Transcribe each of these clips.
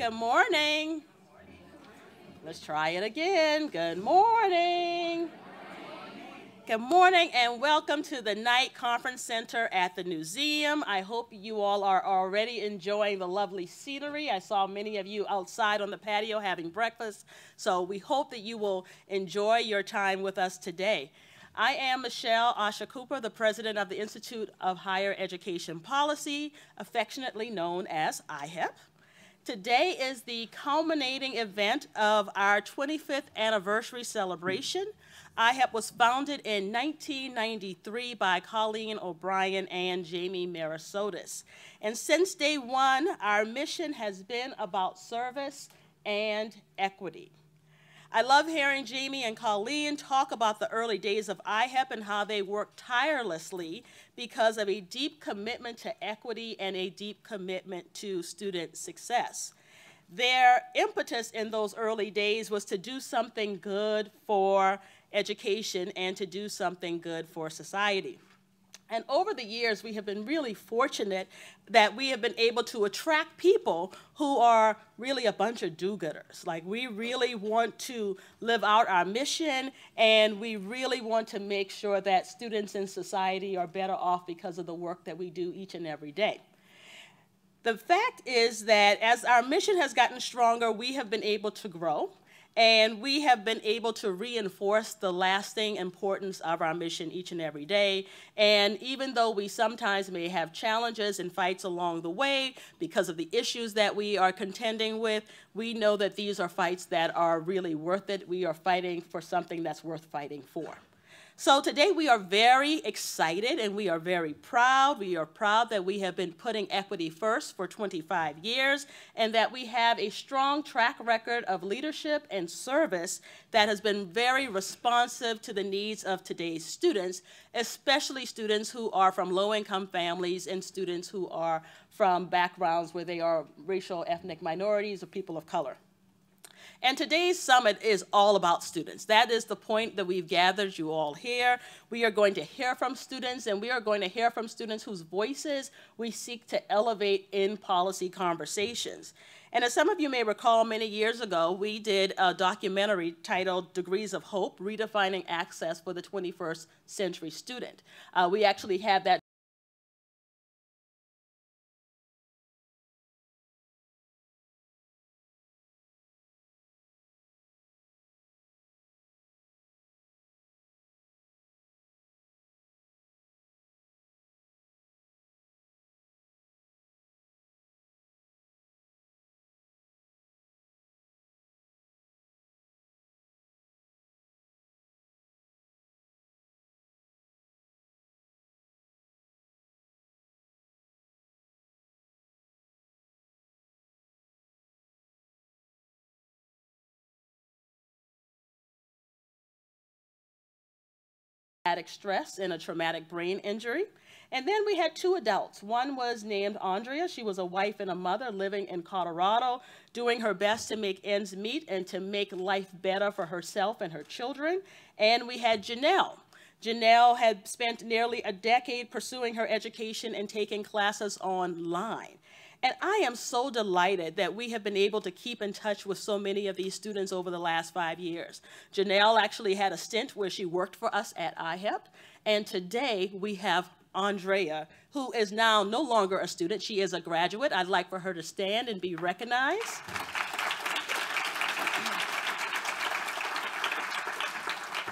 Good morning. Let's try it again. Good morning. Good morning and welcome to the Night Conference Center at the museum. I hope you all are already enjoying the lovely scenery. I saw many of you outside on the patio having breakfast, so we hope that you will enjoy your time with us today. I am Michelle Asha Cooper, the president of the Institute of Higher Education Policy, affectionately known as IHEP. Today is the culminating event of our 25th anniversary celebration. IHEP was founded in 1993 by Colleen O'Brien and Jamie Marasotis. And since day one, our mission has been about service and equity. I love hearing Jamie and Colleen talk about the early days of IHEP and how they worked tirelessly because of a deep commitment to equity and a deep commitment to student success. Their impetus in those early days was to do something good for education and to do something good for society. And over the years, we have been really fortunate that we have been able to attract people who are really a bunch of do-gooders. Like, we really want to live out our mission, and we really want to make sure that students in society are better off because of the work that we do each and every day. The fact is that as our mission has gotten stronger, we have been able to grow. And we have been able to reinforce the lasting importance of our mission each and every day. And even though we sometimes may have challenges and fights along the way because of the issues that we are contending with, we know that these are fights that are really worth it. We are fighting for something that's worth fighting for. So today we are very excited and we are very proud. We are proud that we have been putting equity first for 25 years and that we have a strong track record of leadership and service that has been very responsive to the needs of today's students, especially students who are from low-income families and students who are from backgrounds where they are racial, ethnic minorities or people of color. And today's summit is all about students. That is the point that we've gathered you all here. We are going to hear from students, and we are going to hear from students whose voices we seek to elevate in policy conversations. And as some of you may recall, many years ago, we did a documentary titled Degrees of Hope, Redefining Access for the 21st Century Student. We actually had that traumatic stress and a traumatic brain injury. And then we had two adults. One was named Andrea. She was a wife and a mother living in Colorado, doing her best to make ends meet and to make life better for herself and her children. And we had Janelle. Janelle had spent nearly a decade pursuing her education and taking classes online. And I am so delighted that we have been able to keep in touch with so many of these students over the last 5 years. Janelle actually had a stint where she worked for us at IHEP, and today we have Andrea, who is now no longer a student. She is a graduate. I'd like for her to stand and be recognized.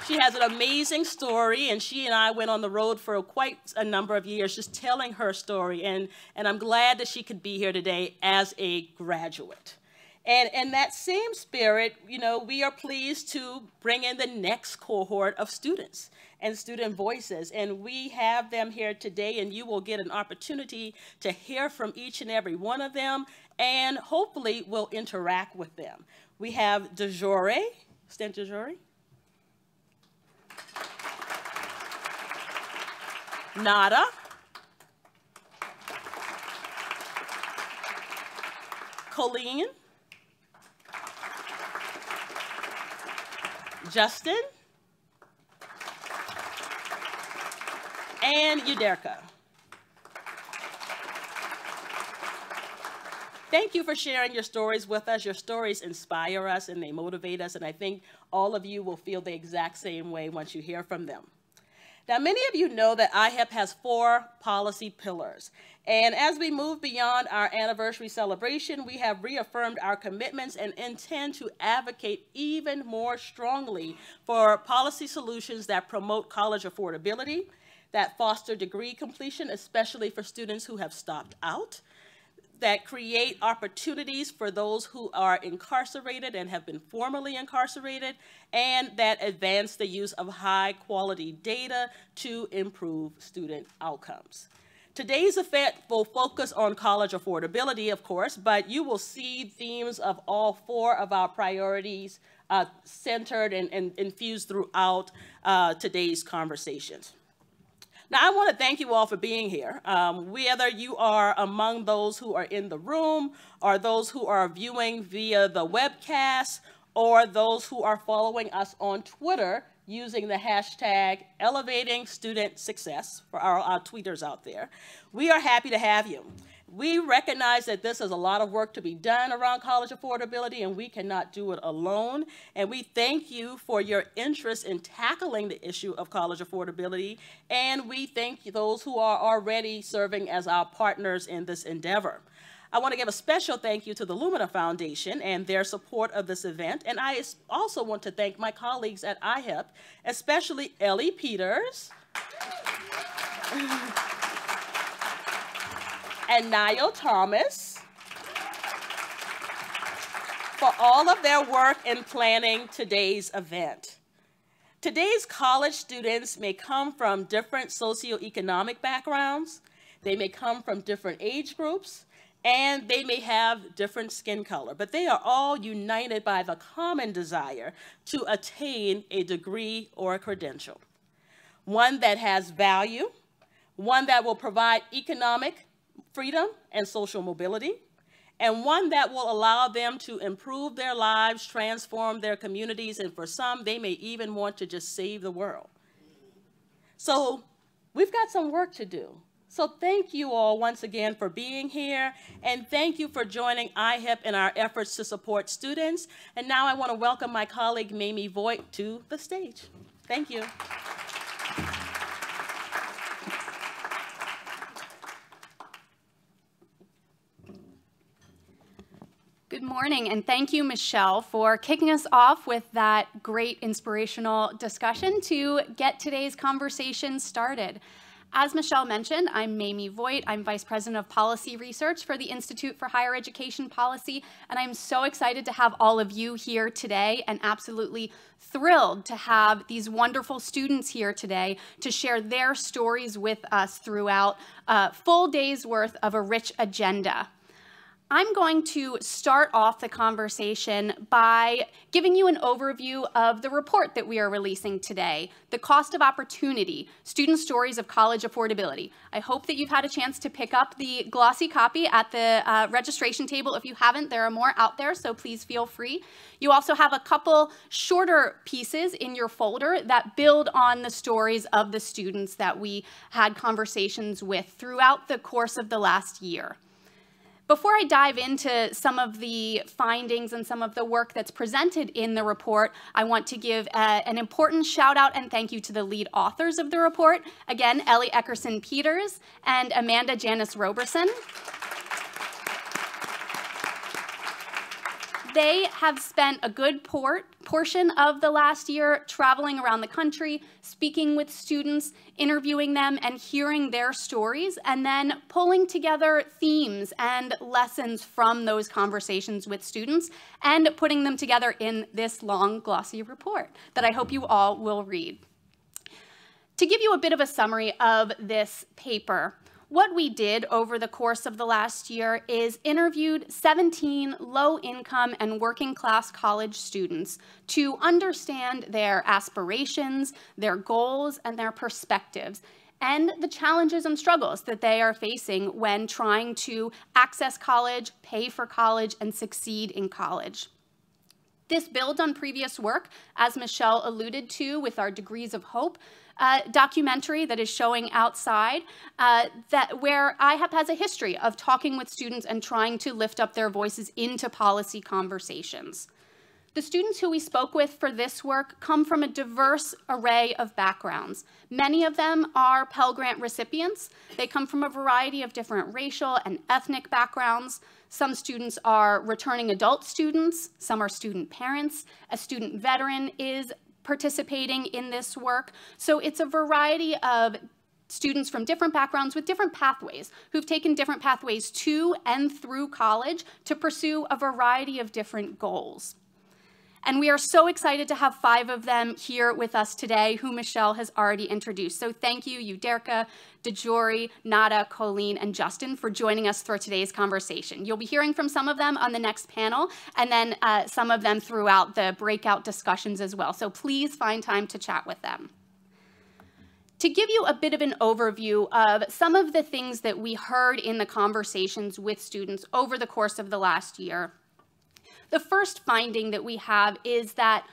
She has an amazing story, and she and I went on the road for quite a number of years just telling her story, and I'm glad that she could be here today as a graduate. And in that same spirit, you know, we are pleased to bring in the next cohort of students and student voices, and we have them here today, and you will get an opportunity to hear from each and every one of them, and hopefully we'll interact with them. We have DeJore, stand DeJore. Nada, Colleen, Justin, and Yuderka. Thank you for sharing your stories with us. Your stories inspire us and they motivate us, and I think all of you will feel the exact same way once you hear from them. Now, many of you know that IHEP has 4 policy pillars, and as we move beyond our anniversary celebration, we have reaffirmed our commitments and intend to advocate even more strongly for policy solutions that promote college affordability, that foster degree completion, especially for students who have stopped out, that create opportunities for those who are incarcerated and have been formerly incarcerated, and that advance the use of high-quality data to improve student outcomes. Today's event will focus on college affordability, of course, but you will see themes of all 4 of our priorities centered and infused throughout today's conversations. Now, I want to thank you all for being here. Whether you are among those who are in the room, or those who are viewing via the webcast, or those who are following us on Twitter using the hashtag #ElevatingStudentSuccess for our tweeters out there, we are happy to have you. We recognize that this is a lot of work to be done around college affordability, and we cannot do it alone. And we thank you for your interest in tackling the issue of college affordability, and we thank those who are already serving as our partners in this endeavor. I want to give a special thank you to the Lumina Foundation and their support of this event, and I also want to thank my colleagues at IHEP, especially Ellie Peters, and Niall Thomas for all of their work in planning today's event. Today's college students may come from different socioeconomic backgrounds, they may come from different age groups, and they may have different skin color, but they are all united by the common desire to attain a degree or a credential, one that has value, one that will provide economic freedom and social mobility, and one that will allow them to improve their lives, transform their communities, and for some, they may even want to just save the world. So we've got some work to do. So thank you all once again for being here, and thank you for joining IHEP in our efforts to support students. And now I want to welcome my colleague, Mamie Voigt, to the stage. Thank you. Good morning, and thank you, Michelle, for kicking us off with that great inspirational discussion to get today's conversation started. As Michelle mentioned, I'm Mamie Voigt. I'm Vice President of Policy Research for the Institute for Higher Education Policy, and I'm so excited to have all of you here today and absolutely thrilled to have these wonderful students here today to share their stories with us throughout a full day's worth of a rich agenda. I'm going to start off the conversation by giving you an overview of the report that we are releasing today, The Cost of Opportunity, Student Stories of College Affordability. I hope that you've had a chance to pick up the glossy copy at the registration table. If you haven't, there are more out there, so please feel free. You also have a couple shorter pieces in your folder that build on the stories of the students that we had conversations with throughout the course of the last year. Before I dive into some of the findings and some of the work that's presented in the report, I want to give an important shout out and thank you to the lead authors of the report. Again, Ellie Eckerson-Peters and Amanda Janice Roberson. They have spent a good portion of the last year traveling around the country, speaking with students, interviewing them, and hearing their stories, and then pulling together themes and lessons from those conversations with students and putting them together in this long, glossy report that I hope you all will read. To give you a bit of a summary of this paper, what we did over the course of the last year is interviewed 17 low-income and working-class college students to understand their aspirations, their goals, and their perspectives, and the challenges and struggles that they are facing when trying to access college, pay for college, and succeed in college. This builds on previous work, as Michelle alluded to, with our Degrees of Hope, documentary that is showing outside where IHEP has a history of talking with students and trying to lift up their voices into policy conversations. The students who we spoke with for this work come from a diverse array of backgrounds. Many of them are Pell Grant recipients. They come from a variety of different racial and ethnic backgrounds. Some students are returning adult students. Some are student parents. A student veteran is participating in this work. So it's a variety of students from different backgrounds with different pathways who've taken different pathways to and through college to pursue a variety of different goals. And we are so excited to have 5 of them here with us today, who Michelle has already introduced. So thank you, Yuderka, DeJory, Nada, Colleen, and Justin for joining us for today's conversation. You'll be hearing from some of them on the next panel, and then some of them throughout the breakout discussions as well. So please find time to chat with them. To give you a bit of an overview of some of the things that we heard in the conversations with students over the course of the last year, the first finding that we have is that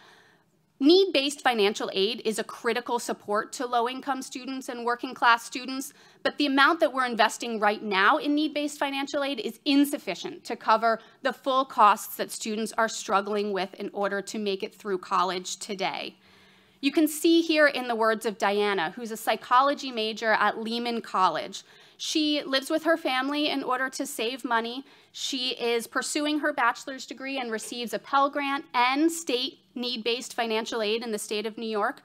need-based financial aid is a critical support to low-income students and working-class students, but the amount that we're investing right now in need-based financial aid is insufficient to cover the full costs that students are struggling with in order to make it through college today. You can see here in the words of Diana, who's a psychology major at Lehman College. She lives with her family in order to save money. She is pursuing her bachelor's degree and receives a Pell Grant and state need-based financial aid in the state of New York.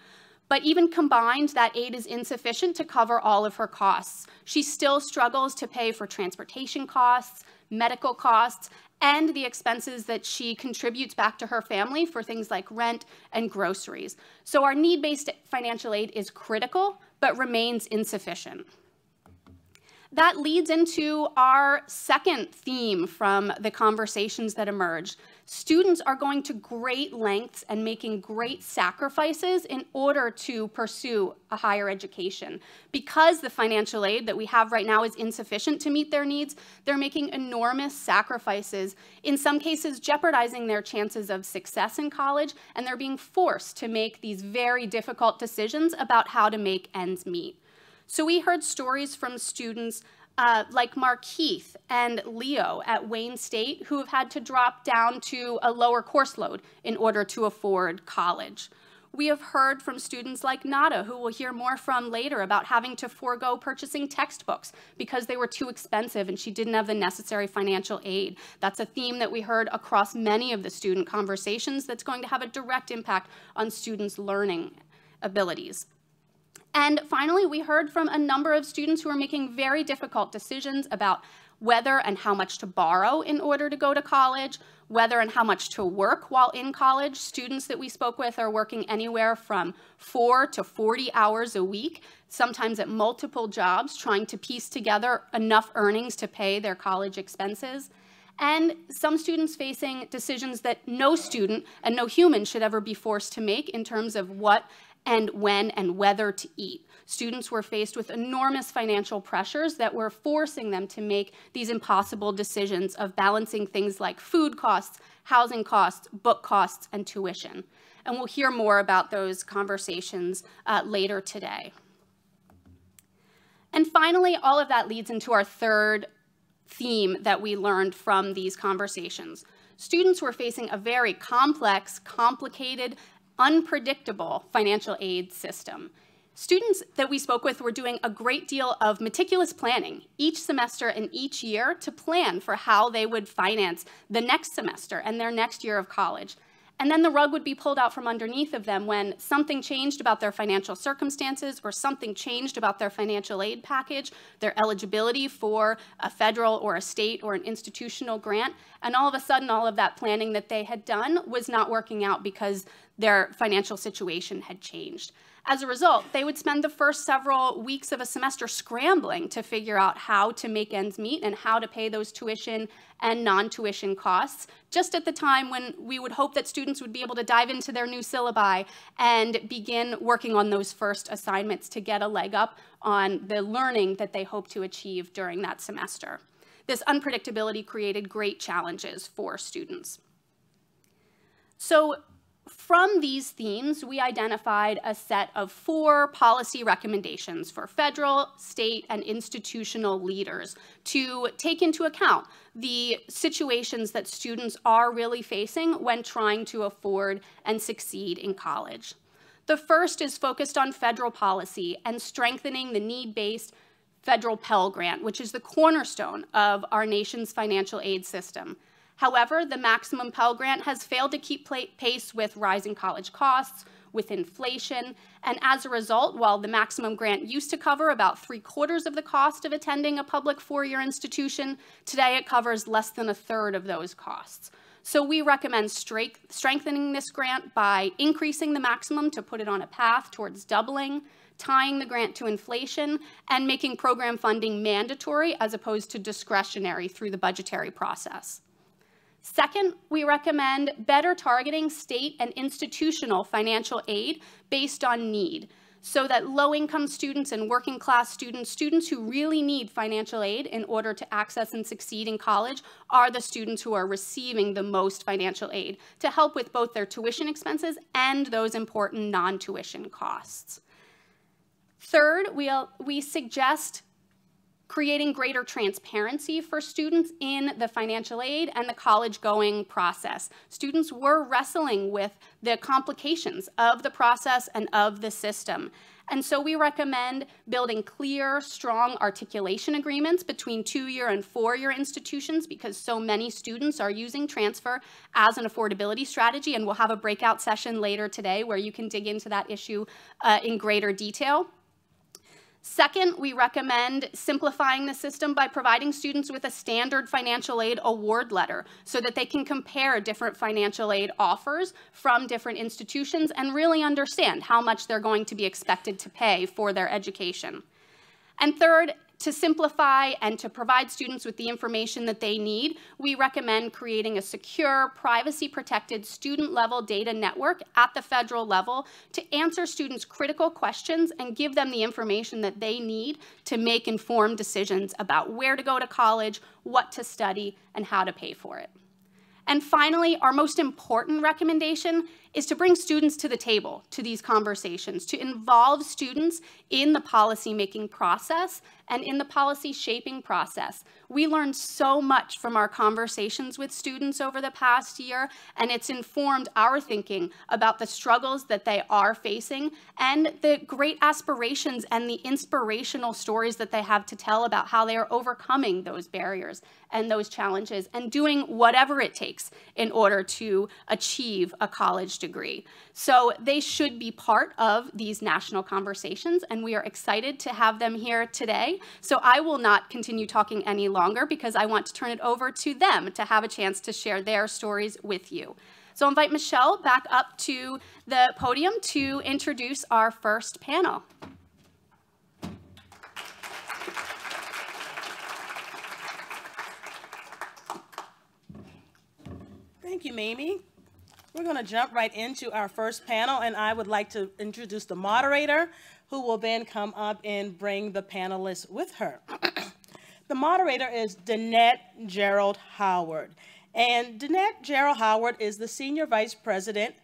But even combined, that aid is insufficient to cover all of her costs. She still struggles to pay for transportation costs, medical costs, and the expenses that she contributes back to her family for things like rent and groceries. So our need-based financial aid is critical, but remains insufficient. That leads into our second theme from the conversations that emerged. Students are going to great lengths and making great sacrifices in order to pursue a higher education. Because the financial aid that we have right now is insufficient to meet their needs, they're making enormous sacrifices, in some cases jeopardizing their chances of success in college, and they're being forced to make these very difficult decisions about how to make ends meet. So we heard stories from students like Markeith and Leo at Wayne State who have had to drop down to a lower course load in order to afford college. We have heard from students like Nada, who we'll hear more from later, about having to forego purchasing textbooks because they were too expensive and she didn't have the necessary financial aid. That's a theme that we heard across many of the student conversations that's going to have a direct impact on students' learning abilities. And finally, we heard from a number of students who are making very difficult decisions about whether and how much to borrow in order to go to college, whether and how much to work while in college. Students that we spoke with are working anywhere from 4 to 40 hours a week, sometimes at multiple jobs, trying to piece together enough earnings to pay their college expenses. And some students facing decisions that no student and no human should ever be forced to make in terms of what and when and whether to eat. Students were faced with enormous financial pressures that were forcing them to make these impossible decisions of balancing things like food costs, housing costs, book costs, and tuition. And we'll hear more about those conversations later today. And finally, all of that leads into our third theme that we learned from these conversations. Students were facing a very complex, complicated, unpredictable financial aid system. Students that we spoke with were doing a great deal of meticulous planning each semester and each year to plan for how they would finance the next semester and their next year of college. And then the rug would be pulled out from underneath of them when something changed about their financial circumstances or something changed about their financial aid package, their eligibility for a federal or a state or an institutional grant, and all of a sudden all of that planning that they had done was not working out because their financial situation had changed. As a result, they would spend the first several weeks of a semester scrambling to figure out how to make ends meet and how to pay those tuition and non-tuition costs, just at the time when we would hope that students would be able to dive into their new syllabi and begin working on those first assignments to get a leg up on the learning that they hope to achieve during that semester. This unpredictability created great challenges for students. So From these themes, we identified a set of 4 policy recommendations for federal, state, and institutional leaders to take into account the situations that students are really facing when trying to afford and succeed in college. The first is focused on federal policy and strengthening the need-based federal Pell Grant, which is the cornerstone of our nation's financial aid system. However, the maximum Pell Grant has failed to keep pace with rising college costs, with inflation, and as a result, while the maximum grant used to cover about 3/4 of the cost of attending a public 4-year institution, today it covers less than 1/3 of those costs. So we recommend strengthening this grant by increasing the maximum to put it on a path towards doubling, tying the grant to inflation, and making program funding mandatory as opposed to discretionary through the budgetary process. Second, we recommend better targeting state and institutional financial aid based on need, so that low-income students and working-class students who really need financial aid in order to access and succeed in college are the students who are receiving the most financial aid to help with both their tuition expenses and those important non-tuition costs. Third, we suggest creating greater transparency for students in the financial aid and the college-going process. Students were wrestling with the complications of the process and of the system. And so we recommend building clear, strong articulation agreements between 2-year and 4-year institutions, because so many students are using transfer as an affordability strategy, and we'll have a breakout session later today where you can dig into that issue in greater detail. Second, we recommend simplifying the system by providing students with a standard financial aid award letter so that they can compare different financial aid offers from different institutions and really understand how much they're going to be expected to pay for their education. And third, to simplify and to provide students with the information that they need, we recommend creating a secure, privacy-protected student-level data network at the federal level to answer students' critical questions and give them the information that they need to make informed decisions about where to go to college, what to study, and how to pay for it. And finally, our most important recommendation is to bring students to the table to these conversations, to involve students in the policymaking process and in the policy shaping process. We learned so much from our conversations with students over the past year, and it's informed our thinking about the struggles that they are facing and the great aspirations and the inspirational stories that they have to tell about how they are overcoming those barriers and those challenges and doing whatever it takes in order to achieve a college degree. So they should be part of these national conversations, and we are excited to have them here today. So I will not continue talking any longer because I want to turn it over to them to have a chance to share their stories with you. So I'll invite Michelle back up to the podium to introduce our first panel. Thank you, Mamie. We're going to jump right into our first panel, and I would like to introduce the moderator, who will then come up and bring the panelists with her. The moderator is Danette Gerald Howard. And Danette Gerald Howard is the Senior Vice President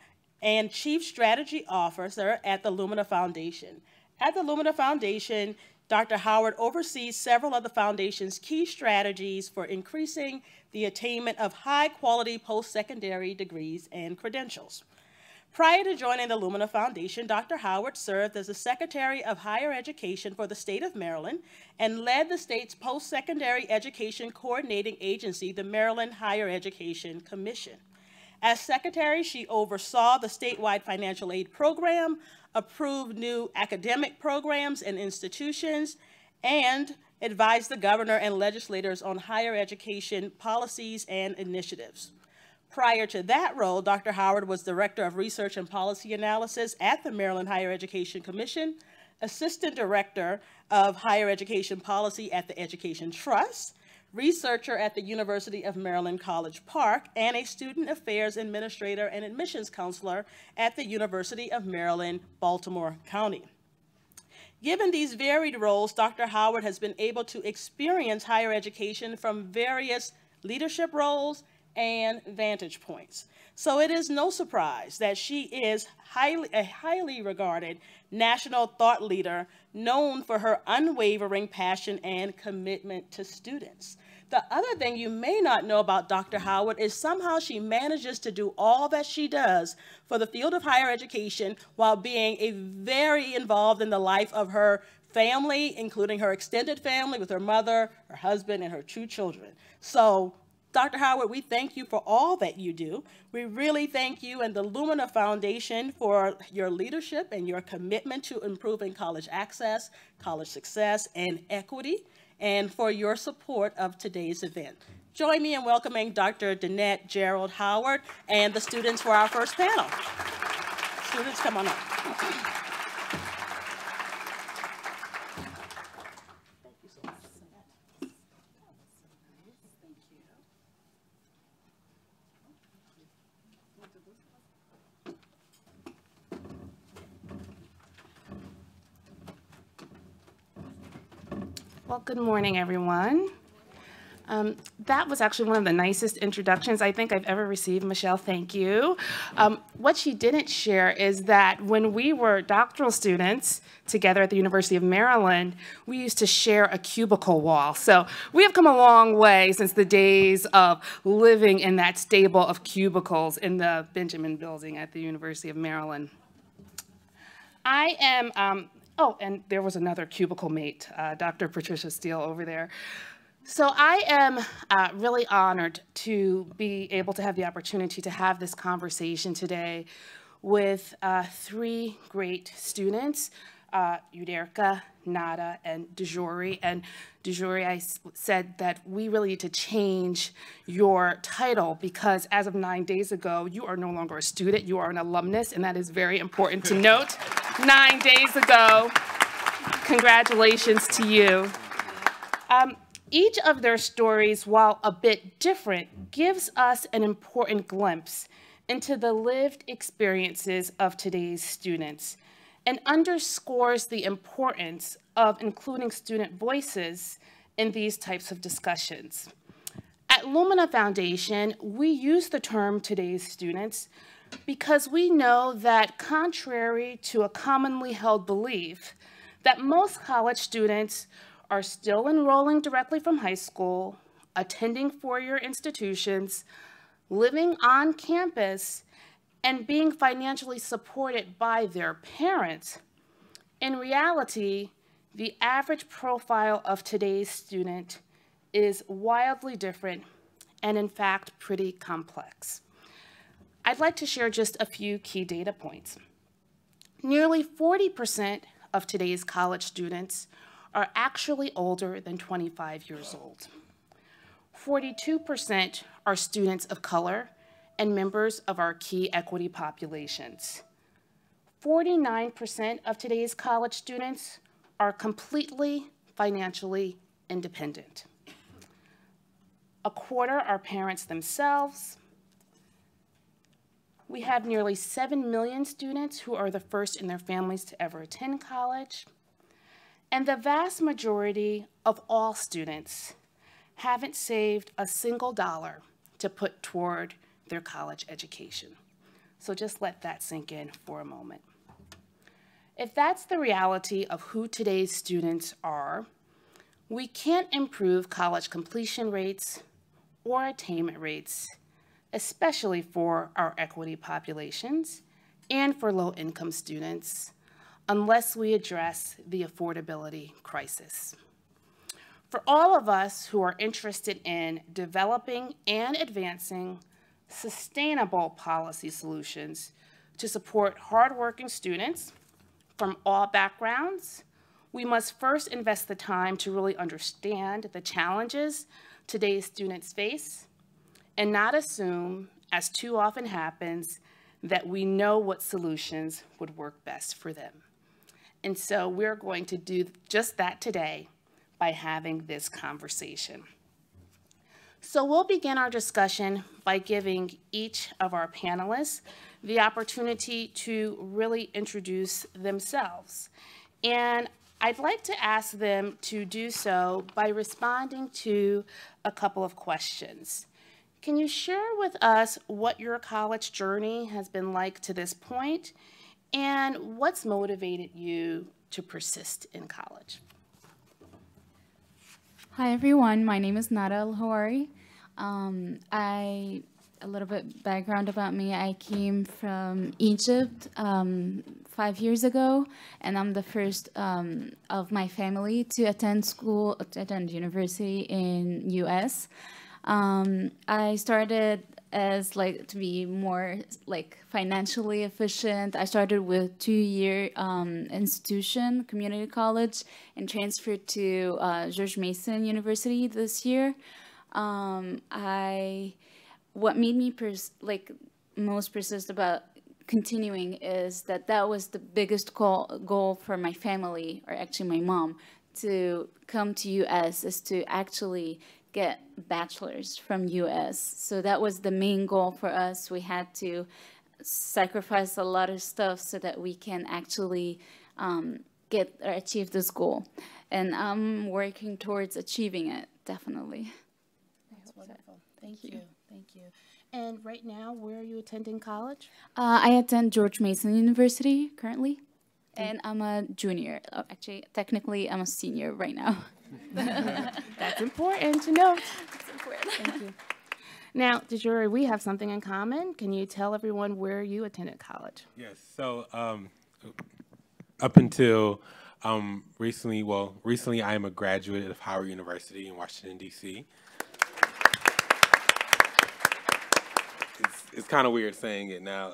and Chief Strategy Officer at the Lumina Foundation. At the Lumina Foundation, Dr. Howard oversees several of the foundation's key strategies for increasing the attainment of high-quality post-secondary degrees and credentials. Prior to joining the Lumina Foundation, Dr. Howard served as the Secretary of Higher Education for the state of Maryland and led the state's post-secondary education coordinating agency, the Maryland Higher Education Commission. As secretary, she oversaw the statewide financial aid program, approved new academic programs and institutions, and advised the governor and legislators on higher education policies and initiatives. Prior to that role, Dr. Howard was Director of Research and Policy Analysis at the Maryland Higher Education Commission, Assistant Director of Higher Education Policy at the Education Trust, researcher at the University of Maryland College Park, and a Student Affairs Administrator and Admissions Counselor at the University of Maryland, Baltimore County. Given these varied roles, Dr. Howard has been able to experience higher education from various leadership roles and vantage points. So it is no surprise that she is a highly regarded national thought leader known for her unwavering passion and commitment to students. The other thing you may not know about Dr. Howard is somehow she manages to do all that she does for the field of higher education while being very involved in the life of her family, including her extended family with her mother, her husband, and her 2 children. So, Dr. Howard, we thank you for all that you do. We really thank you and the Lumina Foundation for your leadership and your commitment to improving college access, college success, and equity, and for your support of today's event. Join me in welcoming Dr. Danette Gerald Howard and the students for our first panel. Students, come on up. Well, good morning, everyone. That was actually one of the nicest introductions I think I've ever received. Michelle, thank you. What she didn't share is that when we were doctoral students together at the University of Maryland, we used to share a cubicle wall. So we have come a long way since the days of living in that stable of cubicles in the Benjamin Building at the University of Maryland. I am oh, and there was another cubicle mate, Dr. Patricia Steele over there. So I am really honored to be able to have the opportunity to have this conversation today with 3 great students, Uderka, Nada, and Dejori. And Dejori, I said that we really need to change your title because as of 9 days ago, you are no longer a student, you are an alumnus, and that is very important to note. 9 days ago, congratulations to you. Each of their stories, while a bit different, gives us an important glimpse into the lived experiences of today's students and underscores the importance of including student voices in these types of discussions. At Lumina Foundation, we use the term today's students because we know that contrary to a commonly held belief that most college students are still enrolling directly from high school, attending four-year institutions, living on campus, and being financially supported by their parents. In reality, the average profile of today's student is wildly different and, in fact, pretty complex. I'd like to share just a few key data points. Nearly 40% of today's college students are actually older than 25 years old. 42% are students of color and members of our key equity populations. 49% of today's college students are completely financially independent. A quarter are parents themselves. We have nearly 7 million students who are the first in their families to ever attend college. And the vast majority of all students haven't saved a single dollar to put toward their college education. So just let that sink in for a moment. If that's the reality of who today's students are, we can't improve college completion rates or attainment rates, especially for our equity populations and for low-income students, unless we address the affordability crisis. For all of us who are interested in developing and advancing sustainable policy solutions to support hardworking students from all backgrounds, we must first invest the time to really understand the challenges today's students face and not assume, as too often happens, that we know what solutions would work best for them. And so we're going to do just that today by having this conversation. So we'll begin our discussion by giving each of our panelists the opportunity to really introduce themselves. And I'd like to ask them to do so by responding to a couple of questions. can you share with us what your college journey has been like to this point, and what's motivated you to persist in college? Hi everyone, my name is Natalie Hari. A little bit background about me. I came from Egypt 5 years ago, and I'm the first of my family to attend university in U.S. I started as to be more financially efficient. I started with 2-year institution, community college, and transferred to George Mason University this year. What made me most persist about continuing is that was the biggest goal for my family, or actually my mom, to come to U.S. is to actually get bachelor's from U.S. So that was the main goal for us. We had to sacrifice a lot of stuff so that we can actually get or achieve this goal. And I'm working towards achieving it, definitely. That's wonderful. Thank you. Thank you. And right now, where are you attending college? I attend George Mason University currently, and I'm a junior. Actually, technically, I'm a senior right now. That's important to note. That's important. Thank you. Now, DeJury, we have something in common. Can you tell everyone where you attended college? Yes. So up until recently I am a graduate of Howard University in Washington, D.C. It's kind of weird saying it now.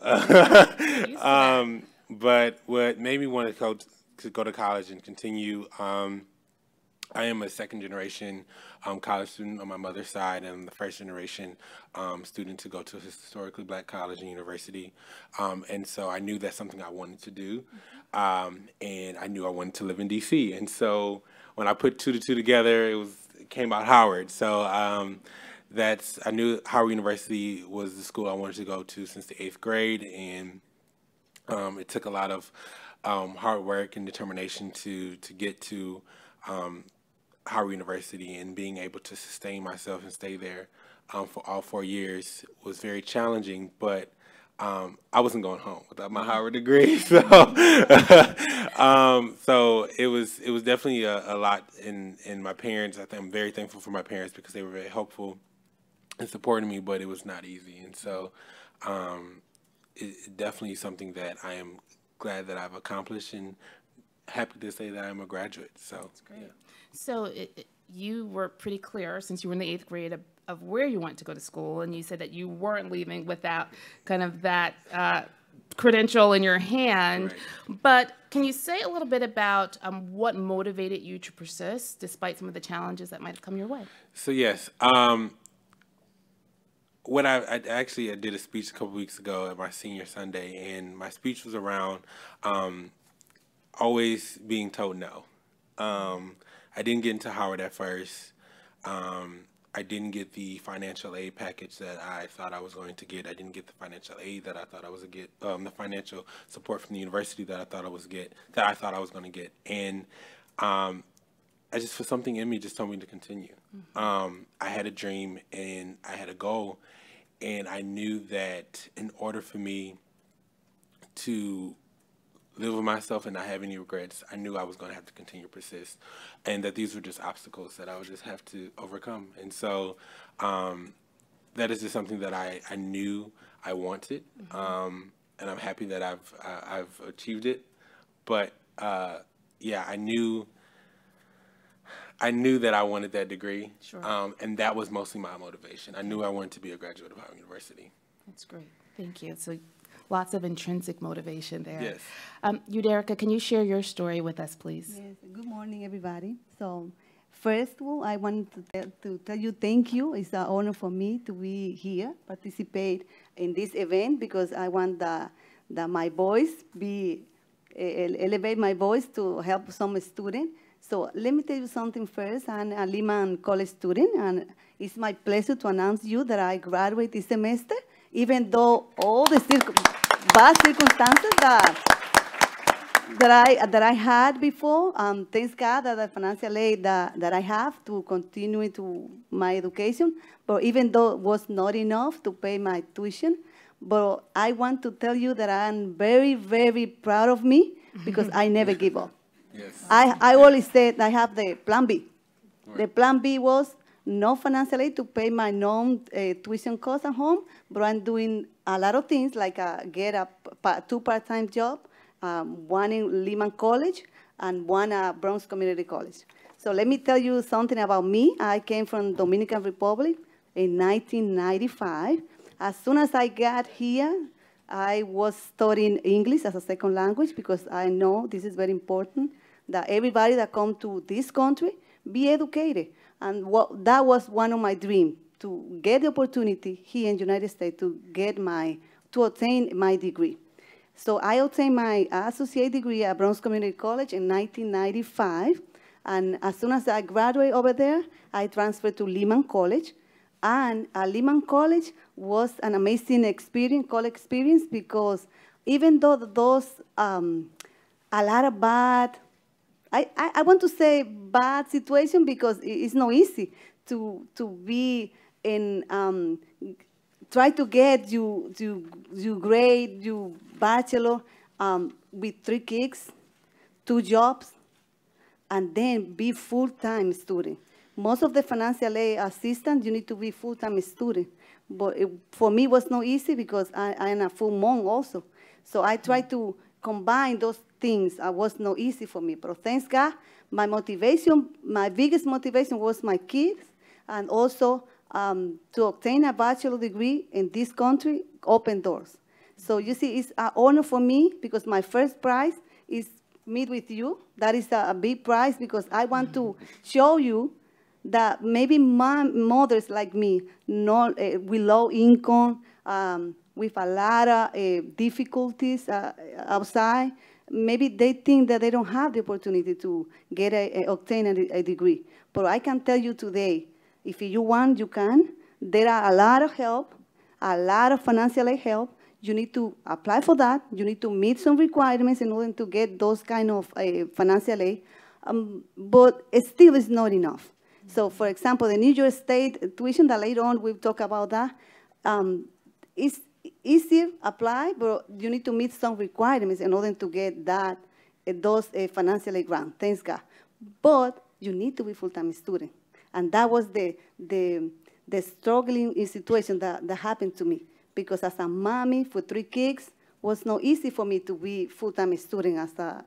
But what made me want to go to college and continue, I am a second-generation college student on my mother's side, and I'm the first-generation student to go to a historically black college and university. And so I knew that's something I wanted to do, and I knew I wanted to live in D.C. And so when I put 2 to 2 together, it came out Howard. So I knew Howard University was the school I wanted to go to since the 8th grade, and it took a lot of hard work and determination to get to Howard University, and being able to sustain myself and stay there for all 4 years was very challenging, but I wasn't going home without my Howard degree, so so it was definitely a lot in my parents. I think I'm very thankful for my parents because they were very helpful and supporting me, but it was not easy, and so it definitely something that I am glad that I've accomplished, and happy to say that I'm a graduate. So that's great. Yeah. So you were pretty clear, since you were in the 8th grade, of where you went to go to school, and you said that you weren't leaving without kind of that credential in your hand. Right. But can you say a little bit about what motivated you to persist despite some of the challenges that might have come your way? So yes, what I did a speech a couple weeks ago at my senior Sunday, and my speech was around always being told no. I didn't get into Howard at first. I didn't get the financial aid package that I thought I was going to get. I didn't get the financial aid that I thought I was going to get, the financial support from the university that I thought I was going to get. And for something in me just told me to continue. Mm-hmm. I had a dream and I had a goal, and I knew that in order for me to live with myself and not have any regrets, I knew I was going to have to continue to persist, and that these were just obstacles that I would just have to overcome. And so that is just something that I knew I wanted, mm-hmm. And I'm happy that I've achieved it. But yeah, I knew that I wanted that degree, sure. And that was mostly my motivation. I knew I wanted to be a graduate of Howard University. That's great. Thank you. So lots of intrinsic motivation there. Yes. Euderica, can you share your story with us, please? Yes. Good morning, everybody. So first of all, I want to tell you thank you. It's an honor for me to be here, participate in this event, because I want that my voice elevate my voice to help some students. So let me tell you something first. I'm a Lehman College student, and it's my pleasure to announce you that I graduate this semester, even though all the bad circumstances that I had before. Thanks God that the financial aid that I have to continue into my education. But even though it was not enough to pay my tuition, but I want to tell you that I'm very, very proud of me because I never give up. Yes. I always said I have the plan B. Right. The plan B was no financial aid to pay my tuition costs at home, but I'm doing a lot of things like get two part-time jobs, one in Lehman College and one at Bronx Community College. So let me tell you something about me. I came from Dominican Republic in 1995. As soon as I got here, I was studying English as a second language because I know this is very important, that everybody that comes to this country be educated. And that was one of my dreams, to get the opportunity here in the United States to obtain my degree. So I obtained my associate degree at Bronx Community College in 1995. And as soon as I graduated over there, I transferred to Lehman College. And Lehman College was an amazing college experience, because even though those, a lot of bad, I want to say bad situation, because it's not easy to be in, try to get you grade, you bachelor with 3 kids, 2 jobs, and then be full-time student. Most of the financial aid assistants, you need to be full-time student. But for me, it was not easy because I am a full mom also. So I tried to combine those things. It was not easy for me. But thanks God, my motivation, my biggest motivation was my kids, and also to obtain a bachelor degree in this country opened doors. So you see, it's an honor for me, because my first prize is meet with you. That is a big prize, because I want to show you that maybe mothers like me, not with low income, with a lot of difficulties outside, maybe they think that they don't have the opportunity to get obtain a degree. But I can tell you today, if you want, you can. There are a lot of help, a lot of financial aid help. You need to apply for that. You need to meet some requirements in order to get those kind of financial aid. But it still is not enough. So, for example, the New York State tuition, that later on we'll talk about that, it's easier apply, but you need to meet some requirements in order to get that, those financial aid grants, thanks God. But you need to be full-time student. And that was the struggling situation that happened to me. Because as a mommy for 3 kids, was not easy for me to be full-time student at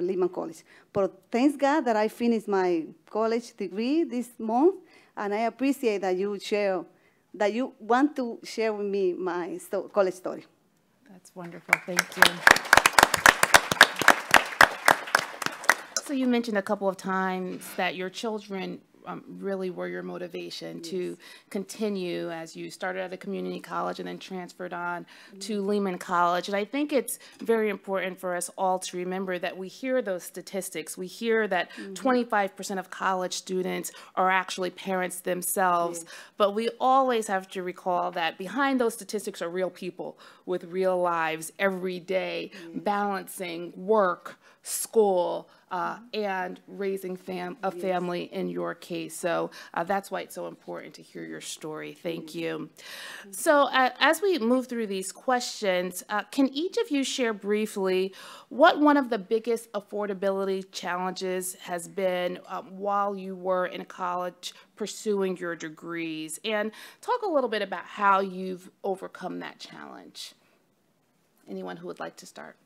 Lehman College. But thanks God that I finished my college degree this month, and I appreciate that you want to share with me my college story. That's wonderful. Thank you. So you mentioned a couple of times that your children really were your motivation to continue, as you started at a community college and then transferred on to Lehman College. And I think it's very important for us all to remember that we hear those statistics. We hear that 25% of college students are actually parents themselves, but we always have to recall that behind those statistics are real people with real lives every day, balancing work, school, and raising a family in your case. So that's why it's so important to hear your story. Thank you. So as we move through these questions, can each of you share briefly what one of the biggest affordability challenges has been while you were in college pursuing your degrees? And talk a little bit about how you've overcome that challenge. Anyone who would like to start?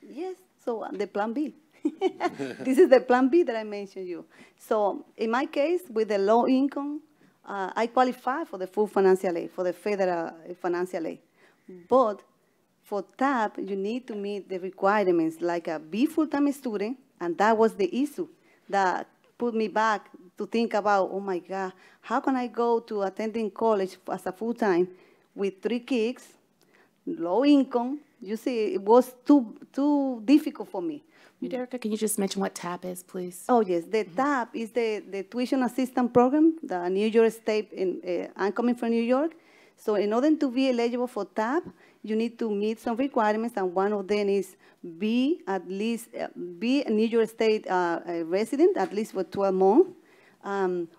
Yes, so the plan B. This is the plan B that I mentioned you. So in my case, with the low income, I qualify for the full financial aid, for the federal financial aid. But for TAP, you need to meet the requirements like be full-time student, and that was the issue that put me back to think about, oh my God, how can I go to attending college as a full-time with 3 kids, low income? You see, it was too difficult for me. Derrica, can you just mention what TAP is, please? Oh, yes. The TAP is the Tuition Assistance Program, the New York State. I'm coming from New York. So in order to be eligible for TAP, you need to meet some requirements, and one of them is be a New York State a resident, at least for 12 months.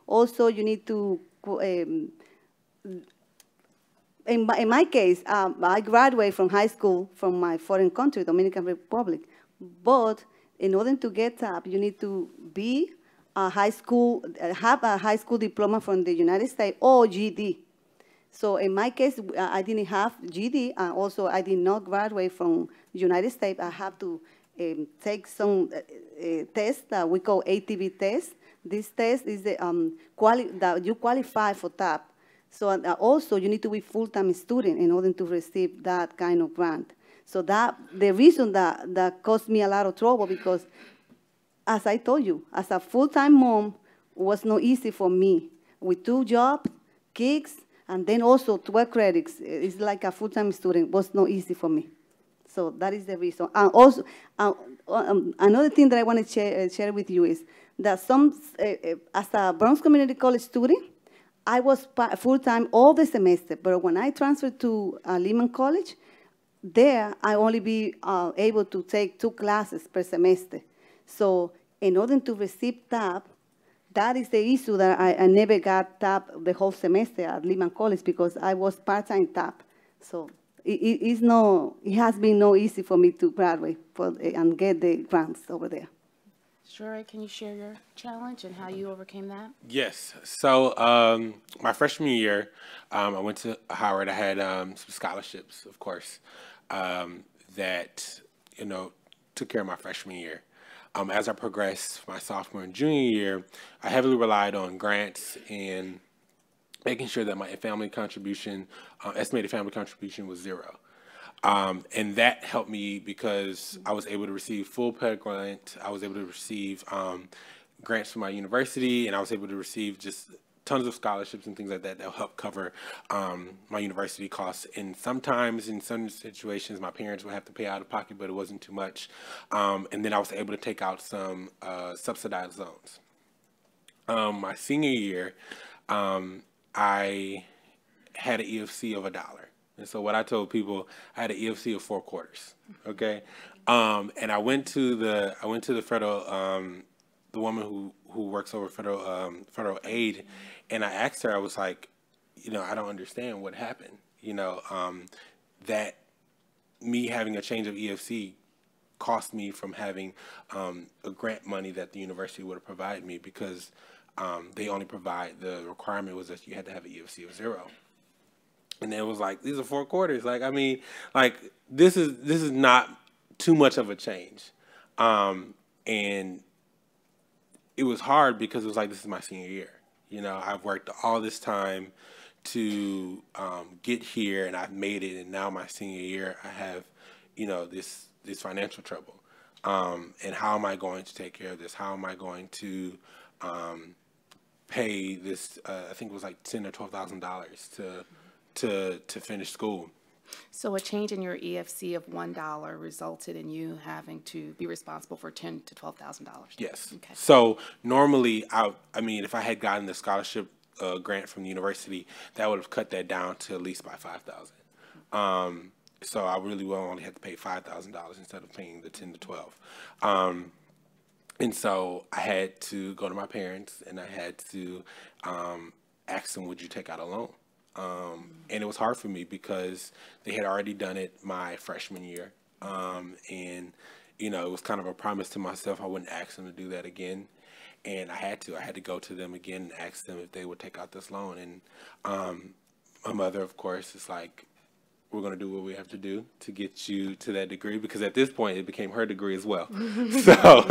Also, you need to, in my case, I graduated from high school from my foreign country, Dominican Republic. But in order to get TAP, you need to be have a high school diploma from the United States or GED. So in my case, I didn't have GED, and also I did not graduate from United States. I have to take some test that we call ATV test. This test is that you qualify for TAP. So also you need to be full-time student in order to receive that kind of grant. So the reason that caused me a lot of trouble, because as I told you, as a full-time mom, it was not easy for me. With 2 jobs, kids, and then also 12 credits, it's like a full-time student. It was not easy for me. So that is the reason. And also, another thing that I want to share with you is that as a Bronx Community College student, I was full-time all the semester. But when I transferred to Lehman College, there I only be able to take 2 classes per semester. So in order to receive TAP, that is the issue that I never got TAP the whole semester at Lehman College, because I was part-time TAP. So it has been no easy for me to graduate and get the grants over there. Sure, can you share your challenge and how you overcame that? Yes. So my freshman year, I went to Howard. I had some scholarships, of course, that, took care of my freshman year. As I progressed my sophomore and junior year, I heavily relied on grants and making sure that my family contribution, estimated family contribution, was 0. And that helped me because I was able to receive full Pell Grant. I was able to receive grants from my university, and I was able to receive just tons of scholarships and things like that that'll help cover my university costs. And sometimes in some situations, my parents would have to pay out of pocket, but it wasn't too much. And then I was able to take out some subsidized loans. My senior year, I had an EFC of $1. And so what I told people, I had an EFC of 4 quarters. Okay, and I went to the federal, the woman who works over federal aid, and I asked her, I was like, I don't understand what happened. That me having a change of EFC cost me from having a grant money that the university would have provided me, because they only provide, the requirement was that you had to have an EFC of 0. And it was like, these are 4 quarters. Like, I mean, like, this is not too much of a change. And it was hard because it was like, this is my senior year. I've worked all this time to get here, and I've made it. And now my senior year, I have, this financial trouble. And how am I going to take care of this? How am I going to pay this? I think it was like $10,000 or $12,000 to finish school. So a change in your EFC of $1 resulted in you having to be responsible for $10,000 to $12,000. Yes. Okay. So normally, I mean, if I had gotten the scholarship grant from the university, that would have cut that down to at least by $5,000. So I really will only have to pay $5,000 instead of paying the 10 to 12. And so I had to go to my parents, and I had to ask them, would you take out a loan? And it was hard for me because they had already done it my freshman year. And, it was kind of a promise to myself I wouldn't ask them to do that again. And I had to go to them again and ask them if they would take out this loan. And my mother, of course, is like, we're going to do what we have to do to get you to that degree, because at this point it became her degree as well. So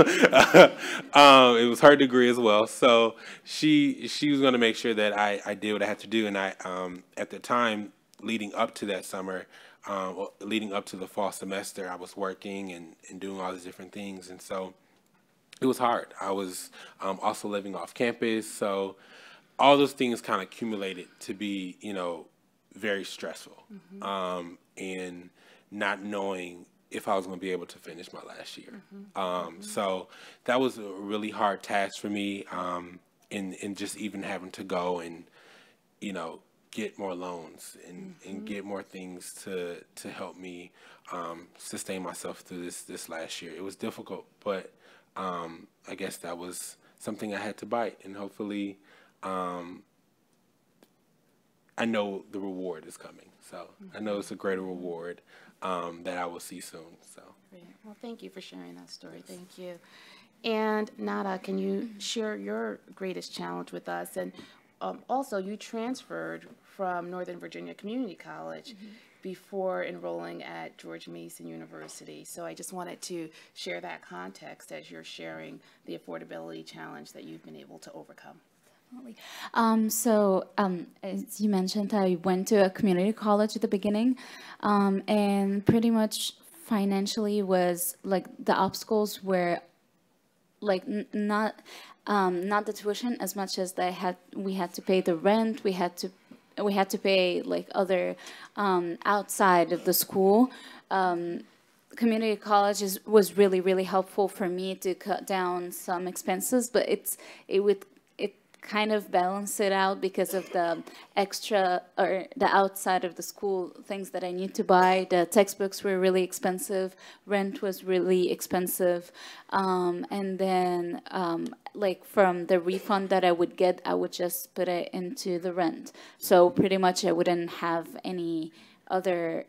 it was her degree as well. So she was going to make sure that I did what I had to do. And I at the time leading up to that summer, leading up to the fall semester, I was working and doing all these different things. And so it was hard. I was also living off campus. So all those things kind of accumulated to be, very stressful, and not knowing if I was going to be able to finish my last year. So that was a really hard task for me, and just even having to go and, get more loans and get more things to help me sustain myself through this last year. It was difficult, but I guess that was something I had to bite, and hopefully I know the reward is coming. So I know it's a greater reward that I will see soon. So. Great. Well, thank you for sharing that story. Thank you. And Nada, can you share your greatest challenge with us? And also, you transferred from Northern Virginia Community College before enrolling at George Mason University. So I just wanted to share that context as you're sharing the affordability challenge that you've been able to overcome. As you mentioned, I went to a community college at the beginning, and pretty much financially was like the obstacles were like not the tuition as much as we had to pay the rent, we had to pay like other outside of the school. Community college was really helpful for me to cut down some expenses, but it kind of balance it out because of the extra or the outside of the school things that I need to buy. The textbooks were really expensive, rent was really expensive, and then like from the refund that I would get, I would just put it into the rent. So pretty much I wouldn't have any other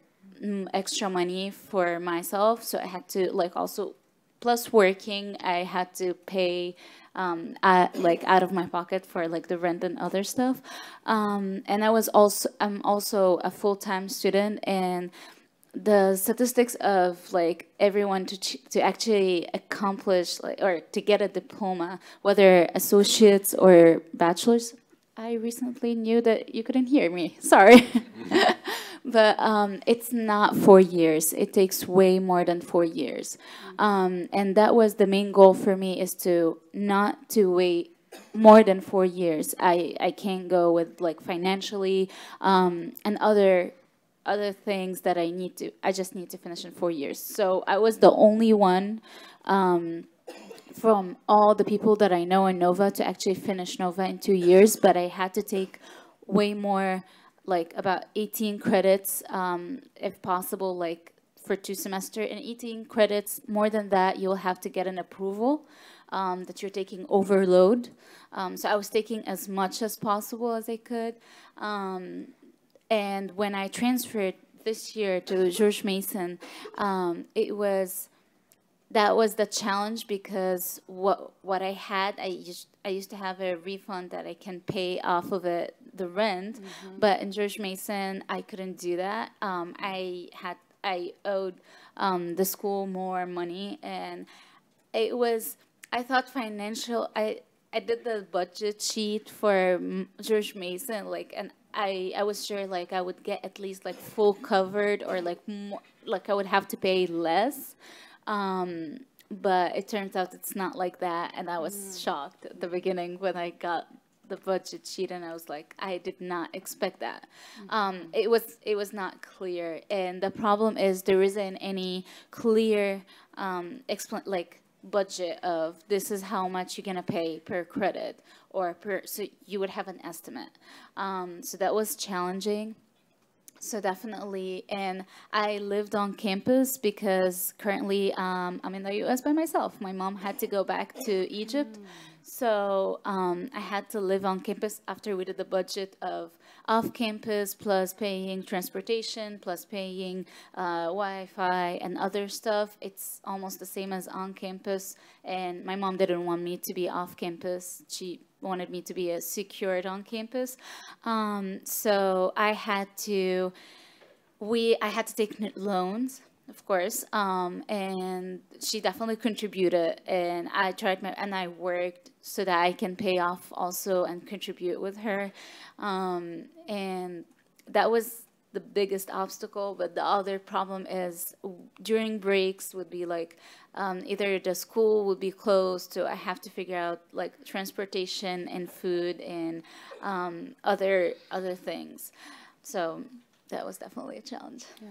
extra money for myself. So I had to like also, plus working, I had to pay like out of my pocket for like the rent and other stuff, and I'm also a full-time student, and the statistics of like everyone to actually accomplish like or to get a diploma, whether associates or bachelors. I recently knew that you couldn't hear me. Sorry. But it's not 4 years. It takes way more than 4 years. And that was the main goal for me, is not to wait more than 4 years. I can't go with like financially and other things that I just need to finish in 4 years. So I was the only one from all the people that I know in Nova to actually finish Nova in 2 years, but I had to take way more, like about 18 credits, if possible, like for 2 semesters. And 18 credits, more than that, you'll have to get an approval that you're taking overload. So I was taking as much as possible as I could. And when I transferred this year to George Mason, that was the challenge, because what I had, I used to have a refund that I can pay off of it, the rent, but in George Mason I couldn't do that. I owed the school more money, and I thought financial. I did the budget sheet for George Mason, like, and I was sure like I would get at least like full covered, or like more, like I would have to pay less. But it turns out it's not like that, and I was shocked at the beginning when I got the budget sheet, and I was like, I did not expect that. It was not clear, and the problem is there isn't any clear like budget of this is how much you're gonna pay per credit or so you would have an estimate. So that was challenging. So definitely, and I lived on campus because currently I'm in the U.S. by myself. My mom had to go back to Egypt, so I had to live on campus after we did the budget of off-campus, plus paying transportation, plus paying Wi-Fi and other stuff. It's almost the same as on campus, and my mom didn't want me to be off campus. She wanted me to be secured on campus. So I had to take loans, of course, and she definitely contributed, and I worked so that I can pay off also and contribute with her, and that was the biggest obstacle. But the other problem is during breaks would be like either the school would be closed, so I have to figure out like transportation and food and other things. So that was definitely a challenge. Yeah.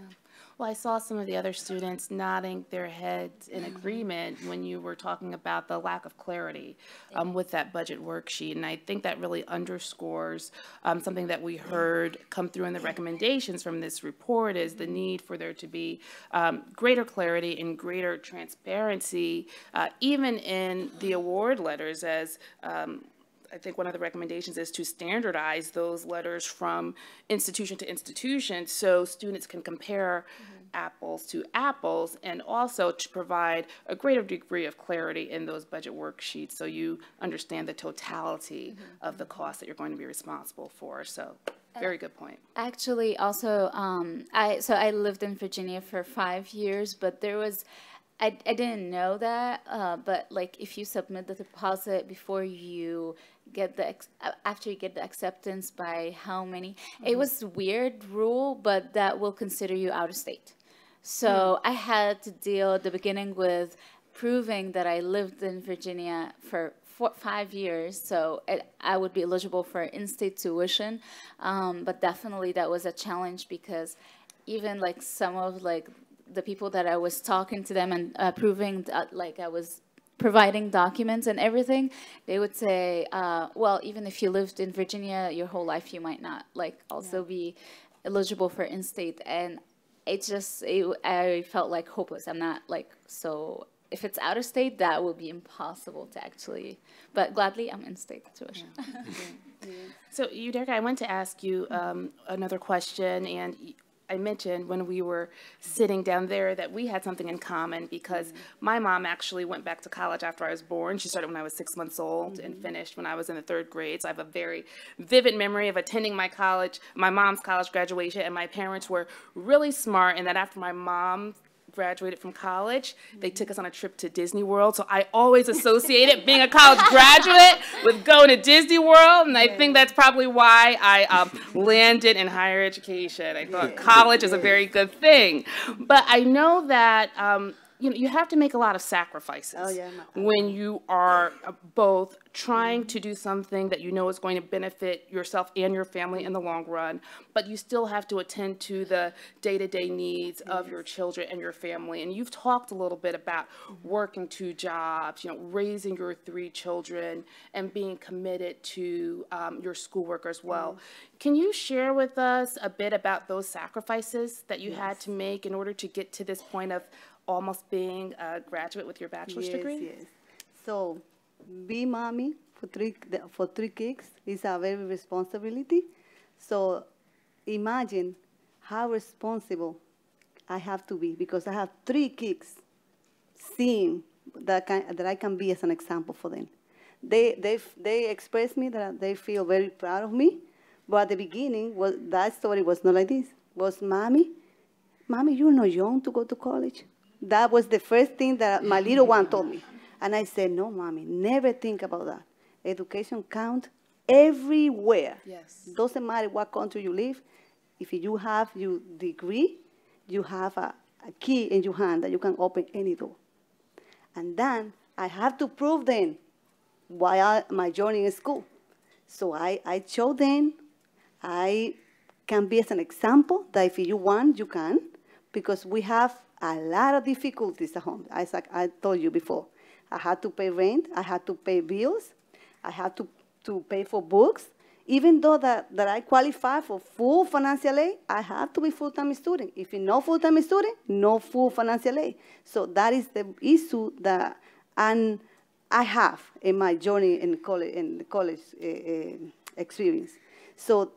Well, I saw some of the other students nodding their heads in agreement when you were talking about the lack of clarity with that budget worksheet. And I think that really underscores something that we heard come through in the recommendations from this report is the need for there to be greater clarity and greater transparency, even in the award letters, as I think one of the recommendations is to standardize those letters from institution to institution so students can compare apples to apples, and also to provide a greater degree of clarity in those budget worksheets so you understand the totality of the cost that you're going to be responsible for. So very good point. Actually, also, I lived in Virginia for 5 years, but there was, I didn't know that, but like if you submit the deposit before you get the, after you get the acceptance by how many, it was a weird rule, but that will consider you out of state. So I had to deal at the beginning with proving that I lived in Virginia for 5 years, so I would be eligible for in-state tuition, but definitely that was a challenge because even like some of like the people that I was talking to them and proving like I was providing documents and everything, they would say, well, even if you lived in Virginia your whole life, you might not like also be eligible for in-state. And it just, I felt like hopeless. I'm not like, so if it's out of state, that would be impossible to actually, but gladly I'm in-state tuition. So Derek, I want to ask you another question, and I mentioned when we were sitting down there that we had something in common because my mom actually went back to college after I was born. She started when I was 6 months old and finished when I was in the 3rd grade. So I have a very vivid memory of attending my mom's college graduation, and my parents were really smart in that after my mom graduated from college, they took us on a trip to Disney World. So I always associated being a college graduate with going to Disney World, and I think that's probably why I landed in higher education. I thought college is a very good thing. But I know that you have to make a lot of sacrifices when you are both trying to do something that you know is going to benefit yourself and your family in the long run, but you still have to attend to the day-to-day needs of your children and your family. And you've talked a little bit about working 2 jobs, raising your 3 children and being committed to your schoolwork as well. Can you share with us a bit about those sacrifices that you had to make in order to get to this point of almost being a graduate with your bachelor's degree? Yes. So, be mommy for three kids is a very responsibility. So, imagine how responsible I have to be because I have 3 kids, seeing that I can be as an example for them. They express me that they feel very proud of me, but at the beginning, that story was not like this. It was, Mommy, you're not young to go to college. That was the first thing that my little one told me. And I said, no, Mommy, never think about that. Education counts everywhere. Yes. Doesn't matter what country you live. If you have your degree, you have a key in your hand that you can open any door. And then I have to prove them while my journey in school. So I showed them I can be as an example that if you want, you can, because we have a lot of difficulties at home. As I told you before, I had to pay rent, I had to pay bills, I had to pay for books. Even though that I qualify for full financial aid, I have to be full-time student. If you're not full-time student, no full financial aid. So that is the issue that I have in my journey in college experience. So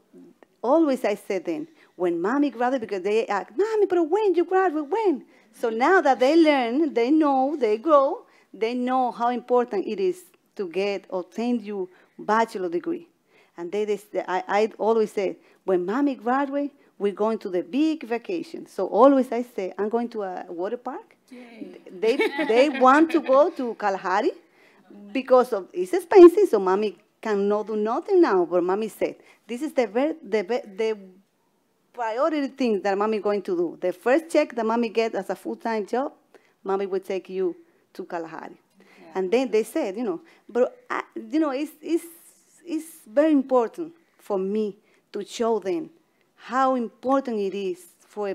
always I said then, when Mommy graduated, because they ask, Mommy, but when you graduate, when? So now that they learn, they know, they grow, they know how important it is to obtain your bachelor degree. And I always say, when Mommy graduates, we're going to the big vacation. So always I say, I'm going to a water park. They want to go to Kalahari because it's expensive, so Mommy cannot do nothing now. But Mommy said, this is the priority thing that Mommy going to do. The first check that Mommy gets as a full-time job, Mommy will take you to Kalahari. Yeah. And then they said, but it's very important for me to show them how important it is for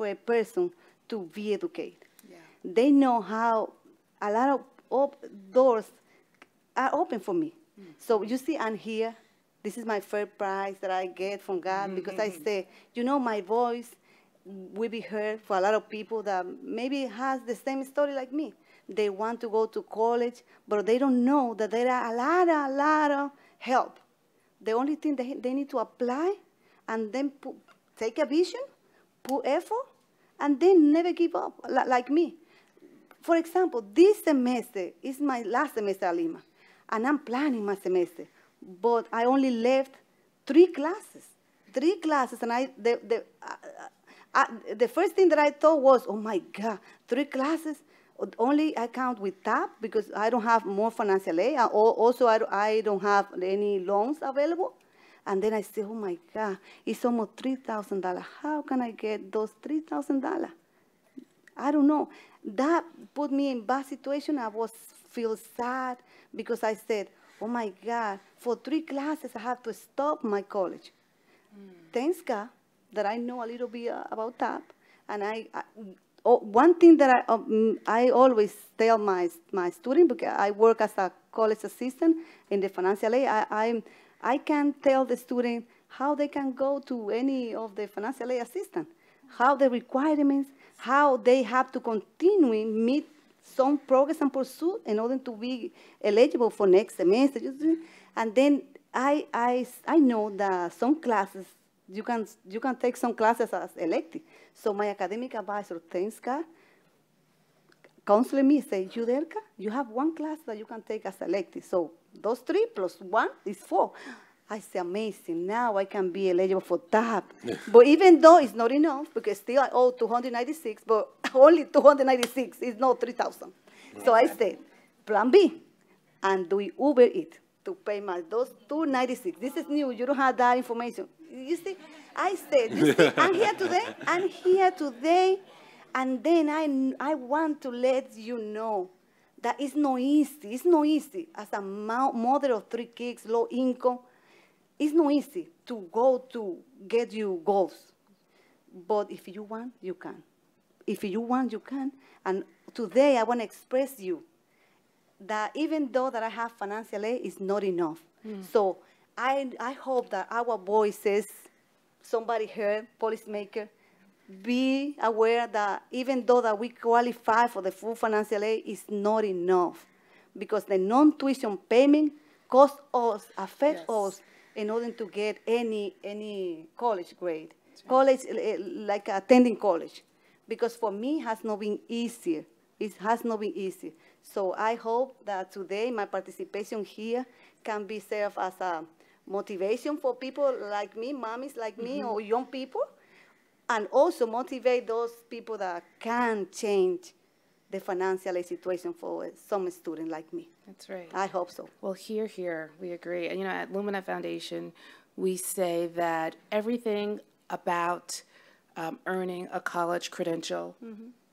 a person to be educated. Yeah. They know how a lot of doors are open for me. So you see, I'm here. This is my first prize that I get from God because I say, my voice will be heard for a lot of people that maybe has the same story like me. They want to go to college, but they don't know that there are a lot of help. The only thing they need to apply and then take a vision, put effort, and then never give up, like me. For example, this semester is my last semester at Lima, and I'm planning my semester, but I only left 3 classes. 3 classes, and the first thing that I thought was, oh my God, 3 classes? Only I count with TAP because I don't have more financial aid. Also, I don't have any loans available. And then I said, oh my God, it's almost $3,000. How can I get those $3,000? I don't know. That put me in a bad situation. I feel sad because I said, oh my God, for 3 classes I have to stop my college. Thanks God that I know a little bit about TAP. And one thing that I always tell my students, because I work as a college assistant in the financial aid, I can tell the student how they can go to any of the financial aid assistant, how the requirements, how they have to continue meet some progress and pursuit in order to be eligible for next semester. And then I know that some classes, you can take some classes as elective. So my academic advisor, thanks God, counseled me, say, Yudelka, you have 1 class that you can take as elective. So those 3 plus 1 is 4. I say, amazing, now I can be eligible for TAP. But even though it's not enough, because still I owe 296, but only 296 is not 3,000. So I said, plan B, and do Uber Eats to pay those 296. This is new, you don't have that information. You see, I said, I'm here today, and then I want to let you know that it's not easy. It's not easy. As a mother of 3 kids, low income, it's not easy to go to get your goals. But if you want, you can. If you want, you can. And today I want to express you that even though that I have financial aid, it's not enough. So I hope that our voices, somebody heard, policymaker, be aware that even though that we qualify for the full financial aid, it's not enough. Because the non-tuition payment costs us, affects us in order to get any college grade. College, like attending college. Because for me, it has not been easier. It has not been easy. So I hope that today my participation here can be served as a motivation for people like me, mommies like me, or young people, and also motivate those people that can change the financial aid situation for some student like me. That's right. I hope so. Well, here, we agree. And, at Lumina Foundation, we say that everything about earning a college credential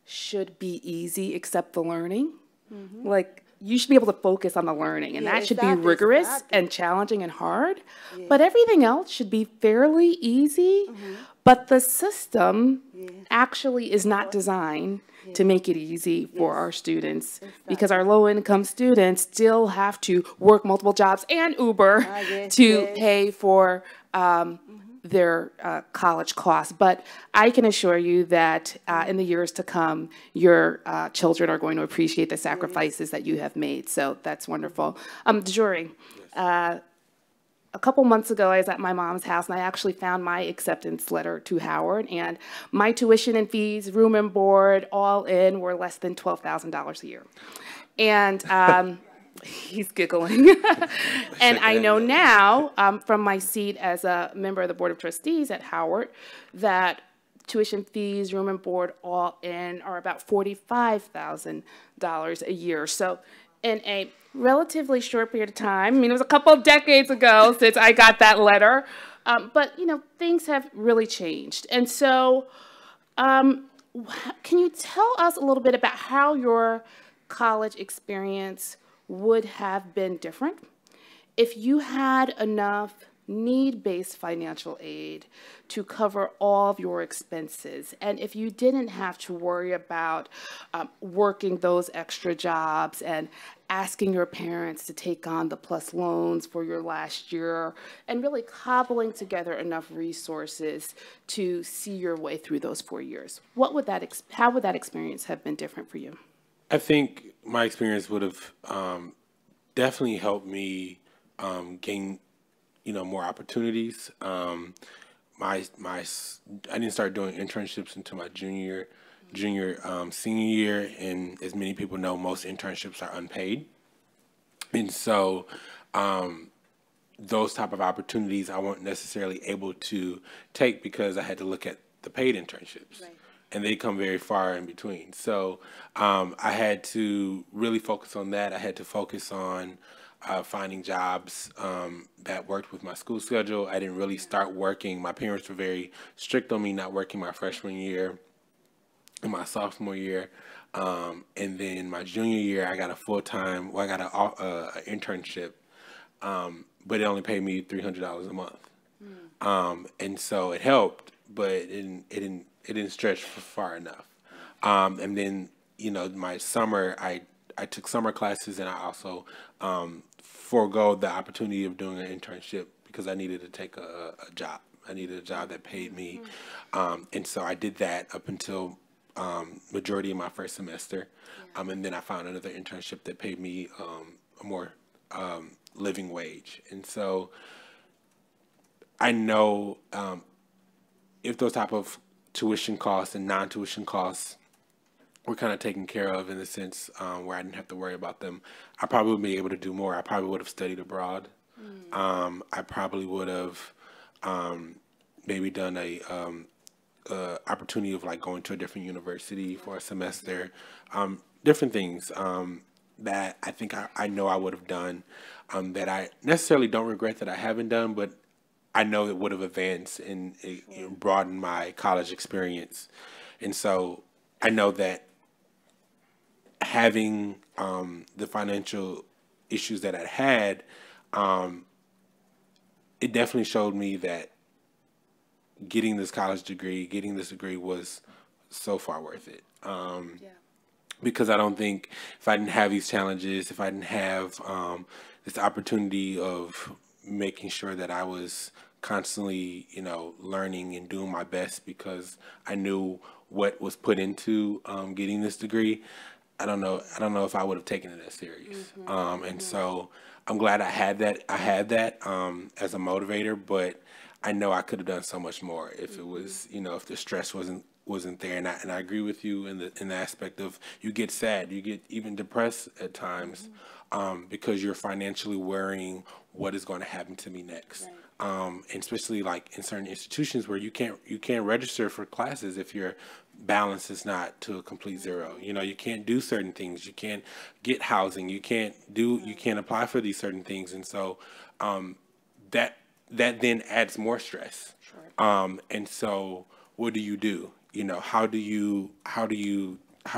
should be easy except the learning. Like, you should be able to focus on the learning, and that should be rigorous and challenging and hard. But everything else should be fairly easy. But the system actually is not designed to make it easy for our students, because our low-income students still have to work multiple jobs and Uber to pay for their college costs. But I can assure you that in the years to come, your children are going to appreciate the sacrifices that you have made. So that's wonderful. Dejuri, a couple months ago, I was at my mom's house, and I actually found my acceptance letter to Howard, and my tuition and fees, room and board, all in, were less than $12,000 a year. And he's giggling. And I know now from my seat as a member of the Board of Trustees at Howard that tuition fees, room and board, all in, are about $45,000 a year. So in a relatively short period of time, I mean, it was a couple of decades ago since I got that letter, but, things have really changed. And so can you tell us a little bit about how your college experience would have been different if you had enough need-based financial aid to cover all of your expenses. And if you didn't have to worry about working those extra jobs and asking your parents to take on the plus loans for your last year, and really cobbling together enough resources to see your way through those 4 years, how would that experience have been different for you? I think my experience would have definitely helped me gain, more opportunities. I didn't start doing internships until my senior, year, and as many people know, most internships are unpaid, and so those type of opportunities I weren't necessarily able to take because I had to look at the paid internships. Right. And they come very far in between. So I had to really focus on that. I had to focus on finding jobs that worked with my school schedule. I didn't really start working. My parents were very strict on me not working my freshman year and my sophomore year. And then my junior year, I got a full-time, I got an internship, but it only paid me $300 a month. And so it helped, but it didn't stretch far enough. And then, my summer, I took summer classes, and I also forego the opportunity of doing an internship because I needed to take a job. I needed a job that paid me. And so I did that up until majority of my first semester. And then I found another internship that paid me a more living wage. And so I know if those type of tuition costs and non-tuition costs were kind of taken care of in the sense where I didn't have to worry about them, I probably would be able to do more. I probably would have studied abroad. I probably would have maybe done a opportunity of like going to a different university for a semester, different things that I think I know I would have done that I necessarily don't regret that I haven't done, but I know it would have advanced and broadened my college experience. And so I know that having the financial issues that I had, it definitely showed me that getting this degree was so far worth it. Because I don't think if I didn't have these challenges, if I didn't have this opportunity of making sure that I was constantly, learning and doing my best because I knew what was put into getting this degree, I don't know if I would have taken it as serious. And so I'm glad I had that as a motivator, but I know I could have done so much more if it was, if the stress wasn't there. And I agree with you in the aspect of you get sad, you get even depressed at times because you're financially worrying what is going to happen to me next. And especially like in certain institutions where you can't register for classes if your balance is not to a complete zero. You can't do certain things. You can't get housing. You can't apply for these certain things. And so that then adds more stress. And so what do? How do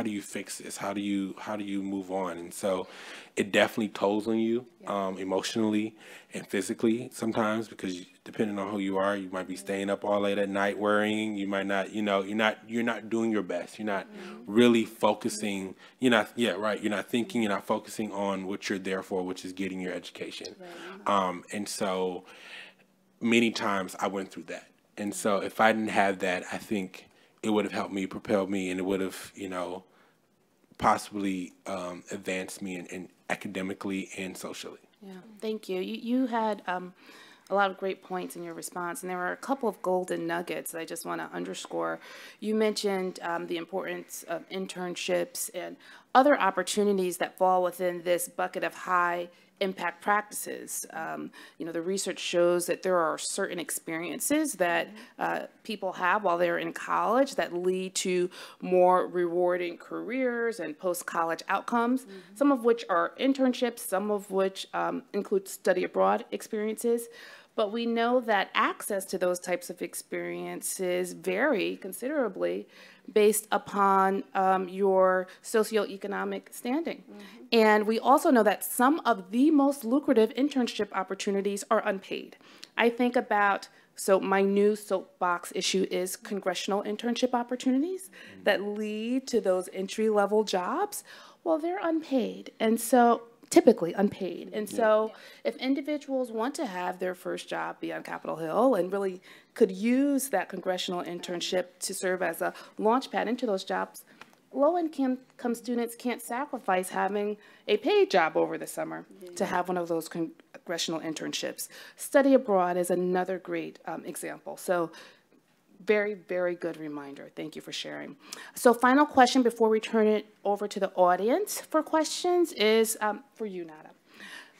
you fix this? How do you move on? And so it definitely tolls on you emotionally and physically sometimes, because depending on who you are, you might be staying up all late at night worrying. You might not, you're not doing your best. You're not really focusing. You're not thinking, you're not focusing on what you're there for, which is getting your education. And so many times I went through that. And so if I didn't have that, I think it would have helped me, propelled me, and it would have, possibly advanced me in academically and socially. Yeah, thank you. You had a lot of great points in your response, and there were a couple of golden nuggets that I just want to underscore. You mentioned the importance of internships and other opportunities that fall within this bucket of high impact practices. The research shows that there are certain experiences that people have while they're in college that lead to more rewarding careers and post-college outcomes, some of which are internships, some of which include study abroad experiences. But we know that access to those types of experiences vary considerably based upon your socioeconomic standing. And we also know that some of the most lucrative internship opportunities are unpaid. I think about, so my new soapbox issue is congressional internship opportunities that lead to those entry-level jobs. Well, they're unpaid, and so typically unpaid. And so if individuals want to have their first job be on Capitol Hill and really could use that congressional internship to serve as a launch pad into those jobs, low-income students can't sacrifice having a paid job over the summer to have one of those congressional internships. Study abroad is another great example. So very, very good reminder. Thank you for sharing. So final question before we turn it over to the audience for questions is for you, Nata.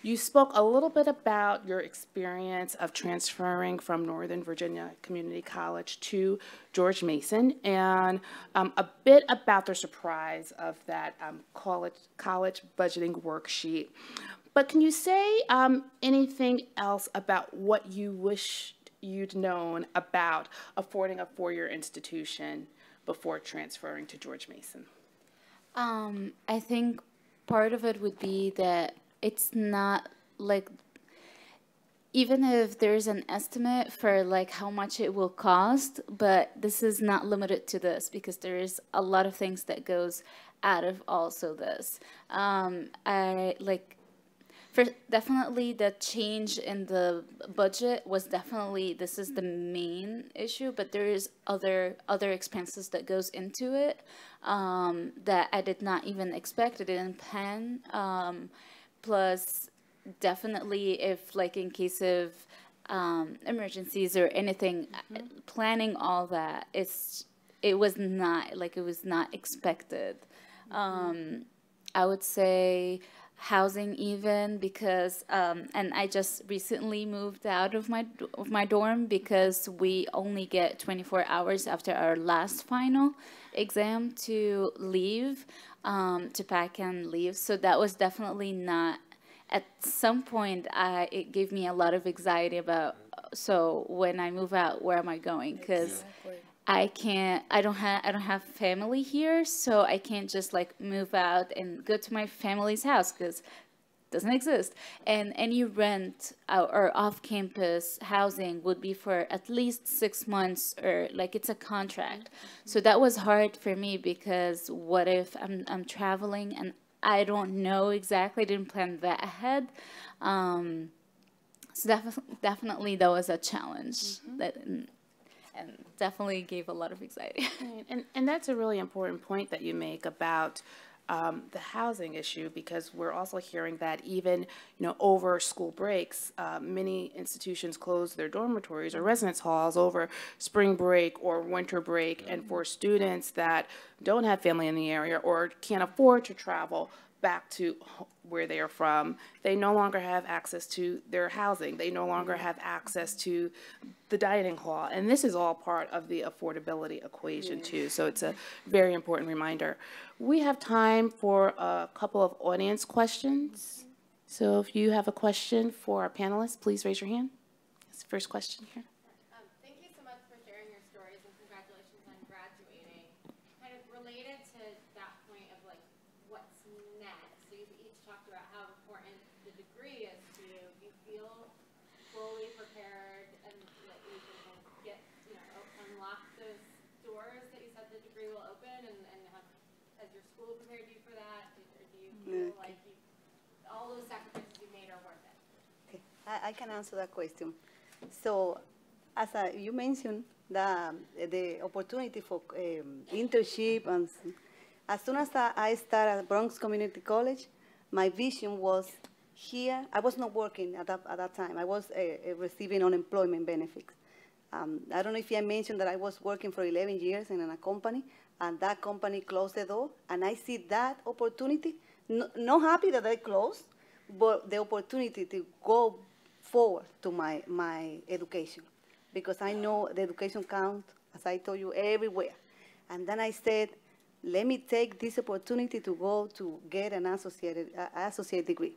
You spoke a little bit about your experience of transferring from Northern Virginia Community College to George Mason, and a bit about the surprise of that college budgeting worksheet. But can you say anything else about what you wish you'd known about affording a four-year institution before transferring to George Mason? I think part of it would be that it's not like, even if there's an estimate for like how much it will cost, but this is not limited to this because there is a lot of things that goes out of also this. Definitely the change in the budget was definitely, this is the main issue, but there is other expenses that goes into it that I did not even expect. I didn't plan. Plus, definitely if like in case of emergencies or anything, planning all that, it was not expected. I would say housing even because and I just recently moved out of my dorm because we only get 24 hours after our last final exam to leave, to pack and leave. So that was definitely not, at some point it gave me a lot of anxiety about, so when I move out, where am I going? Because I don't have family here, so I can't just like move out and go to my family's house because it doesn't exist. And any rent or off-campus housing would be for at least 6 months, or like it's a contract. So that was hard for me because what if I'm traveling and I don't know exactly, didn't plan that ahead. So definitely that was a challenge and definitely gave a lot of anxiety. Right. And that's a really important point that you make about the housing issue, because we're also hearing that even over school breaks, many institutions close their dormitories or residence halls over spring break or winter break, and for students that don't have family in the area or can't afford to travel back to where they are from, they no longer have access to their housing. They no longer have access to the dining hall. And this is all part of the affordability equation too. So it's a very important reminder. We have time for a couple of audience questions. So if you have a question for our panelists, please raise your hand. That's the first question here. Thank you so much for sharing your stories, and congratulations on graduating. Kind of related to that point of like what's next. So you've each talked about how important the degree is to you. Do you feel fully prepared and that you can get, unlock those doors that you said the degree will open, and has your school prepared you for that? Or do you feel like all those sacrifices you made are worth it? Okay. I can answer that question. So, as you mentioned, the opportunity for internship, and as soon as I started at Bronx Community College, my vision was here. I was not working at that time. I was receiving unemployment benefits. I don't know if I mentioned that I was working for 11 years in a company, and that company closed the door, and I see that opportunity, not happy that they closed, but the opportunity to go forward to my education, because I know the education counts, as I told you, everywhere. And then I said, let me take this opportunity to go to get an associate degree.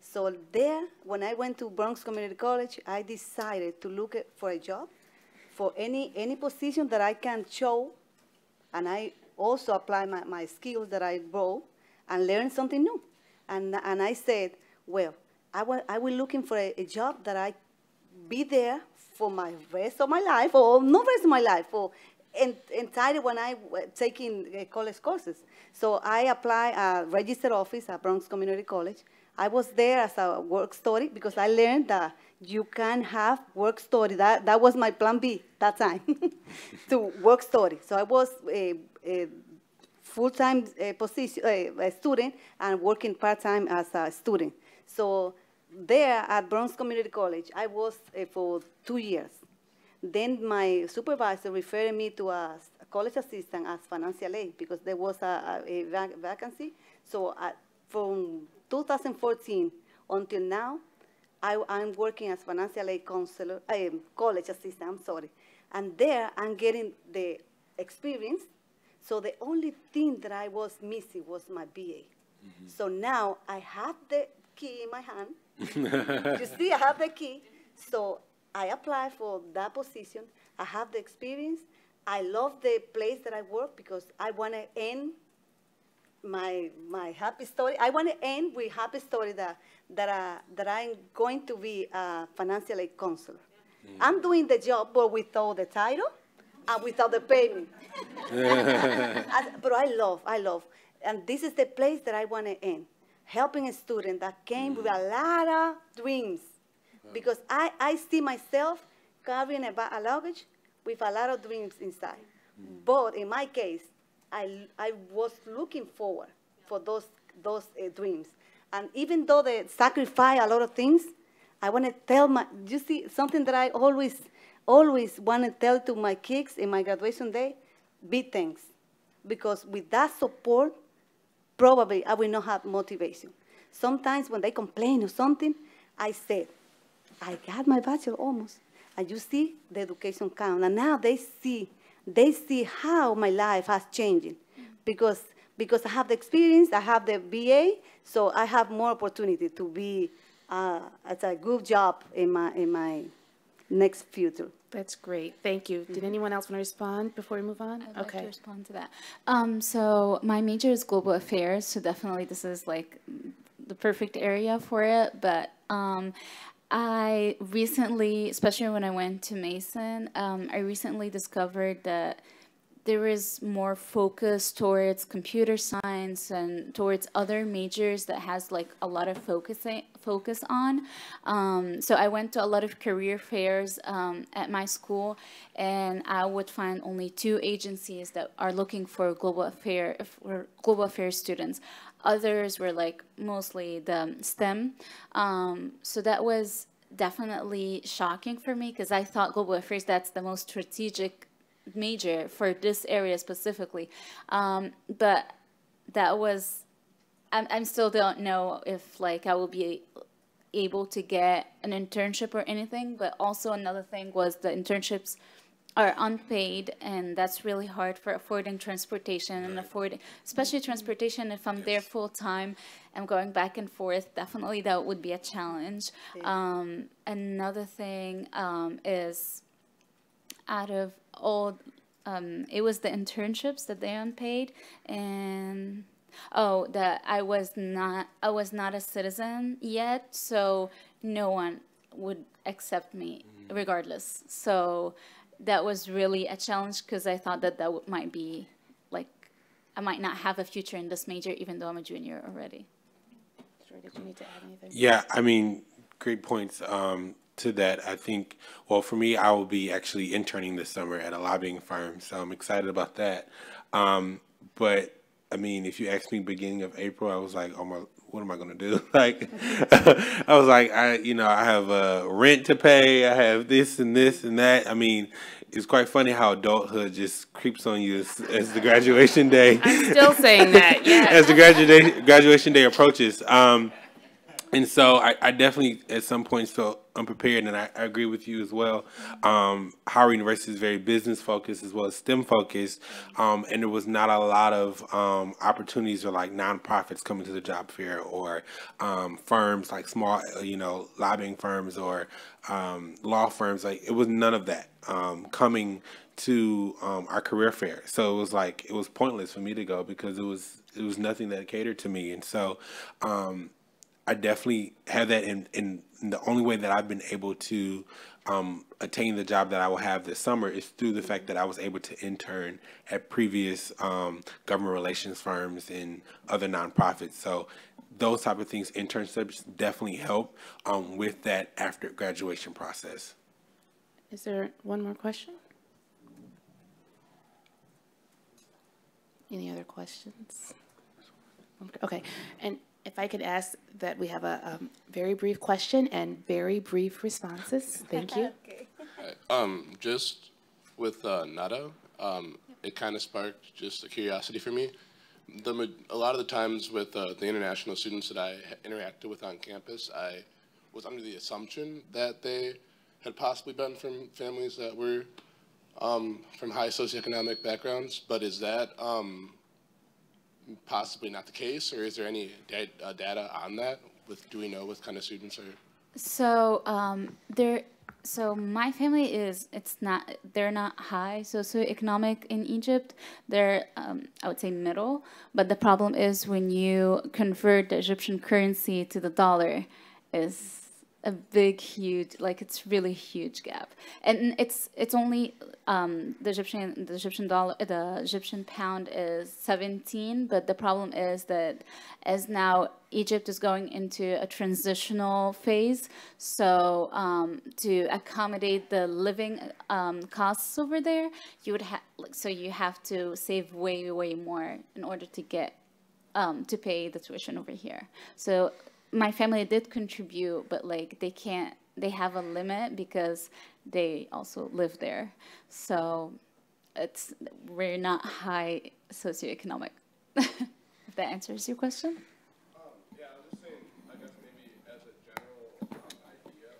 So there, when I went to Bronx Community College, I decided to look for a job, for any position that I can show, and I also apply my skills that I brought and learn something new. And I said, well, I will looking for a job that I be there for my rest of my life, or not rest of my life, for entirely when I was taking college courses. So I applied a registered office at Bronx Community College. I was there as a work study because I learned that you can have work study. That was my plan B that time, to work study. So I was a full-time position, a student, and working part-time as a student. So there at Bronx Community College, I was for 2 years. Then my supervisor referred me to a college assistant as financial aid because there was a vacancy. So from 2014 until now, I'm working as financial aid counselor, college assistant, I'm sorry. And there I'm getting the experience. So the only thing that I was missing was my BA. So now I have the key in my hand. You see, I have the key. So I applied for that position. I have the experience. I love the place that I work because I want to end my happy story. I want to end with happy story that I'm going to be a financial aid counselor. I'm doing the job, but without the title and without the payment. But I love. And this is the place that I want to end, helping a student that came with a lot of dreams. Because I see myself carrying a luggage with a lot of dreams inside. But in my case, I was looking forward for those dreams. And even though they sacrifice a lot of things, I want to tell you see, something that I always want to tell to my kids in my graduation day, big thanks. Because with that support, probably I will not have motivation. Sometimes when they complain or something, I said, I got my bachelor almost. And you see, the education count. And now they see how my life has changed. Because I have the experience, I have the BA, so I have more opportunity to be at a good job in my next future. That's great. Thank you. Did anyone else want to respond before we move on? I'd like to respond to that. So my major is global affairs, so definitely this is like the perfect area for it. But I recently, especially when I went to Mason, I recently discovered that there is more focus towards computer science and towards other majors that has like a lot of focus on. So I went to a lot of career fairs at my school, and I would find only 2 agencies that are looking for global affairs students. Others were like mostly the STEM. So that was definitely shocking for me because I thought global affairs, that's the most strategic major for this area specifically. But that was, I still don't know if like I will be able to get an internship or anything. But also another thing was the internships are unpaid, and that's really hard for affording transportation and especially transportation. If I'm there full time, I'm going back and forth, definitely that would be a challenge. Another thing is, out of all, it was the internships that they unpaid, and that I was not a citizen yet, so no one would accept me regardless. So that was really a challenge because I thought that might be like, I might not have a future in this major even though I'm a junior already. Did you need to add anything? Yeah, I mean, great points to that. I think, well, for me, I will be actually interning this summer at a lobbying firm, so I'm excited about that. But I mean, if you asked me beginning of April, I was like, what am I going to do? Like, I was like, I have rent to pay. I have this and this and that. I mean, it's quite funny how adulthood just creeps on you as the graduation day. I'm still saying that, yeah. As the graduation day approaches. And so I definitely at some points felt unprepared, and I agree with you as well. Howard University is very business focused as well as STEM focused, and there was not a lot of opportunities for like nonprofits coming to the job fair, or firms like small, lobbying firms or law firms. Like, it was none of that coming to our career fair. So it was pointless for me to go because it was nothing that catered to me, and so. I definitely have that, and the only way that I've been able to attain the job that I will have this summer is through the fact that I was able to intern at previous government relations firms and other nonprofits. So those type of things, internships definitely help with that after graduation process. Is there one more question? Any other questions? Okay, and if I could ask that we have a very brief question and very brief responses. Thank you. Okay. Just with Nada, it kind of sparked just a curiosity for me. A lot of the times with the international students that I interacted with on campus, I was under the assumption that they had possibly been from families that were from high socioeconomic backgrounds, but is that possibly not the case, or is there any data on that? Do we know what kind of students are? So so my family they're not high socioeconomic in Egypt. They're I would say middle, but the problem is when you convert the Egyptian currency to the dollar is a big, huge, like it's really huge gap, and it's only the Egyptian pound is 17, but the problem is that as now Egypt is going into a transitional phase, so to accommodate the living costs over there, you would you have to save way more in order to get to pay the tuition over here. So my family did contribute, but like they have a limit because they also live there. So we're not high socioeconomic. If that answers your question. Yeah, I was just saying, I guess maybe as a general idea,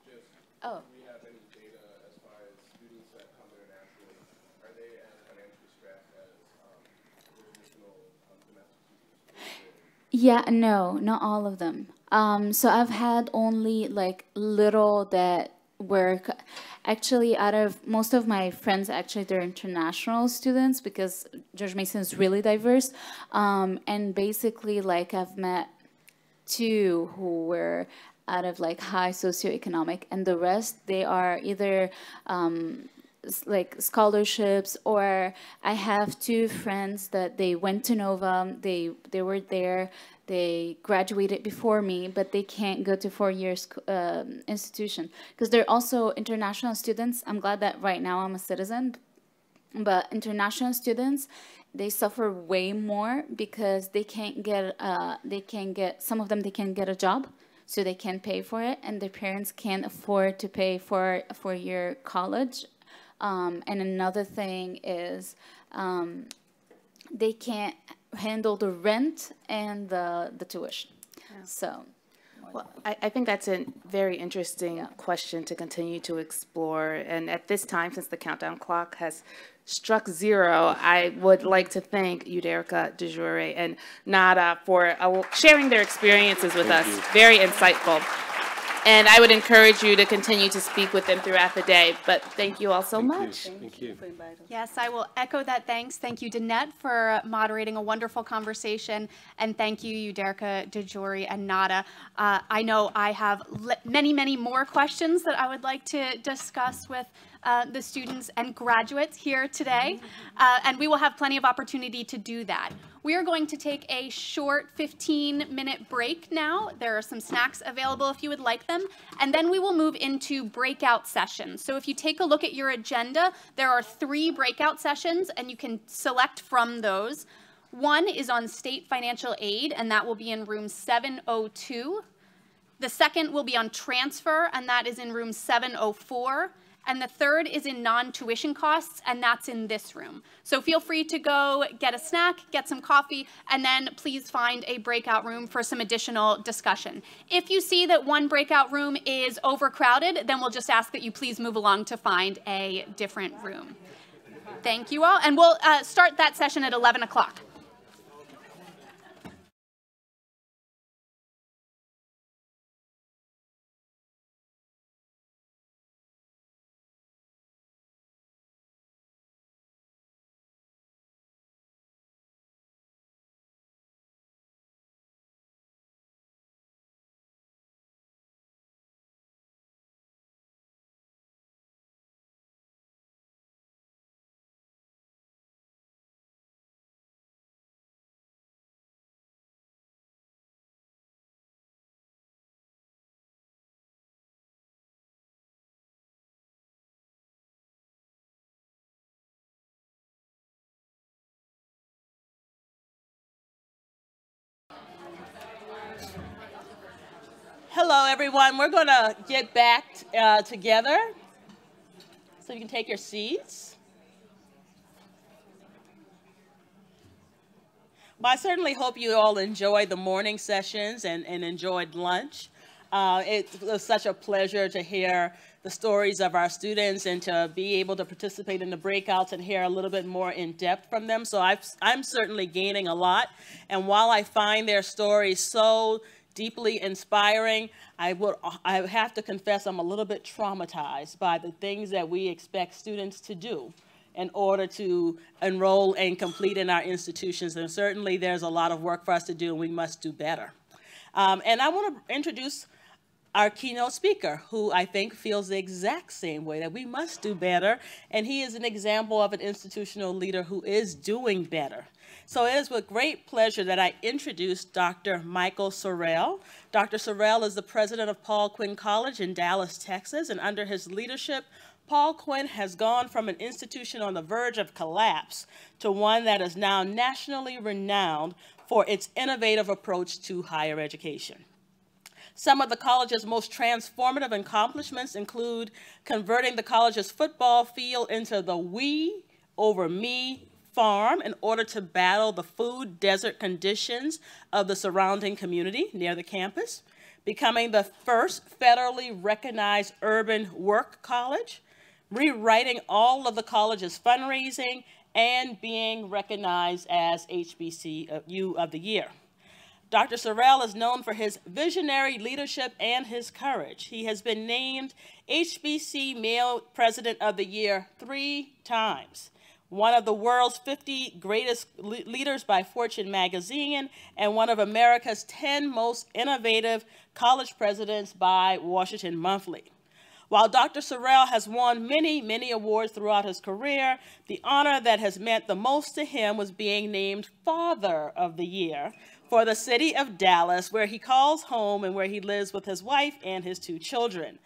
just do we have any data as far as students that come internationally, are they as financially strapped as traditional domestic students? Yeah, no, not all of them. So I've had only like little that were actually out of most of my friends, actually they're international students because George Mason is really diverse. And basically like I've met 2 who were out of like high socioeconomic, and the rest they are either like scholarships, or I have 2 friends that they went to Nova, they were there, they graduated before me, but they can't go to 4-year institution because they're also international students. I'm glad that right now I'm a citizen, but international students, they suffer way more because they can't get some of them they can't get a job, so they can't pay for it, and their parents can't afford to pay for a 4-year college. And another thing is they can't handle the rent and the tuition. Yeah. So, well, I think that's a very interesting question to continue to explore. And at this time, since the countdown clock has struck 0, I would like to thank Euderica DeJure and Nada for sharing their experiences with us. Very insightful. And I would encourage you to continue to speak with them throughout the day. But thank you all so much. Thank you. Yes, I will echo that thanks. Thank you, Danette, for moderating a wonderful conversation. And thank you, Euderica DeJure and Nada. I know I have many more questions that I would like to discuss with the students and graduates here today. And we will have plenty of opportunity to do that. We are going to take a short 15-minute break now. There are some snacks available if you would like them. And then we will move into breakout sessions. So if you take a look at your agenda, there are 3 breakout sessions, and you can select from those. One is on state financial aid, and that will be in room 702. The second will be on transfer, and that is in room 704. And the third is in non-tuition costs, and that's in this room. So feel free to go get a snack, get some coffee, and then please find a breakout room for some additional discussion. If you see that one breakout room is overcrowded, then we'll just ask that you please move along to find a different room. Thank you all, and we'll start that session at 11 o'clock. Hello, everyone. We're going to get back together, so you can take your seats. Well, I certainly hope you all enjoyed the morning sessions and enjoyed lunch. It was such a pleasure to hear the stories of our students and to be able to participate in the breakouts and hear a little bit more in depth from them. So I'm certainly gaining a lot. And while I find their stories so deeply inspiring, I have to confess I'm a little bit traumatized by the things that we expect students to do in order to enroll and complete in our institutions. And certainly there's a lot of work for us to do, and we must do better. And I want to introduce our keynote speaker, who I think feels the exact same way, that we must do better. And he is an example of an institutional leader who is doing better. So it is with great pleasure that I introduce Dr. Michael Sorrell. Dr. Sorrell is the president of Paul Quinn College in Dallas, Texas, and under his leadership, Paul Quinn has gone from an institution on the verge of collapse to one that is now nationally renowned for its innovative approach to higher education. Some of the college's most transformative accomplishments include converting the college's football field into the we over me farm in order to battle the food desert conditions of the surrounding community near the campus, becoming the first federally recognized urban work college, rewriting all of the college's fundraising, and being recognized as HBCU of the Year. Dr. Sorrell is known for his visionary leadership and his courage. He has been named HBC Male President of the Year 3 times, one of the world's 50 greatest leaders by Fortune magazine, and one of America's 10 most innovative college presidents by Washington Monthly. While Dr. Sorrell has won many, many awards throughout his career, the honor that has meant the most to him was being named Father of the Year for the city of Dallas, where he calls home and where he lives with his wife and his 2 children.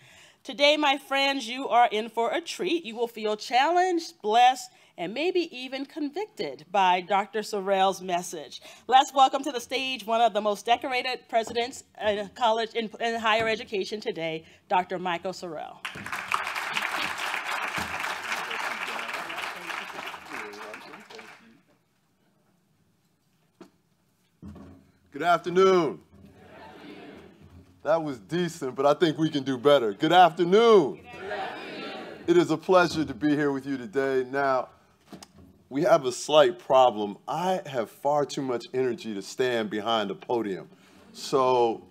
Today, my friends, you are in for a treat. You will feel challenged, blessed, and maybe even convicted by Dr. Sorrell's message. Let's welcome to the stage one of the most decorated presidents in college in higher education today, Dr. Michael Sorrell. Good afternoon. That was decent, but I think we can do better. Good afternoon. Good afternoon. It is a pleasure to be here with you today. Now, we have a slight problem. I have far too much energy to stand behind a podium. So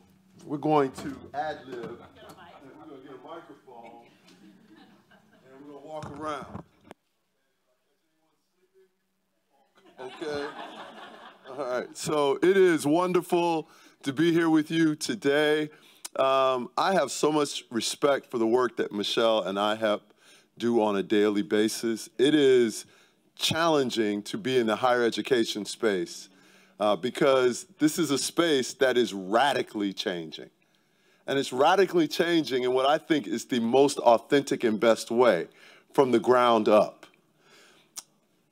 we're going to ad-lib, and we're going to get a microphone, and we're going to walk around. Okay? All right, so it is wonderful to be here with you today. I have so much respect for the work that Michelle and IHEP do on a daily basis. It is challenging to be in the higher education space because this is a space that is radically changing. And it's radically changing in what I think is the most authentic and best way, from the ground up.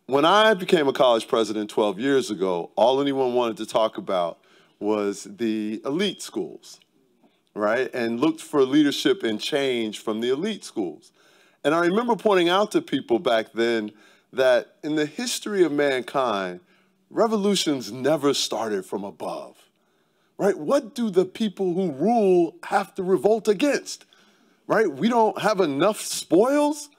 When I became a college president 12 years ago, all anyone wanted to talk about was the elite schools, right? And looked for leadership and change from the elite schools. And I remember pointing out to people back then that in the history of mankind, revolutions never started from above, right? What do the people who rule have to revolt against, right? We don't have enough spoils?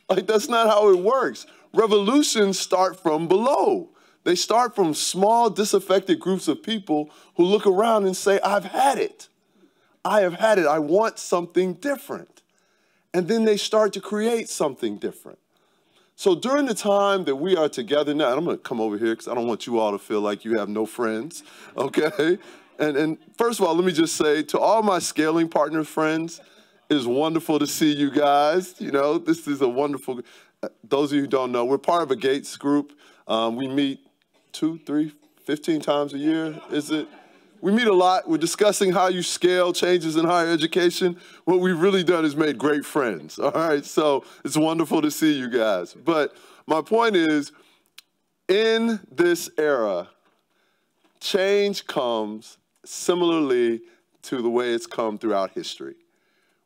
Like, that's not how it works. Revolutions start from below. They start from small, disaffected groups of people who look around and say, I've had it. I have had it. I want something different. And then they start to create something different. So during the time that we are together now, and I'm going to come over here because I don't want you all to feel like you have no friends, okay? And first of all, let me just say to all my scaling partner friends, it is wonderful to see you guys. You know, this is a wonderful, those of you who don't know, we're part of a Gates group. We meet 2, 3, 15 times a year, is it? We meet a lot. We're discussing how you scale changes in higher education. What we've really done is made great friends, all right? So it's wonderful to see you guys. But my point is, in this era, change comes. Similarly, to the way it's come throughout history,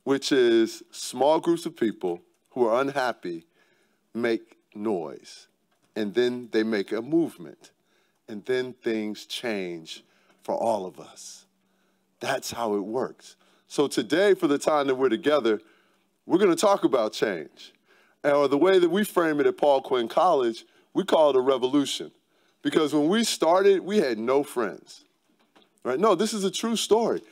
which is small groups of people who are unhappy make noise, and then they make a movement, and then things change for all of us. That's how it works. So today, for the time that we're together, we're going to talk about change. Or the way that we frame it at Paul Quinn College, we call it a revolution. Because when we started, we had no friends. Right? No, this is a true story.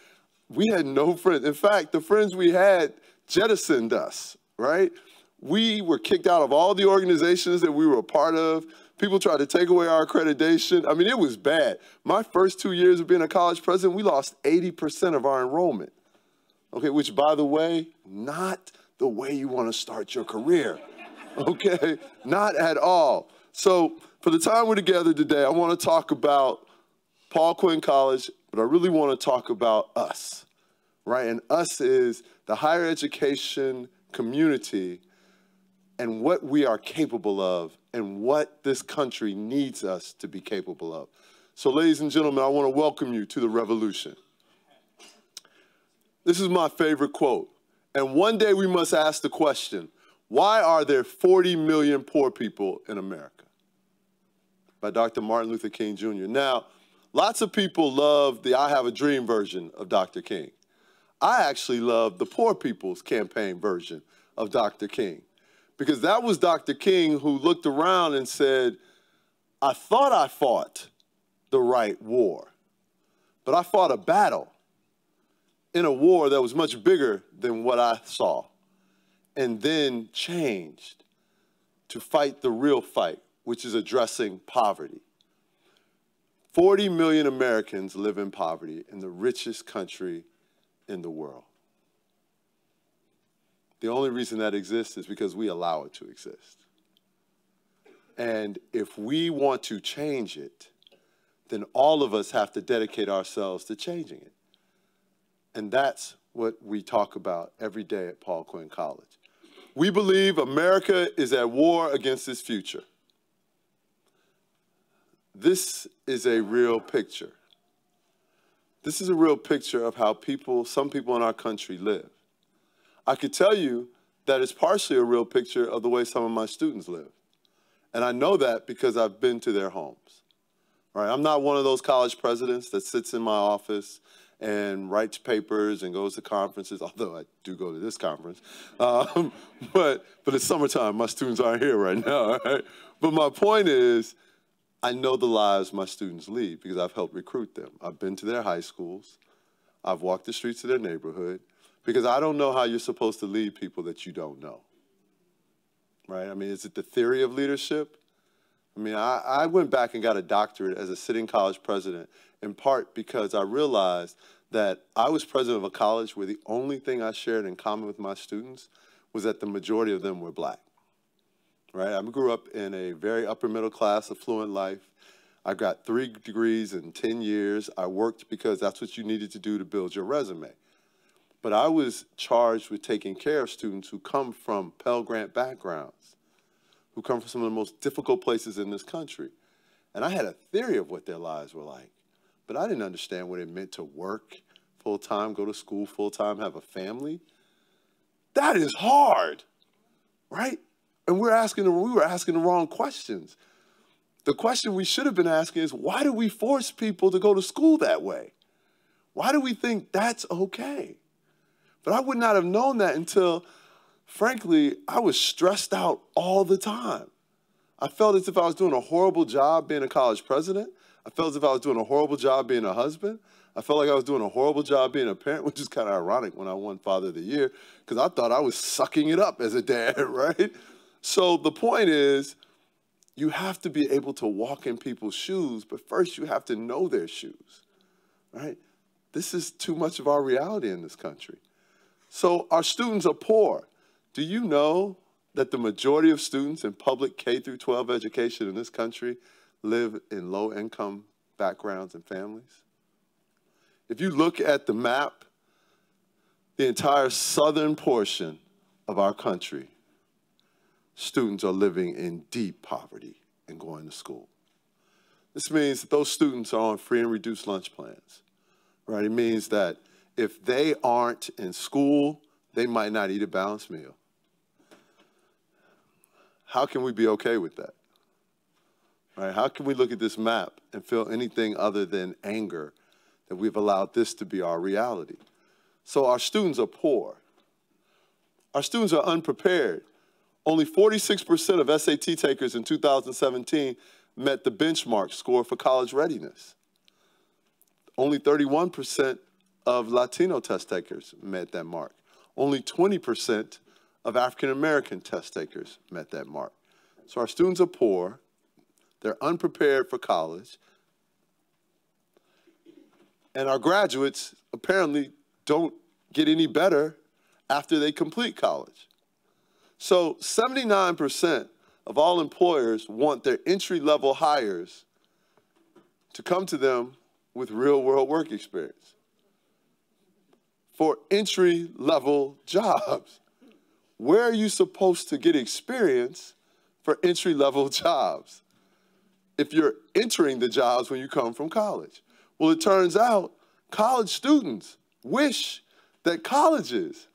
We had no friends. In fact, the friends we had jettisoned us, right? We were kicked out of all the organizations that we were a part of. People tried to take away our accreditation. I mean, it was bad. My first 2 years of being a college president, we lost 80% of our enrollment. Okay, which, by the way, not the way you want to start your career. Okay, not at all. So for the time we're together today, I want to talk about Paul Quinn College, but I really want to talk about us, right? And us is the higher education community and what we are capable of and what this country needs us to be capable of. So ladies and gentlemen, I want to welcome you to the revolution. This is my favorite quote. And one day we must ask the question, why are there 40 million poor people in America? By Dr. Martin Luther King Jr. Now, lots of people love the I Have a Dream version of Dr. King. I actually love the Poor People's Campaign version of Dr. King, because that was Dr. King who looked around and said, I thought I fought the right war, but I fought a battle in a war that was much bigger than what I saw, and then changed to fight the real fight, which is addressing poverty. 40 million Americans live in poverty in the richest country in the world. The only reason that exists is because we allow it to exist. And if we want to change it, then all of us have to dedicate ourselves to changing it. And that's what we talk about every day at Paul Quinn College. We believe America is at war against its future. This is a real picture. This is a real picture of how some people in our country live. I could tell you that it's partially a real picture of the way some of my students live. And I know that because I've been to their homes. Right? I'm not one of those college presidents that sits in my office and writes papers and goes to conferences, although I do go to this conference. But it's summertime. My students aren't here right now. Right? But my point is, I know the lives my students lead because I've helped recruit them. I've been to their high schools. I've walked the streets of their neighborhood because I don't know how you're supposed to lead people that you don't know. Right? I mean, is it the theory of leadership? I mean, I went back and got a doctorate as a sitting college president, in part because I realized that I was president of a college where the only thing I shared in common with my students was that the majority of them were black. Right? I grew up in a very upper middle class, affluent life. I got 3 degrees in 10 years. I worked because that's what you needed to do to build your resume. But I was charged with taking care of students who come from Pell Grant backgrounds, who come from some of the most difficult places in this country. And I had a theory of what their lives were like, but I didn't understand what it meant to work full-time, go to school full-time, have a family. That is hard, right? And we were asking the wrong questions. The question we should have been asking is, why do we force people to go to school that way? Why do we think that's okay? But I would not have known that until, frankly, I was stressed out all the time. I felt as if I was doing a horrible job being a college president. I felt as if I was doing a horrible job being a husband. I felt like I was doing a horrible job being a parent, which is kind of ironic when I won Father of the Year, because I thought I was sucking it up as a dad, right? So the point is, you have to be able to walk in people's shoes, but first you have to know their shoes, right? This is too much of our reality in this country. So our students are poor. Do you know that the majority of students in public K-12 education in this country live in low-income backgrounds and families? If you look at the map, the entire southern portion of our country, students are living in deep poverty and going to school. This means that those students are on free and reduced lunch plans, right? It means that if they aren't in school, they might not eat a balanced meal. How can we be okay with that? Right? How can we look at this map and feel anything other than anger that we've allowed this to be our reality? So our students are poor. Our students are unprepared. Only 46% of SAT takers in 2017 met the benchmark score for college readiness. Only 31% of Latino test takers met that mark. Only 20% of African American test takers met that mark. So our students are poor, they're unprepared for college, and our graduates apparently don't get any better after they complete college. So 79% of all employers want their entry-level hires to come to them with real-world work experience for entry-level jobs. Where are you supposed to get experience for entry-level jobs if you're entering the jobs when you come from college? Well, it turns out college students wish that colleges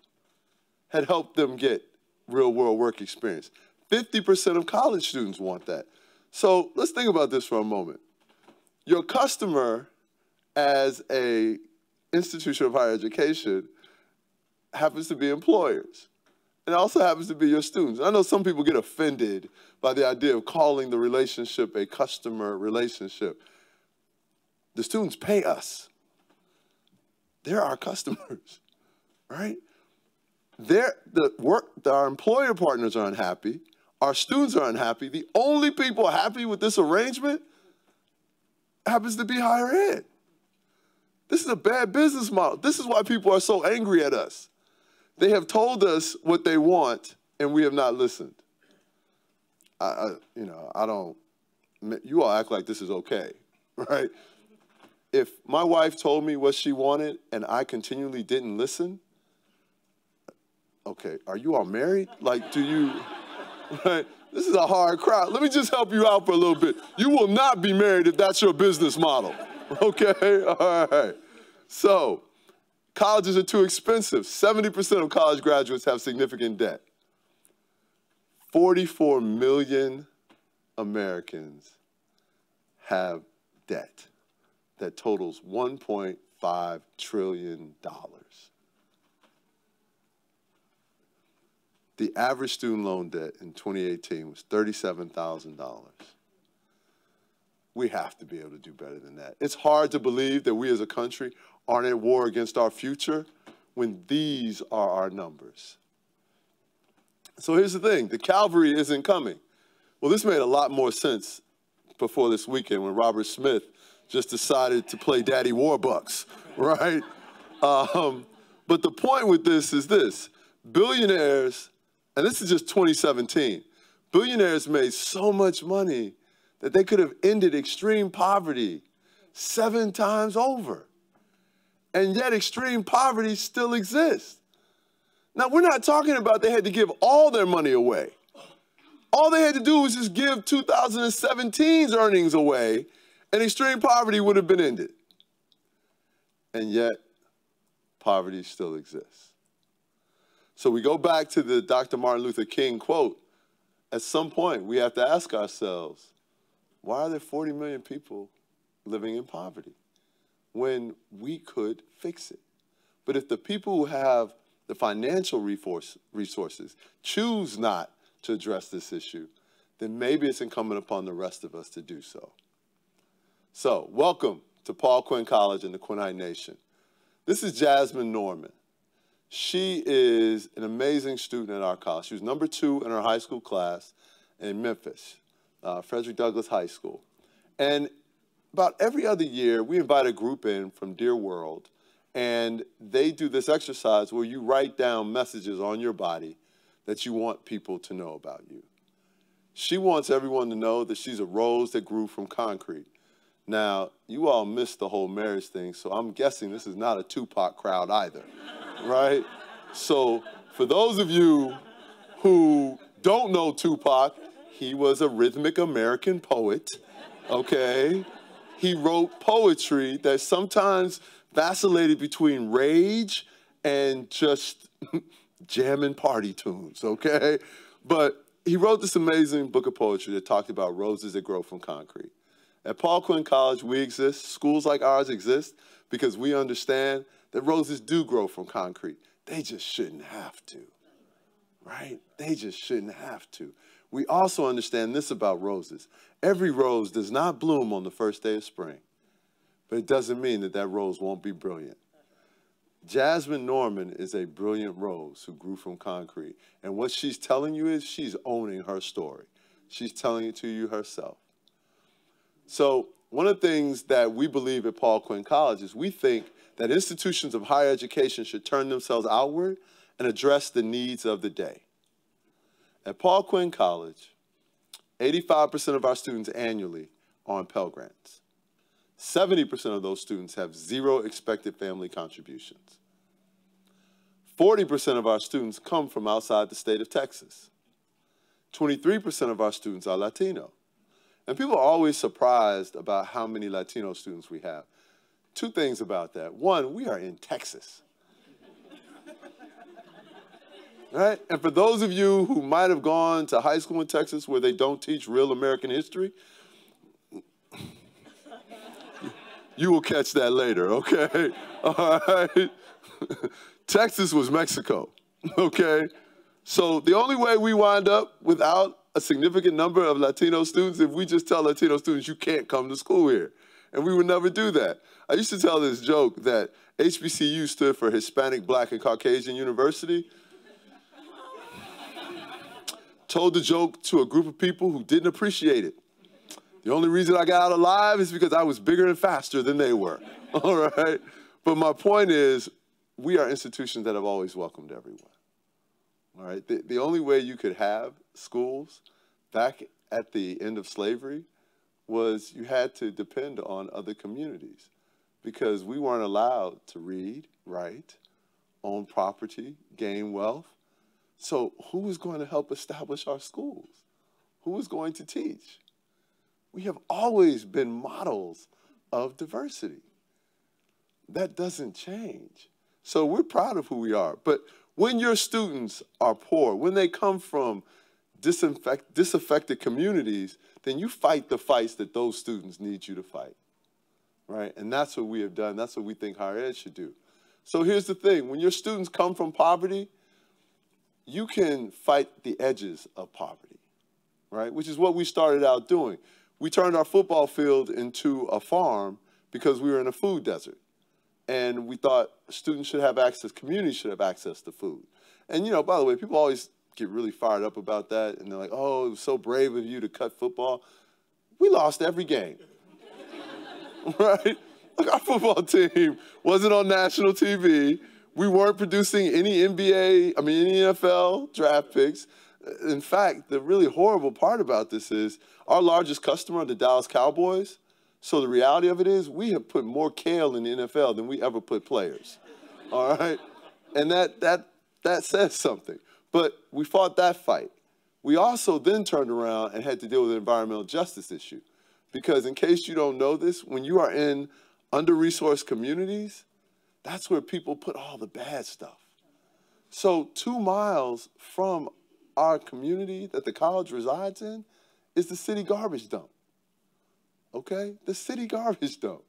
had helped them get real-world work experience. 50% of college students want that. So let's think about this for a moment. Your customer as an institution of higher education happens to be employers. It also happens to be your students. I know some people get offended by the idea of calling the relationship a customer relationship. The students pay us. They're our customers, right? Our employer partners are unhappy. Our students are unhappy. The only people happy with this arrangement happens to be higher ed. This is a bad business model. This is why people are so angry at us. They have told us what they want, and we have not listened. You all act like this is okay, right? If my wife told me what she wanted and I continually didn't listen, okay, are you all married? Like, do you, right? This is a hard crowd. Let me just help you out for a little bit. You will not be married if that's your business model, okay? All right. So, colleges are too expensive. 70% of college graduates have significant debt. 44 million Americans have debt that totals $1.5 trillion. The average student loan debt in 2018 was $37,000. We have to be able to do better than that. It's hard to believe that we as a country aren't at war against our future when these are our numbers. So here's the thing, the cavalry isn't coming. Well, this made a lot more sense before this weekend when Robert Smith just decided to play Daddy Warbucks, right? But the point with this is this, billionaires, and this is just 2017, billionaires made so much money that they could have ended extreme poverty 7 times over. And yet extreme poverty still exists. Now, we're not talking about they had to give all their money away. All they had to do was just give 2017's earnings away, and extreme poverty would have been ended. And yet, poverty still exists. So we go back to the Dr. Martin Luther King quote. At some point, we have to ask ourselves, why are there 40 million people living in poverty when we could fix it? But if the people who have the financial resources choose not to address this issue, then maybe it's incumbent upon the rest of us to do so. So, welcome to Paul Quinn College and the Quinnite Nation. This is Jasmine Norman. She is an amazing student at our college. She was number 2 in her high school class in Memphis, Frederick Douglass High School. And about every other year, we invite a group in from Dear World, and they do this exercise where you write down messages on your body that you want people to know about you. She wants everyone to know that she's a rose that grew from concrete. Now, you all missed the whole marriage thing, so I'm guessing this is not a Tupac crowd either, right? So for those of you who don't know Tupac, he was a rhythmic American poet, okay? He wrote poetry that sometimes vacillated between rage and just jamming party tunes, okay? But he wrote this amazing book of poetry that talked about roses that grow from concrete. At Paul Quinn College, we exist. Schools like ours exist because we understand that roses do grow from concrete. They just shouldn't have to, right? They just shouldn't have to. We also understand this about roses. Every rose does not bloom on the first day of spring, but it doesn't mean that that rose won't be brilliant. Jasmine Norman is a brilliant rose who grew from concrete. And what she's telling you is she's owning her story. She's telling it to you herself. So one of the things that we believe at Paul Quinn College is we think that institutions of higher education should turn themselves outward and address the needs of the day. At Paul Quinn College, 85% of our students annually are on Pell Grants. 70% of those students have zero expected family contributions. 40% of our students come from outside the state of Texas. 23% of our students are Latino. And people are always surprised about how many Latino students we have. Two things about that. One, we are in Texas. Right? And for those of you who might have gone to high school in Texas where they don't teach real American history, you will catch that later, okay? All right? Texas was Mexico, okay? So the only way we wind up without a significant number of Latino students if we just tell Latino students you can't come to school here. And we would never do that. I used to tell this joke that HBCU stood for Hispanic, Black, and Caucasian University. Told the joke to a group of people who didn't appreciate it. The only reason I got out alive is because I was bigger and faster than they were, all right? But my point is, we are institutions that have always welcomed everyone, all right? The only way you could have schools back at the end of slavery was you had to depend on other communities because we weren't allowed to read, write, own property, gain wealth. So who was going to help establish our schools? Who was going to teach? We have always been models of diversity. That doesn't change. So we're proud of who we are. But when your students are poor, when they come from disaffected communities, then you fight the fights that those students need you to fight, right? And that's what we have done. That's what we think higher ed should do. So here's the thing. When your students come from poverty, you can fight the edges of poverty, right? Which is what we started out doing. We turned our football field into a farm because we were in a food desert. And we thought students should have access, communities should have access to food. And, you know, by the way, people always get really fired up about that. And they're like, oh, it was so brave of you to cut football. We lost every game, right? Like our football team wasn't on national TV. We weren't producing any any NFL draft picks. In fact, the really horrible part about this is our largest customer are the Dallas Cowboys. So the reality of it is we have put more kale in the NFL than we ever put players, all right? And that says something. But we fought that fight. We also then turned around and had to deal with the environmental justice issue. Because in case you don't know this, when you are in under-resourced communities, that's where people put all the bad stuff. So 2 miles from our community that the college resides in is the city garbage dump, okay? The city garbage dump.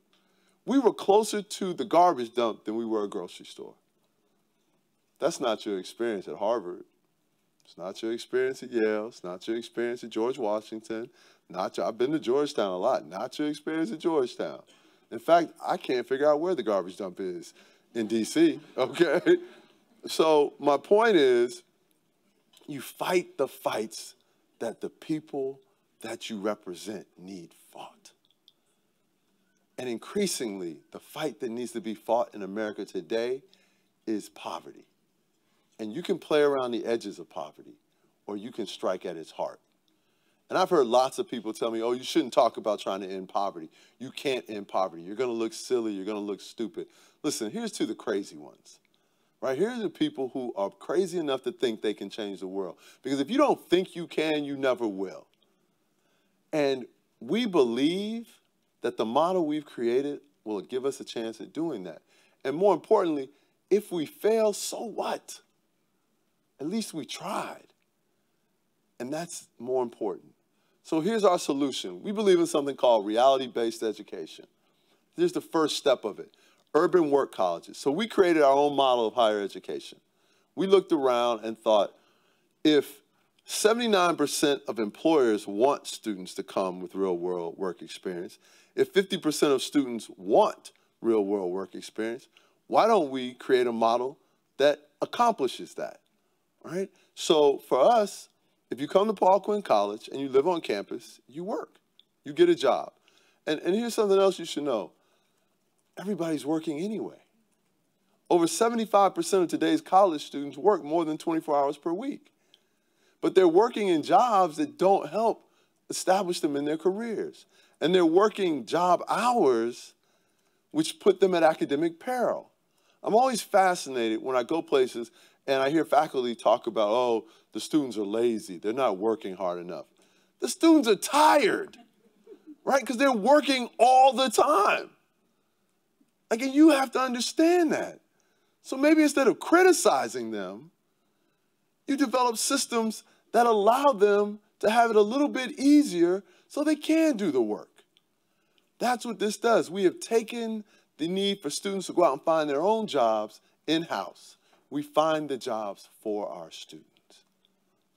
We were closer to the garbage dump than we were a grocery store. That's not your experience at Harvard. It's not your experience at Yale. It's not your experience at George Washington. I've been to Georgetown a lot. Not your experience at Georgetown. In fact, I can't figure out where the garbage dump is in D.C., okay? So my point is, you fight the fights that the people that you represent need fought. And increasingly, the fight that needs to be fought in America today is poverty. And you can play around the edges of poverty, or you can strike at its heart. And I've heard lots of people tell me, oh, you shouldn't talk about trying to end poverty. You can't end poverty. You're going to look silly. You're going to look stupid. Listen, here's to the crazy ones, right? Here's the people who are crazy enough to think they can change the world. Because if you don't think you can, you never will. And we believe that the model we've created will it give us a chance at doing that? And more importantly, if we fail, so what? At least we tried. And that's more important. So here's our solution. We believe in something called reality-based education. Here's the first step of it, urban work colleges. So we created our own model of higher education. We looked around and thought, if 79% of employers want students to come with real-world work experience, if 50% of students want real-world work experience, why don't we create a model that accomplishes that, right? So for us, if you come to Paul Quinn College and you live on campus, you work, you get a job. And here's something else you should know. Everybody's working anyway. Over 75% of today's college students work more than 24 hours per week. But they're working in jobs that don't help establish them in their careers. And they're working job hours which put them at academic peril. I'm always fascinated when I go places and I hear faculty talk about, oh, the students are lazy, they're not working hard enough. The students are tired, right? Because they're working all the time. Like, and you have to understand that. So maybe instead of criticizing them, you develop systems that allow them to have it a little bit easier so they can do the work. That's what this does. We have taken the need for students to go out and find their own jobs in-house. We find the jobs for our students,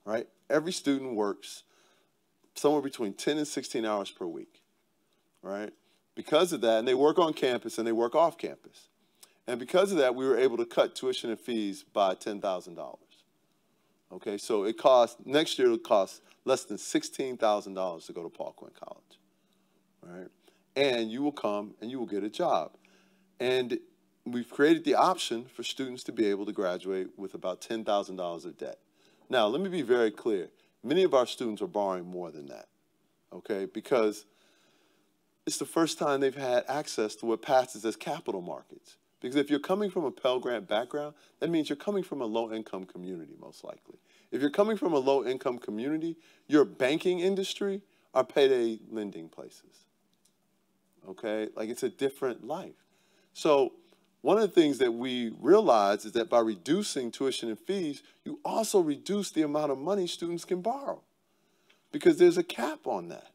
right? Every student works somewhere between 10 and 16 hours per week, right? Because of that, and they work on campus and they work off campus. And because of that, we were able to cut tuition and fees by $10,000. Okay, so it costs, next year it'll cost less than $16,000 to go to Paul Quinn College, right? And you will come and you will get a job. And we've created the option for students to be able to graduate with about $10,000 of debt. Now, let me be very clear. Many of our students are borrowing more than that, okay? Because it's the first time they've had access to what passes as capital markets. Because if you're coming from a Pell Grant background, that means you're coming from a low-income community, most likely. If you're coming from a low-income community, your banking industry are payday lending places, okay? Like, it's a different life. So one of the things that we realize is that by reducing tuition and fees, you also reduce the amount of money students can borrow because there's a cap on that,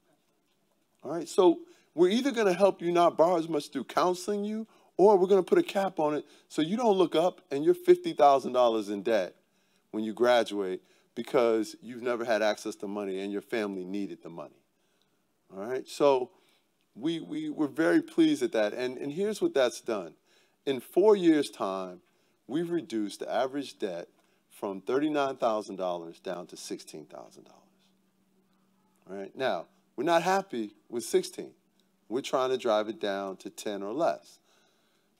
all right? So we're either going to help you not borrow as much through counseling you, or we're going to put a cap on it so you don't look up and you're $50,000 in debt when you graduate because you've never had access to money and your family needed the money. All right? So we're very pleased at that. And here's what that's done. In 4 years' time, we've reduced the average debt from $39,000 down to $16,000. All right? Now, we're not happy with 16. We're trying to drive it down to 10 or less.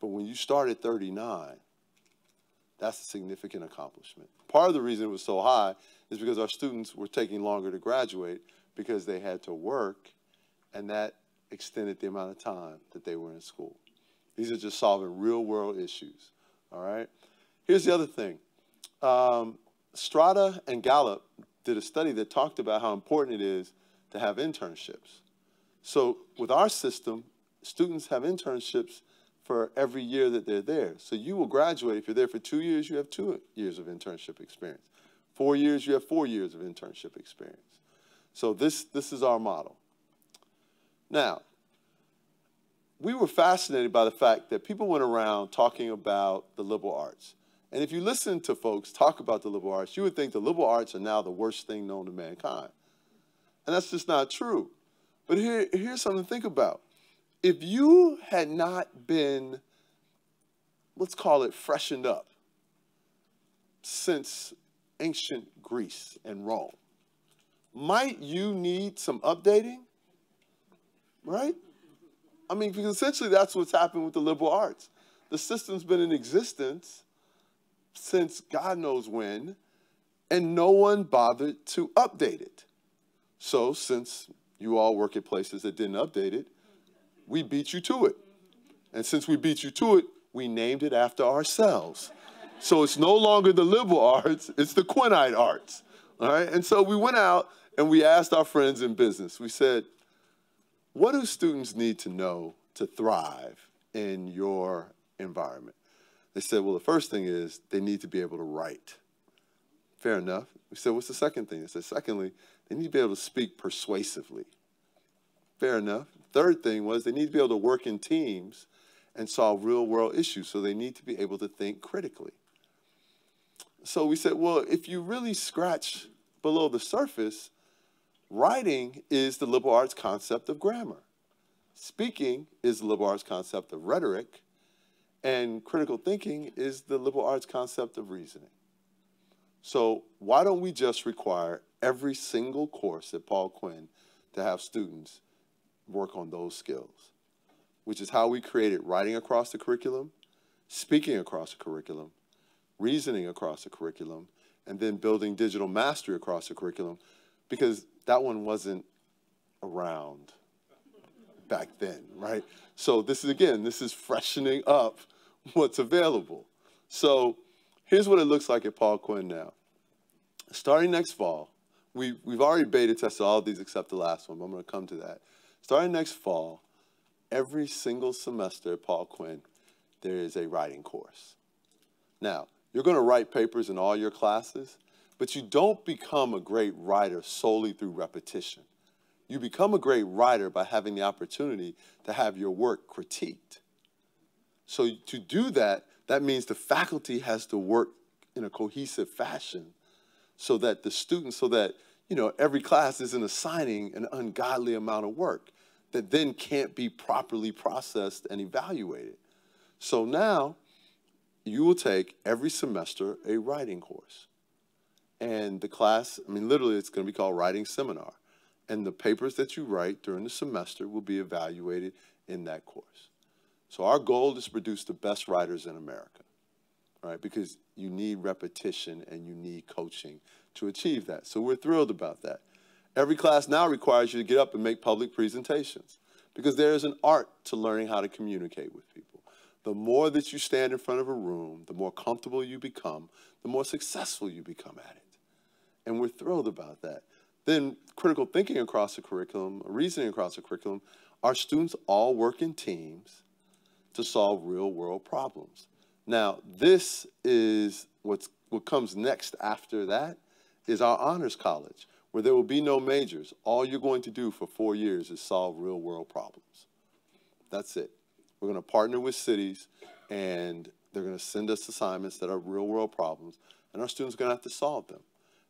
But when you start at 39, that's a significant accomplishment. Part of the reason it was so high is because our students were taking longer to graduate because they had to work, and that extended the amount of time that they were in school. These are just solving real-world issues, all right? Here's the other thing. Strata and Gallup did a study that talked about how important it is to have internships. So with our system, students have internships for every year that they're there. So you will graduate. If you're there for 2 years, you have 2 years of internship experience. 4 years, you have 4 years of internship experience. So this is our model. Now, we were fascinated by the fact that people went around talking about the liberal arts. And if you listen to folks talk about the liberal arts, you would think the liberal arts are now the worst thing known to mankind. And that's just not true. But here's something to think about. If you had not been, let's call it freshened up, since ancient Greece and Rome, might you need some updating? Right? I mean, because essentially that's what's happened with the liberal arts. The system's been in existence since God knows when, and no one bothered to update it. So since you all work at places that didn't update it, we beat you to it. And since we beat you to it, we named it after ourselves. So it's no longer the liberal arts, it's the Quinnite arts. All right? And so we went out and we asked our friends in business. We said, what do students need to know to thrive in your environment? They said, well, the first thing is they need to be able to write. Fair enough. We said, what's the second thing? They said, secondly, they need to be able to speak persuasively. Fair enough. Third thing was they need to be able to work in teams and solve real-world issues, so they need to be able to think critically. So we said, well, if you really scratch below the surface, writing is the liberal arts concept of grammar. Speaking is the liberal arts concept of rhetoric, and critical thinking is the liberal arts concept of reasoning. So why don't we just require every single course at Paul Quinn to have students work on those skills, which is how we created writing across the curriculum, speaking across the curriculum, reasoning across the curriculum, and then building digital mastery across the curriculum, because that one wasn't around back then, right? So this is, again, this is freshening up what's available. So here's what it looks like at Paul Quinn now. Starting next fall, we've already beta tested all of these except the last one, but I'm going to come to that. Starting next fall, every single semester at Paul Quinn, there is a writing course. Now, you're going to write papers in all your classes, but you don't become a great writer solely through repetition. You become a great writer by having the opportunity to have your work critiqued. So to do that, that means the faculty has to work in a cohesive fashion so that the students, every class isn't assigning an ungodly amount of work that then can't be properly processed and evaluated. So now you will take every semester a writing course. And the class, literally it's going to be called Writing Seminar. And the papers that you write during the semester will be evaluated in that course. So our goal is to produce the best writers in America, right? Because you need repetition and you need coaching to achieve that. So we're thrilled about that. Every class now requires you to get up and make public presentations because there is an art to learning how to communicate with people. The more that you stand in front of a room, the more comfortable you become, the more successful you become at it. And we're thrilled about that. Then critical thinking across the curriculum, reasoning across the curriculum, our students all work in teams to solve real-world problems. Now, this is what comes next after that is our honors college, where there will be no majors. All you're going to do for 4 years is solve real-world problems. That's it. We're going to partner with cities, and they're going to send us assignments that are real-world problems, and our students are going to have to solve them.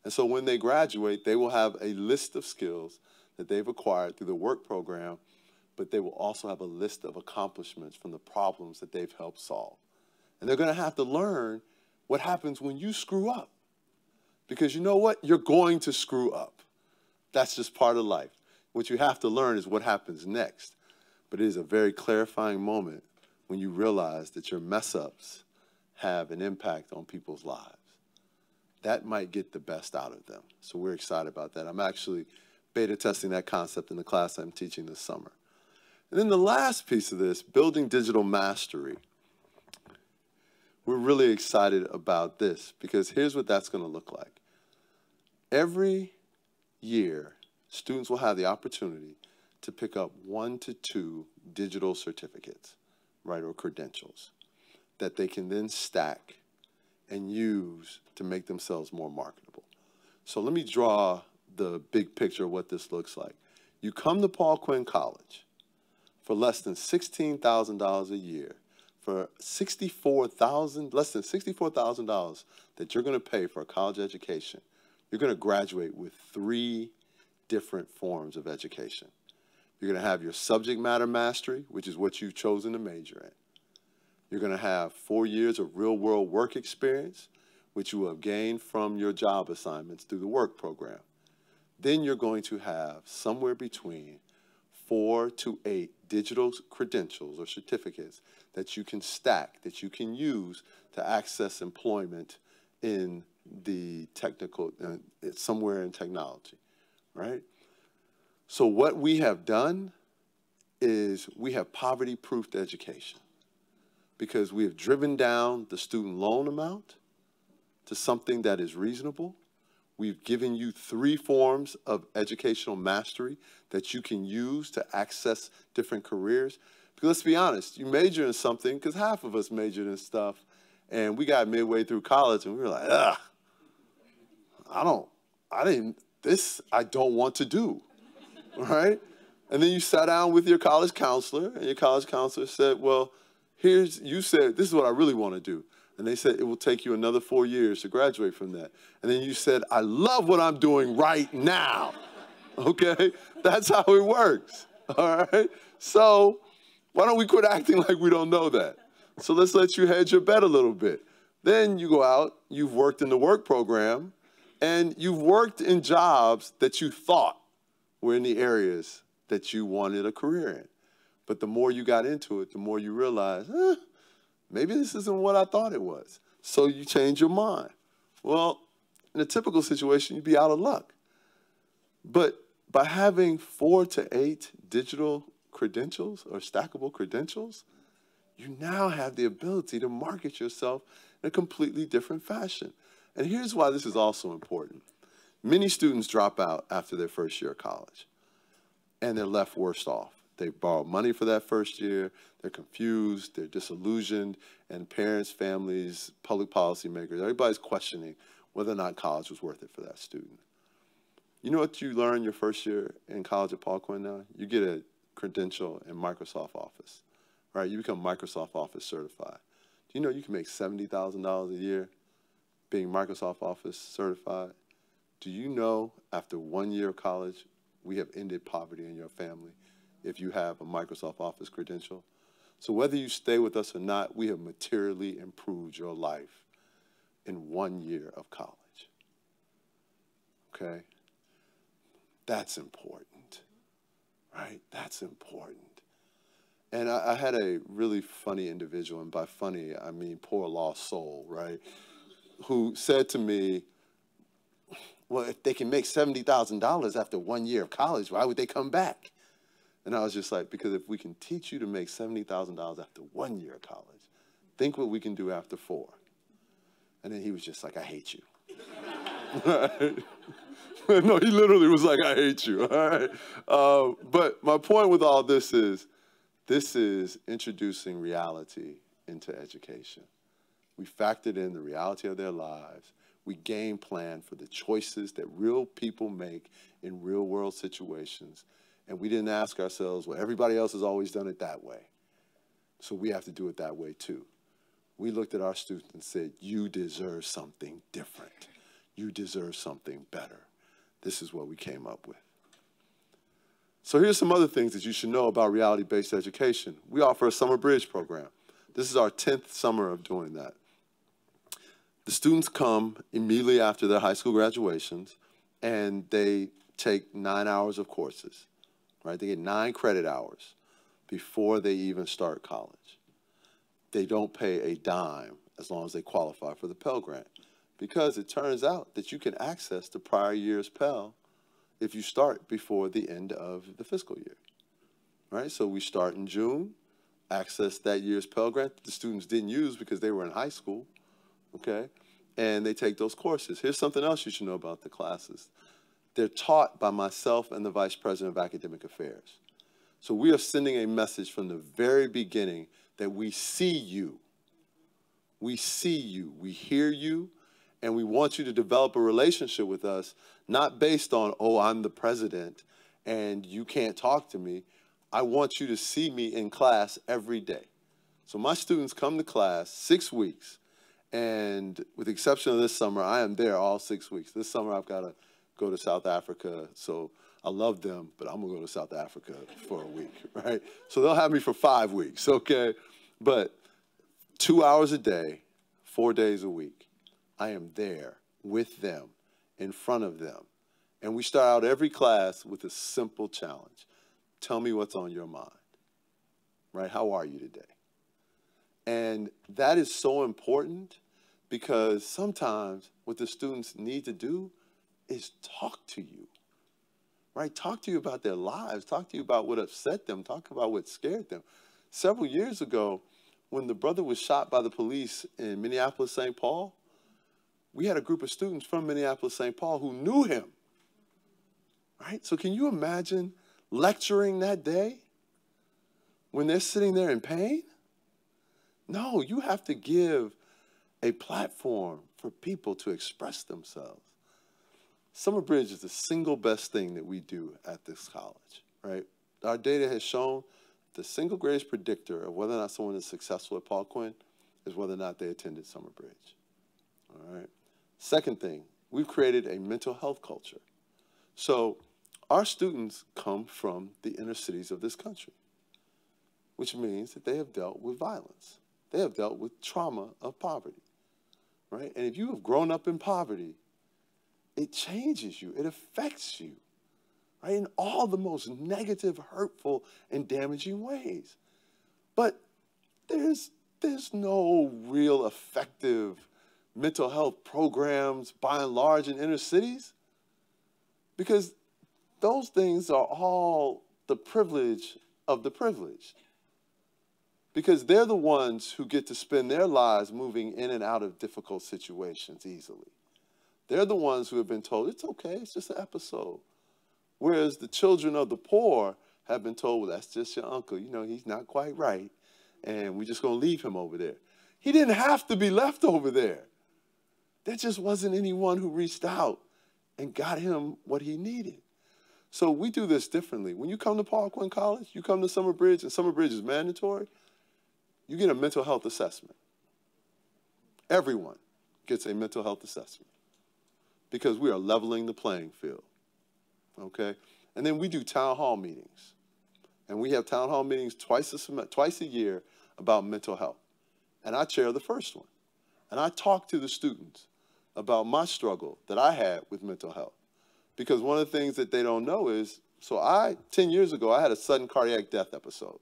And so when they graduate, they will have a list of skills that they've acquired through the work program, but they will also have a list of accomplishments from the problems that they've helped solve. And they're going to have to learn what happens when you screw up. Because you know what? You're going to screw up. That's just part of life. What you have to learn is what happens next. But it is a very clarifying moment when you realize that your mess-ups have an impact on people's lives. That might get the best out of them. So we're excited about that. I'm actually beta testing that concept in the class I'm teaching this summer. And then the last piece of this, building digital mastery. We're really excited about this because here's what that's going to look like. Every year, students will have the opportunity to pick up 1 to 2 digital certificates, right, or credentials that they can then stack and use to make themselves more marketable. So let me draw the big picture of what this looks like. You come to Paul Quinn College for less than $16,000 a year, for less than $64,000 that you're going to pay for a college education. You're going to graduate with 3 different forms of education. You're going to have your subject matter mastery, which is what you've chosen to major in. You're going to have 4 years of real-world work experience, which you will have gained from your job assignments through the work program. Then you're going to have somewhere between 4 to 8 digital credentials or certificates that you can stack, that you can use to access employment in the technical, somewhere in technology, right? So what we have done is we have poverty-proofed education because we have driven down the student loan amount to something that is reasonable. We've given you 3 forms of educational mastery that you can use to access different careers Because let's be honest, you major in something, because half of us majored in stuff, and we got midway through college, and we were like, ugh, I don't want to do, right? And then you sat down with your college counselor, and your college counselor said, well, you said, this is what I really want to do. And they said, it will take you another 4 years to graduate from that. And then you said, I love what I'm doing right now, okay? That's how it works, all right? So why don't we quit acting like we don't know that? So let's let you hedge your bet a little bit. Then you go out, you've worked in the work program, and you've worked in jobs that you thought were in the areas that you wanted a career in. But the more you got into it, the more you realize, maybe this isn't what I thought it was. So you change your mind. Well, in a typical situation, you'd be out of luck. But by having 4 to 8 digital credentials or stackable credentials, you now have the ability to market yourself in a completely different fashion. And here's why this is also important. Many students drop out after their first year of college, and they're left worse off. They borrowed money for that first year, they're confused, they're disillusioned, and parents, families, public policymakers, everybody's questioning whether or not college was worth it for that student. You know what you learn your first year in college at Paul Quinn now? You get a credential in Microsoft Office, right? You become Microsoft Office certified. Do you know you can make $70,000 a year being Microsoft Office certified? Do you know after 1 year of college, we have ended poverty in your family if you have a Microsoft Office credential? So whether you stay with us or not, we have materially improved your life in 1 year of college, okay? That's important, right? That's important. And I had a really funny individual, and by funny, I mean poor lost soul, right? Who said to me, well, if they can make $70,000 after 1 year of college, why would they come back? And I was just like, because if we can teach you to make $70,000 after 1 year of college, think what we can do after 4. And then he was just like, I hate you. No, he literally was like, I hate you, all right? But my point with all this is introducing reality into education. We factored in the reality of their lives. We game plan for the choices that real people make in real world situations. And we didn't ask ourselves, well, everybody else has always done it that way, so we have to do it that way too. We looked at our students and said, you deserve something different. You deserve something better. This is what we came up with. So here's some other things that you should know about reality-based education. We offer a summer bridge program. This is our 10th summer of doing that. The students come immediately after their high school graduations, and they take 9 hours of courses, right? They get 9 credit hours before they even start college. They don't pay a dime as long as they qualify for the Pell Grant, because it turns out that you can access the prior year's Pell if you start before the end of the fiscal year, right? So we start in June, access that year's Pell Grant that the students didn't use because they were in high school, okay? And they take those courses. Here's something else you should know about the classes. They're taught by myself and the Vice President of Academic Affairs. So we are sending a message from the very beginning that we see you. We see you, we hear you, and we want you to develop a relationship with us, not based on, oh, I'm the president and you can't talk to me. I want you to see me in class every day. So my students come to class 6 weeks, and with the exception of this summer, I am there all 6 weeks. This summer I've got to go to South Africa, so I love them, but I'm gonna go to South Africa for a week, right? So they'll have me for 5 weeks, okay? But 2 hours a day, 4 days a week, I am there with them, in front of them. And we start out every class with a simple challenge. Tell me what's on your mind, right? How are you today? And that is so important, because sometimes what the students need to do is talk to you, right? Talk to you about their lives. Talk to you about what upset them. Talk about what scared them. Several years ago, when the brother was shot by the police in Minneapolis, St. Paul, we had a group of students from Minneapolis, St. Paul who knew him, right? So can you imagine lecturing that day when they're sitting there in pain? No, you have to give a platform for people to express themselves. Summer Bridge is the single best thing that we do at this college, right? Our data has shown the single greatest predictor of whether or not someone is successful at Paul Quinn is whether or not they attended Summer Bridge, all right? Second thing, we've created a mental health culture. So our students come from the inner cities of this country, which means that they have dealt with violence. They have dealt with trauma of poverty, right? And if you have grown up in poverty, it changes you, it affects you, right? In all the most negative, hurtful, and damaging ways. But there's no real effective mental health programs, by and large, in inner cities, because those things are all the privilege of the privileged. Because they're the ones who get to spend their lives moving in and out of difficult situations easily. They're the ones who have been told, it's okay, it's just an episode. Whereas the children of the poor have been told, well, that's just your uncle. You know, he's not quite right, and we're just going to leave him over there. He didn't have to be left over there. There just wasn't anyone who reached out and got him what he needed. So we do this differently. When you come to Paul Quinn College, you come to Summer Bridge, and Summer Bridge is mandatory, you get a mental health assessment. Everyone gets a mental health assessment because we are leveling the playing field, okay? And then we do town hall meetings. And we have town hall meetings twice a year about mental health. And I chair the first one. And I talk to the students about my struggle that I had with mental health. Because one of the things that they don't know is, 10 years ago, I had a sudden cardiac death episode.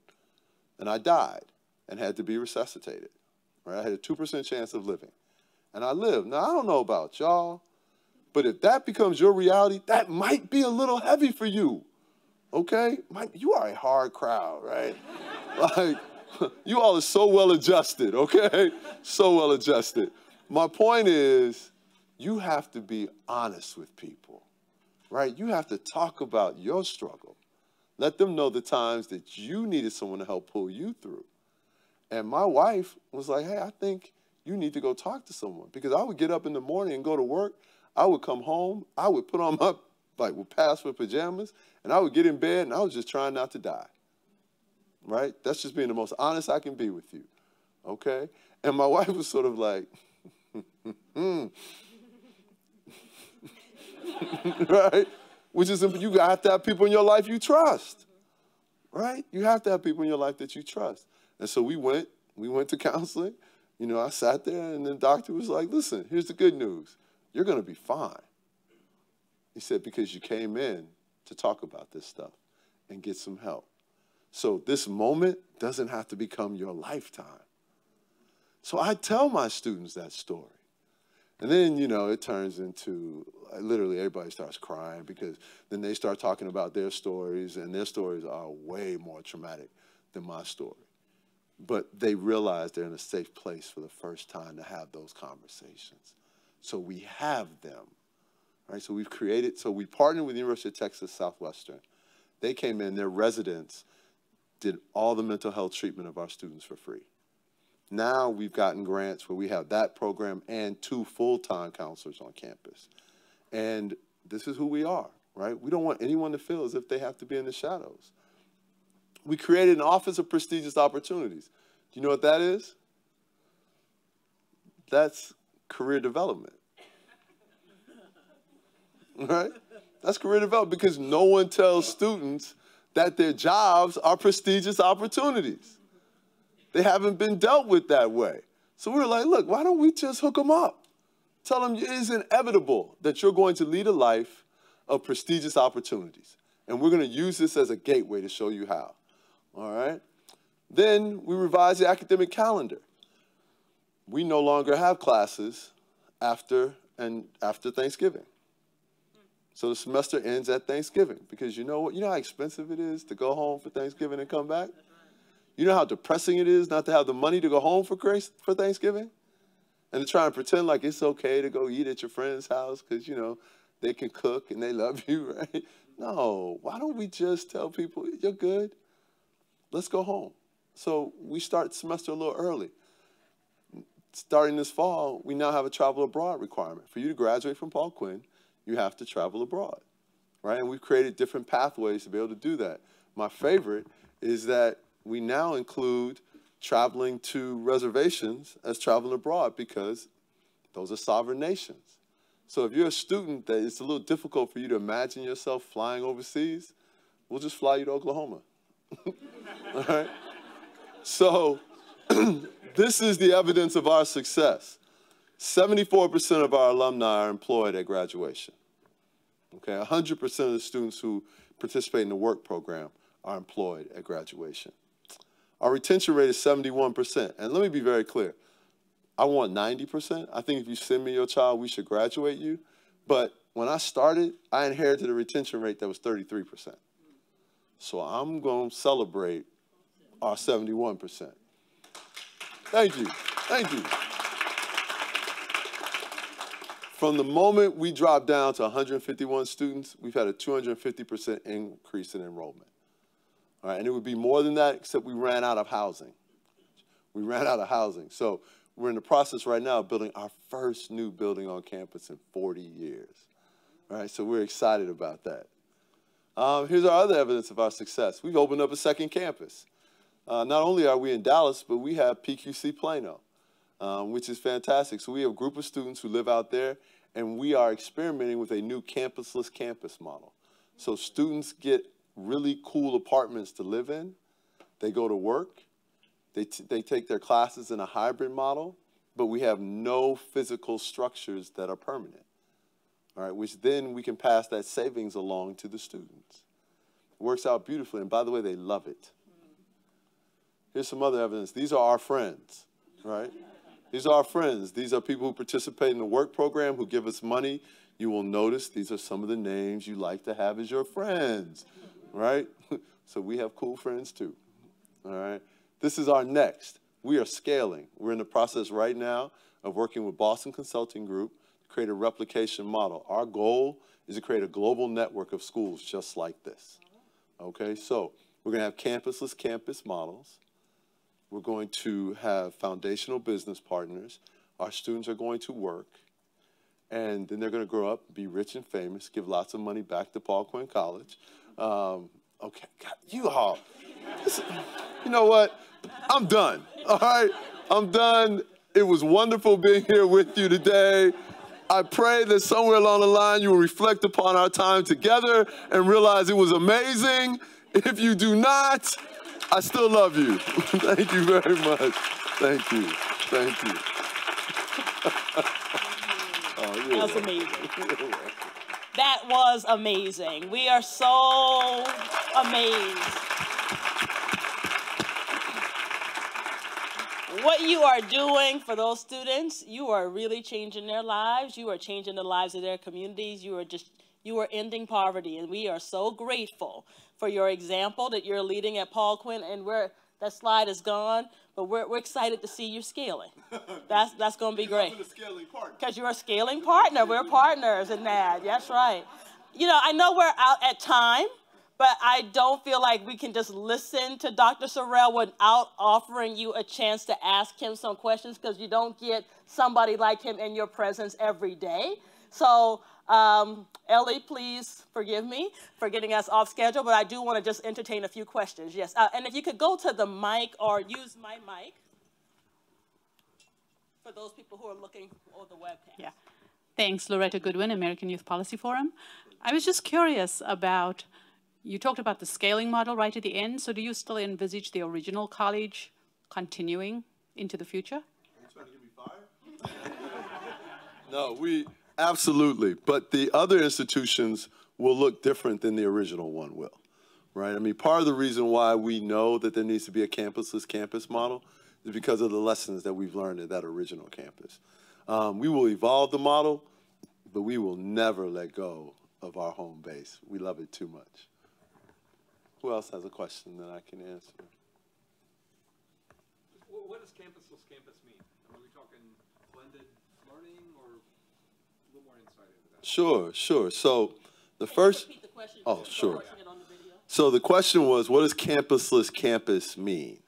And I died and had to be resuscitated. Right? I had a 2% chance of living. And I lived. Now, I don't know about y'all, but if that becomes your reality, that might be a little heavy for you. Okay? You are a hard crowd, right? Like, you all are so well adjusted, okay? So well adjusted. My point is, you have to be honest with people, right? You have to talk about your struggle. Let them know the times that you needed someone to help pull you through. And my wife was like, hey, I think you need to go talk to someone. Because I would get up in the morning and go to work. I would come home. I would put on my, with password pajamas. And I would get in bed, and I was just trying not to die. Right? That's just being the most honest I can be with you. Okay? And my wife was sort of like, right? Which is, you have to have people in your life you trust. Right? You have to have people in your life that you trust. And so we went to counseling. You know, I sat there, and the doctor was like, listen, here's the good news. You're going to be fine. He said, because you came in to talk about this stuff and get some help. So this moment doesn't have to become your lifetime. So I tell my students that story. And then, you know, it turns into, literally everybody starts crying because then they start talking about their stories, and their stories are way more traumatic than my story. But they realize they're in a safe place for the first time to have those conversations. So we have them, right? So we partnered with the University of Texas Southwestern. They came in, their residents did all the mental health treatment of our students for free. Now we've gotten grants where we have that program and 2 full-time counselors on campus. And this is who we are, right? We don't want anyone to feel as if they have to be in the shadows. We created an Office of Prestigious Opportunities. Do you know what that is? That's career development. Right? That's career development because no one tells students that their jobs are prestigious opportunities. They haven't been dealt with that way. So we were like, look, why don't we just hook them up? Tell them it is inevitable that you're going to lead a life of prestigious opportunities. And we're going to use this as a gateway to show you how. All right? Then we revised the academic calendar. We no longer have classes after Thanksgiving. So the semester ends at Thanksgiving because you know what? You know how expensive it is to go home for Thanksgiving and come back? You know how depressing it is not to have the money to go home for Thanksgiving? And to try and pretend like it's okay to go eat at your friend's house because, you know, they can cook and they love you, right? No, why don't we just tell people, you're good, let's go home. So we start the semester a little early. Starting this fall, we now have a travel abroad requirement. For you to graduate from Paul Quinn, you have to travel abroad, right? And we've created different pathways to be able to do that. My favorite is that we now include traveling to reservations as traveling abroad because those are sovereign nations. So if you're a student that it's a little difficult for you to imagine yourself flying overseas, we'll just fly you to Oklahoma. All right? So this is the evidence of our success. 74% of our alumni are employed at graduation. Okay, 100% of the students who participate in the work program are employed at graduation. Our retention rate is 71%. And let me be very clear. I want 90%. I think if you send me your child, we should graduate you. But when I started, I inherited a retention rate that was 33%. So I'm going to celebrate our 71%. Thank you. Thank you. From the moment we dropped down to 151 students, we've had a 250% increase in enrollment. All right, and it would be more than that, except we ran out of housing. We ran out of housing. So we're in the process right now of building our first new building on campus in 40 years. All right, so we're excited about that. Here's our other evidence of our success. We've opened up a second campus. Not only are we in Dallas, but we have PQC Plano, which is fantastic. So we have a group of students who live out there, and we are experimenting with a new campusless campus model. So students get really cool apartments to live in. They go to work. They take their classes in a hybrid model, but we have no physical structures that are permanent. All right, which then we can pass that savings along to the students. It works out beautifully, and by the way, they love it. Here's some other evidence. These are our friends, right? These are our friends. These are people who participate in the work program, who give us money. You will notice these are some of the names you like to have as your friends, right? So we have cool friends too, all right? This is our next. We are scaling. We're in the process right now of working with Boston Consulting Group to create a replication model. Our goal is to create a global network of schools just like this, okay? So we're going to have campusless campus models. We're going to have foundational business partners. Our students are going to work. And then they're going to grow up, be rich and famous, give lots of money back to Paul Quinn College. Okay, God, you all. You know what? I'm done, all right? I'm done. It was wonderful being here with you today. I pray that somewhere along the line you will reflect upon our time together and realize it was amazing. If you do not, I still love you. Thank you very much. Thank you. Thank you. That was amazing. That was amazing. We are so amazed. What you are doing for those students, you are really changing their lives. You are changing the lives of their communities. You are ending poverty, and we are so grateful for your example that you're leading at Paul Quinn, and that slide is gone, but we're excited to see you scaling. That's going to be great. Because you're a scaling partner. We're partners in that. That's right. You know, I know we're out at time, but I don't feel like we can just listen to Dr. Sorrell without offering you a chance to ask him some questions, because you don't get somebody like him in your presence every day. So, Ellie, please forgive me for getting us off schedule, but I do want to just entertain a few questions. Yes, and if you could go to the mic or use my mic for those people who are looking on the webcast. Yeah. Thanks, Loretta Goodwin, American Youth Policy Forum. I was just curious about, you talked about the scaling model right at the end, so do you still envisage the original college continuing into the future? Are you trying to get me fired? No, absolutely, but the other institutions will look different than the original one will, right? I mean, part of the reason why we know that there needs to be a campusless campus model is because of the lessons that we've learned at that original campus. We will evolve the model, but we will never let go of our home base. We love it too much. Who else has a question that I can answer? What does campusless campus mean? Are we talking blended learning or a little more insight into that? Sure, sure. So the first, sure. So the question was, what does campusless campus mean?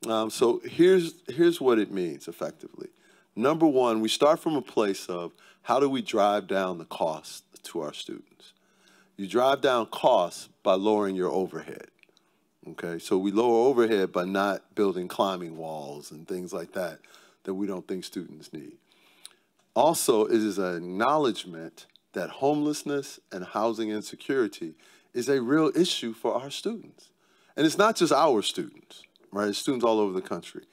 So here's what it means effectively. Number one, we start from a place of how do we drive down the cost to our students? You drive down costs by lowering your overhead. Okay, so we lower overhead by not building climbing walls and things like that that we don't think students need. Also, it is an acknowledgement that homelessness and housing insecurity is a real issue for our students. And it's not just our students, right? It's students all over the country.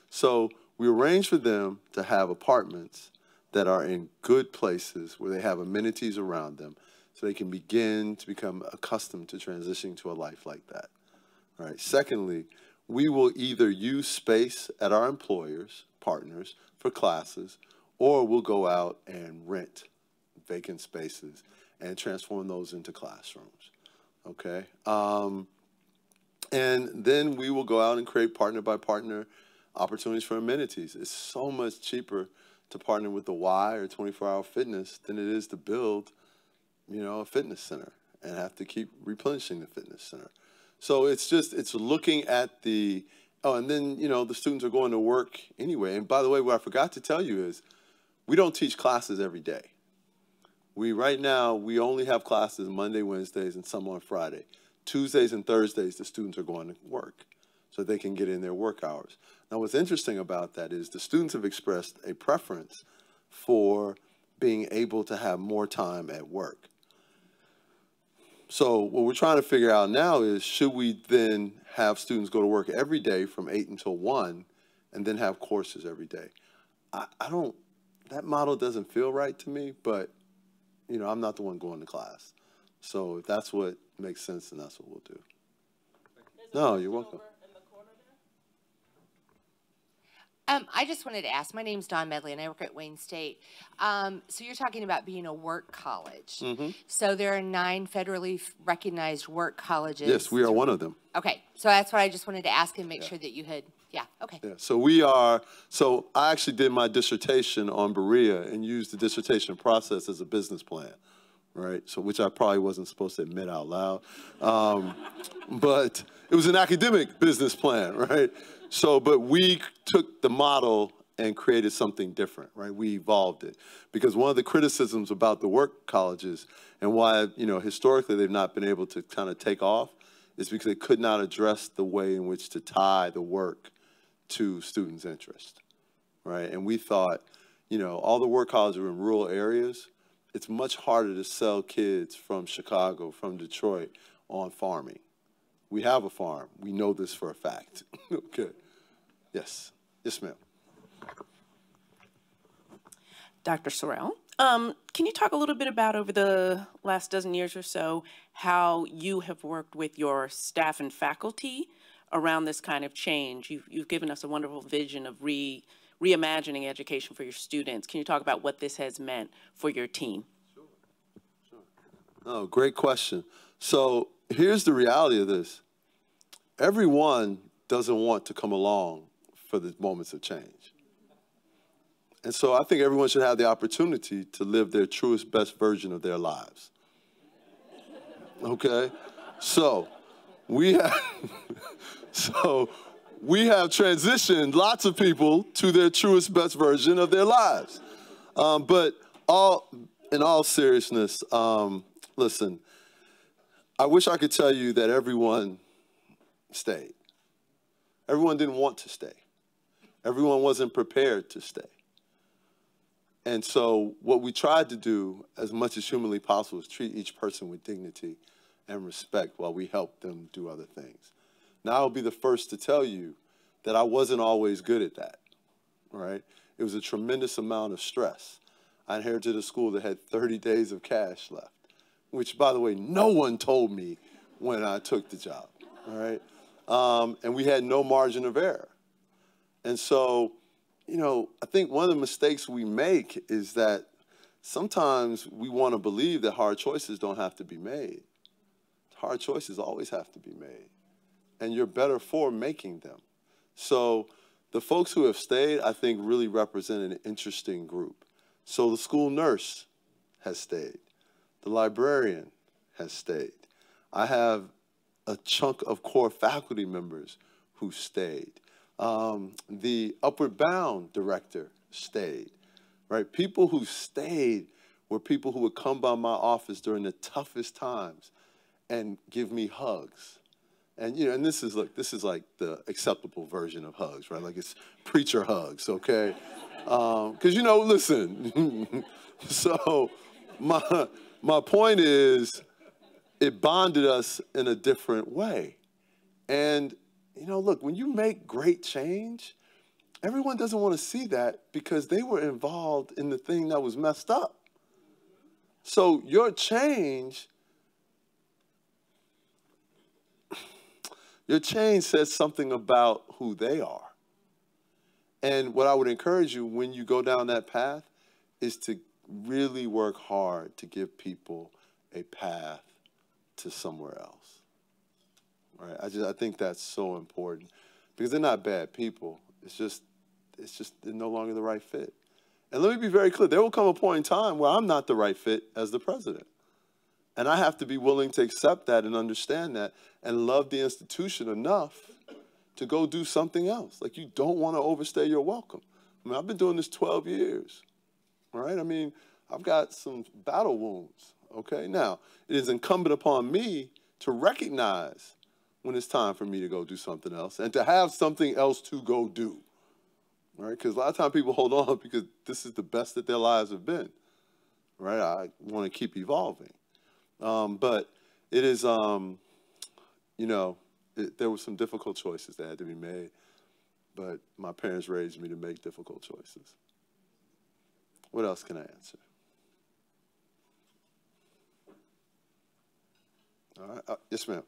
So we arrange for them to have apartments that are in good places where they have amenities around them so they can begin to become accustomed to transitioning to a life like that. All right. Secondly, we will either use space at our employers, partners, for classes, or we'll go out and rent vacant spaces and transform those into classrooms. Okay. And then we will go out and create partner by partner opportunities for amenities. It's so much cheaper to partner with the Y or 24-hour fitness than it is to build, a fitness center and have to keep replenishing the fitness center. So it's looking at the, and then, the students are going to work anyway. And by the way, what I forgot to tell you is we don't teach classes every day. Right now, we only have classes Monday, Wednesdays, and some on Friday. Tuesdays and Thursdays, the students are going to work so they can get in their work hours. Now, what's interesting about that is the students have expressed a preference for being able to have more time at work. So what we're trying to figure out now is, should we then have students go to work every day from 8 until 1 and then have courses every day? That model doesn't feel right to me, but, I'm not the one going to class. So if that's what makes sense, then that's what we'll do. No, you're welcome. I just wanted to ask, my name's Dawn Medley, and I work at Wayne State. So you're talking about being a work college. Mm-hmm. So there are 9 federally recognized work colleges. Yes, we are one of them. Okay, so that's what I just wanted to ask and make sure that you had, okay. Yeah, so I actually did my dissertation on Berea and used the dissertation process as a business plan, right? So which I probably wasn't supposed to admit out loud. But it was an academic business plan, right? So, but we took the model and created something different, right? We evolved it. Because one of the criticisms about the work colleges and why, historically they've not been able to kind of take off is because they could not address the way in which to tie the work to students' interest, right? And we thought, all the work colleges are in rural areas. It's much harder to sell kids from Chicago, from Detroit, on farming. We have a farm. We know this for a fact. Okay. Yes. Yes, ma'am. Dr. Sorrell, can you talk a little bit about, over the last dozen years or so, how you have worked with your staff and faculty around this kind of change? You've given us a wonderful vision of reimagining education for your students. Can you talk about what this has meant for your team? Sure. Oh, great question. So here's the reality of this. Everyone doesn't want to come along for the moments of change. And so I think everyone should have the opportunity to live their truest, best version of their lives. Okay? So we have transitioned lots of people to their truest, best version of their lives. But in all seriousness, listen, I wish I could tell you that everyone stayed. Everyone didn't want to stay. Everyone wasn't prepared to stay. And so what we tried to do, as much as humanly possible, is treat each person with dignity and respect while we help them do other things. Now, I'll be the first to tell you that I wasn't always good at that, right? It was a tremendous amount of stress. I inherited a school that had 30 days of cash left, which, by the way, no one told me when I took the job, all right? And we had no margin of error. And so, I think one of the mistakes we make is that sometimes we want to believe that hard choices don't have to be made. Hard choices always have to be made. And you're better for making them. So the folks who have stayed, I think, really represent an interesting group. So the school nurse has stayed. The librarian has stayed. I have a chunk of core faculty members who stayed. The Upward Bound director stayed, right? People who stayed were people who would come by my office during the toughest times and give me hugs. And, you know, and this is like the acceptable version of hugs, right? Like it's preacher hugs, okay? Because, you know, listen, so my point is it bonded us in a different way. And, you know, look, when you make great change, everyone doesn't want to see that because they were involved in the thing that was messed up. So your change says something about who they are. And what I would encourage you when you go down that path is to really work hard to give people a path to somewhere else. Right? I think that's so important because they're not bad people. It's just they're no longer the right fit. And let me be very clear. There will come a point in time where I'm not the right fit as the president. And I have to be willing to accept that and understand that and love the institution enough to go do something else. Like, you don't want to overstay your welcome. I mean, I've been doing this 12 years, right? I mean, I've got some battle wounds, okay? Now, it is incumbent upon me to recognize when it's time for me to go do something else and to have something else to go do, right? Because a lot of times people hold on because this is the best that their lives have been, right? I want to keep evolving. But it is, you know, there were some difficult choices that had to be made, but my parents raised me to make difficult choices. What else can I answer? All right. Yes, ma'am.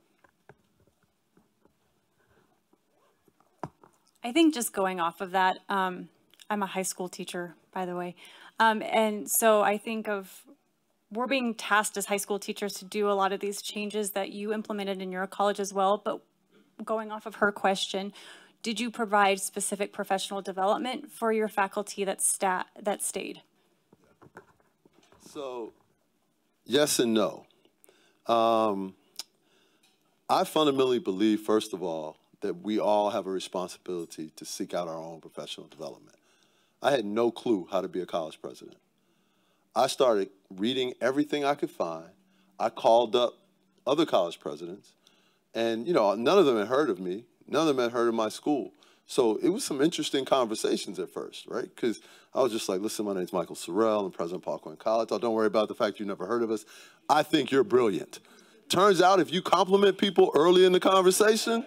I think just going off of that, I'm a high school teacher, by the way. And so I think of, we're being tasked as high school teachers to do a lot of these changes that you implemented in your college as well. But going off of her question, did you provide specific professional development for your faculty that stayed? So, yes and no. I fundamentally believe, first of all, that we all have a responsibility to seek out our own professional development. I had no clue how to be a college president. I started reading everything I could find. I called up other college presidents, and, you know, none of them had heard of me. None of them had heard of my school. So it was some interesting conversations at first, right? Because I was just like, listen, my name's Michael Sorrell. I'm president of Paul Quinn College. Oh, don't worry about the fact you never heard of us. I think you're brilliant. Turns out if you compliment people early in the conversation,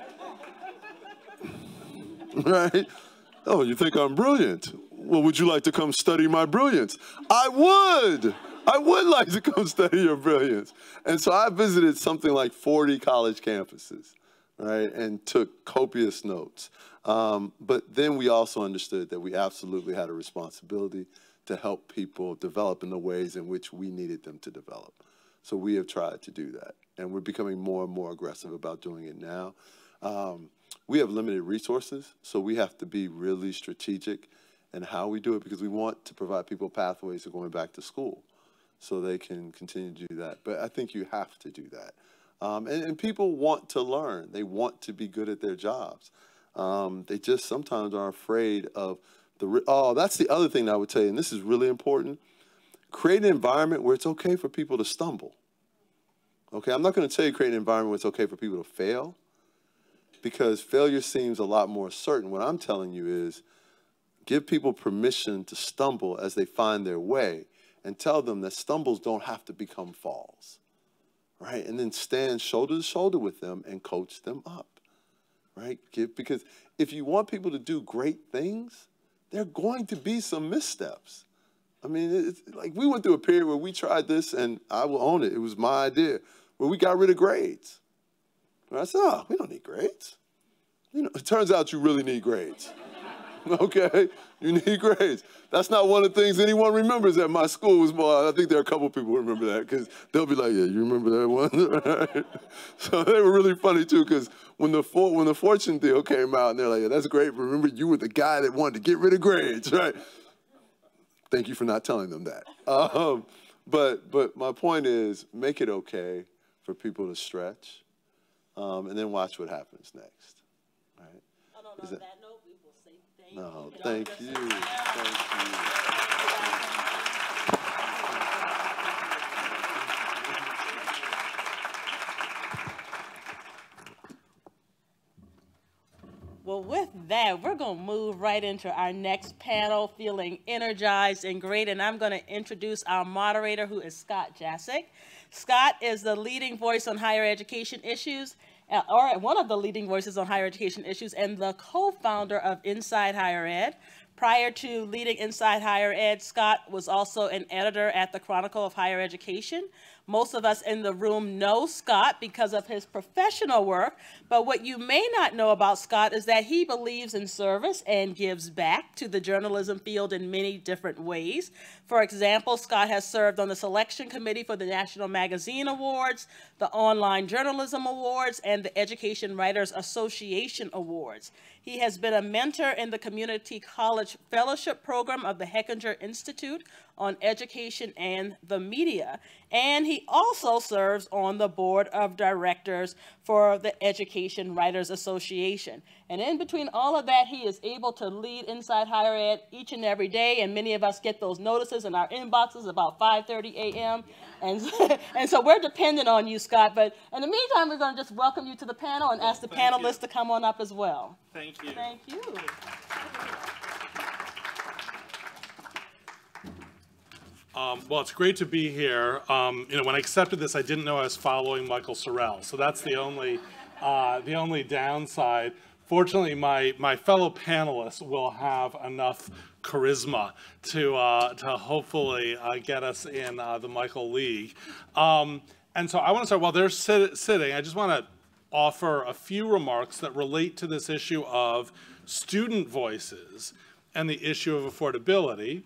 right? Oh, you think I'm brilliant? Well, would you like to come study my brilliance? I would. I would like to come study your brilliance. And so I visited something like 40 college campuses, right, and took copious notes. But then we also understood that we absolutely had a responsibility to help people develop in the ways in which we needed them to develop. So we have tried to do that, and we're becoming more and more aggressive about doing it now. We have limited resources, so we have to be really strategic in how we do it because we want to provide people pathways to going back to school so they can continue to do that. But I think you have to do that. And people want to learn. They want to be good at their jobs. They just sometimes are afraid of that's the other thing that I would tell you, and this is really important. Create an environment where it's okay for people to stumble. Okay, I'm not going to tell you create an environment where it's okay for people to fail, because failure seems a lot more certain. What I'm telling you is give people permission to stumble as they find their way, and tell them that stumbles don't have to become falls, right? And then stand shoulder to shoulder with them and coach them up, right? Because if you want people to do great things, there are going to be some missteps. I mean, it's like we went through a period where we tried this, and I will own it. It was my idea, where we got rid of grades. And I said, oh, we don't need grades. You know, it turns out you really need grades. Okay, you need grades. That's not one of the things anyone remembers at my school. Was more, I think there are a couple people who remember that because they'll be like, yeah, you remember that one? So they were really funny too, because when the fortune deal came out, and they're like, yeah, that's great. Remember, you were the guy that wanted to get rid of grades, right? Thank you for not telling them that. But my point is, make it okay for people to stretch, and then watch what happens next. Right? On that note, No, thank you. Thank you. Well, with that, we're going to move right into our next panel, feeling energized and great. And I'm going to introduce our moderator, who is Scott Jasick. Scott is the leading voice on higher education issues, or one of the leading voices on higher education issues, and the co-founder of Inside Higher Ed. Prior to leading Inside Higher Ed, Scott was also an editor at the Chronicle of Higher Education. Most of us in the room know Scott because of his professional work, but what you may not know about Scott is that he believes in service and gives back to the journalism field in many different ways. For example, Scott has served on the selection committee for the National Magazine Awards, the Online Journalism Awards, and the Education Writers Association Awards. He has been a mentor in the Community College Fellowship Program of the Hechinger Institute on Education and the Media. And he also serves on the Board of Directors for the Education Writers Association. And in between all of that, he is able to lead Inside Higher Ed each and every day, and many of us get those notices in our inboxes about 5:30 a.m. And so we're dependent on you, Scott. But in the meantime, we're going to just welcome you to the panel and ask the panelists to come on up as well. Thank you. Thank you. Well, it's great to be here. When I accepted this, I didn't know I was following Michael Sorrell, so that's the only downside. Fortunately, my fellow panelists will have enough charisma to hopefully get us in the Michael League. And so I want to start, while they're sitting, I just want to offer a few remarks that relate to this issue of student voices and the issue of affordability.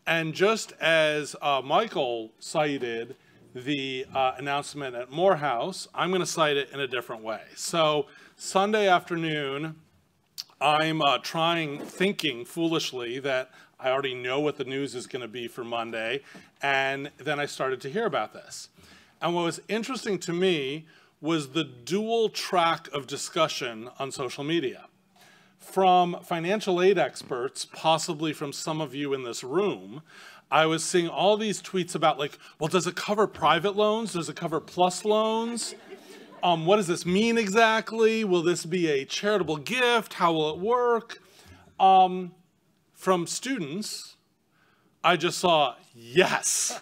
And just as Michael cited the announcement at Morehouse, I'm going to cite it in a different way. So Sunday afternoon, I'm thinking foolishly that I already know what the news is going to be for Monday, and then I started to hear about this. And what was interesting to me was the dual track of discussion on social media. From financial aid experts, possibly from some of you in this room, I was seeing all these tweets about, like, well, does it cover private loans? Does it cover plus loans? What does this mean exactly? Will this be a charitable gift? How will it work? From students, I just saw, yes.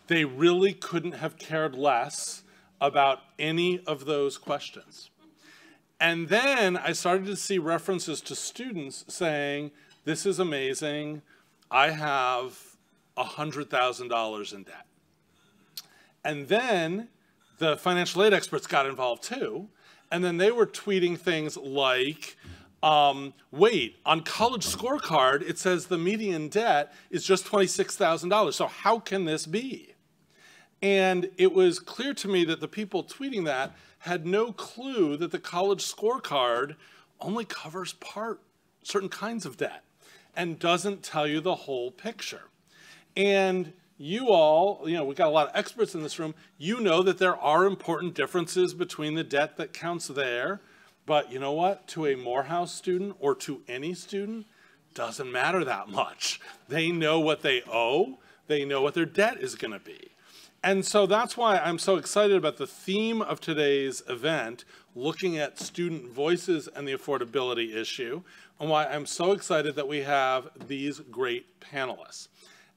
They really couldn't have cared less about any of those questions. And then I started to see references to students saying, this is amazing, I have $100,000 in debt. And then the financial aid experts got involved too, and then they were tweeting things like, wait, on College Scorecard, it says the median debt is just $26,000, so how can this be? And it was clear to me that the people tweeting that had no clue that the College Scorecard only covers certain kinds of debt and doesn't tell you the whole picture. And you all, we've got a lot of experts in this room, you know that there are important differences between the debt that counts there, but you know what? To a Morehouse student or to any student, doesn't matter that much. They know what they owe, they know what their debt is going to be. And so that's why I'm so excited about the theme of today's event, looking at student voices and the affordability issue, and why I'm so excited that we have these great panelists.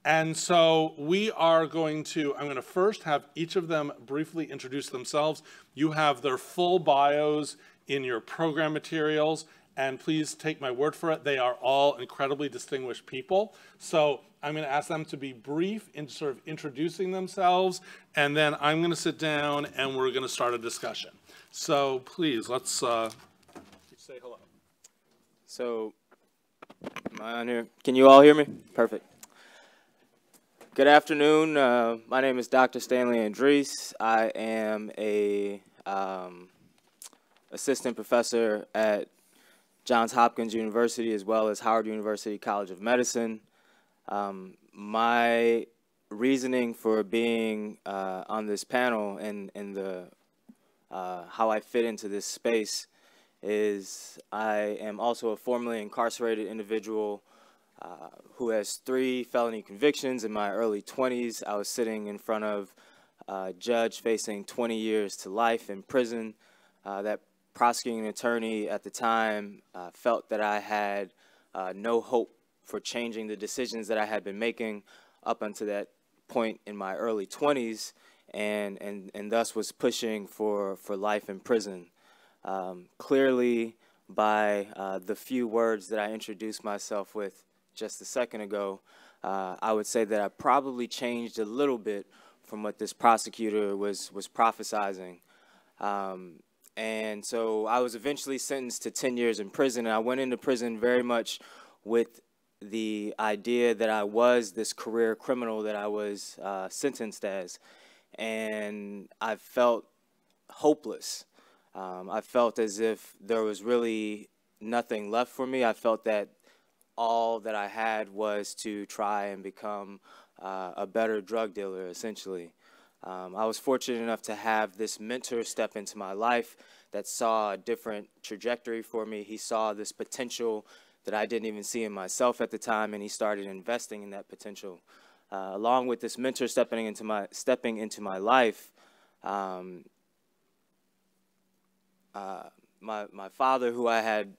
And so we are I'm going to first have each of them briefly introduce themselves. You have their full bios in your program materials, and please take my word for it, they are all incredibly distinguished people. So I'm going to ask them to be brief in sort of introducing themselves, and then I'm going to sit down and we're going to start a discussion. So please, let's say hello. So, am I on here? Can you all hear me? Perfect. Good afternoon. My name is Dr. Stanley Andres. I am a assistant professor at Johns Hopkins University as well as Howard University College of Medicine. My reasoning for being on this panel and the how I fit into this space is I am also a formerly incarcerated individual who has 3 felony convictions. In my early 20s, I was sitting in front of a judge facing 20 years to life in prison. That prosecuting attorney at the time felt that I had no hope for changing the decisions that I had been making up until that point in my early 20s, and thus was pushing for life in prison. Clearly, by the few words that I introduced myself with just a second ago, I would say that I probably changed a little bit from what this prosecutor was prophesizing. And so I was eventually sentenced to 10 years in prison, and I went into prison very much with the idea that I was this career criminal that I was sentenced as, and I felt hopeless. I felt as if there was really nothing left for me. I felt that all that I had was to try and become a better drug dealer, essentially. I was fortunate enough to have this mentor step into my life that saw a different trajectory for me. He saw this potential that I didn't even see in myself at the time, and he started investing in that potential. Along with this mentor stepping into my life, my father, who I had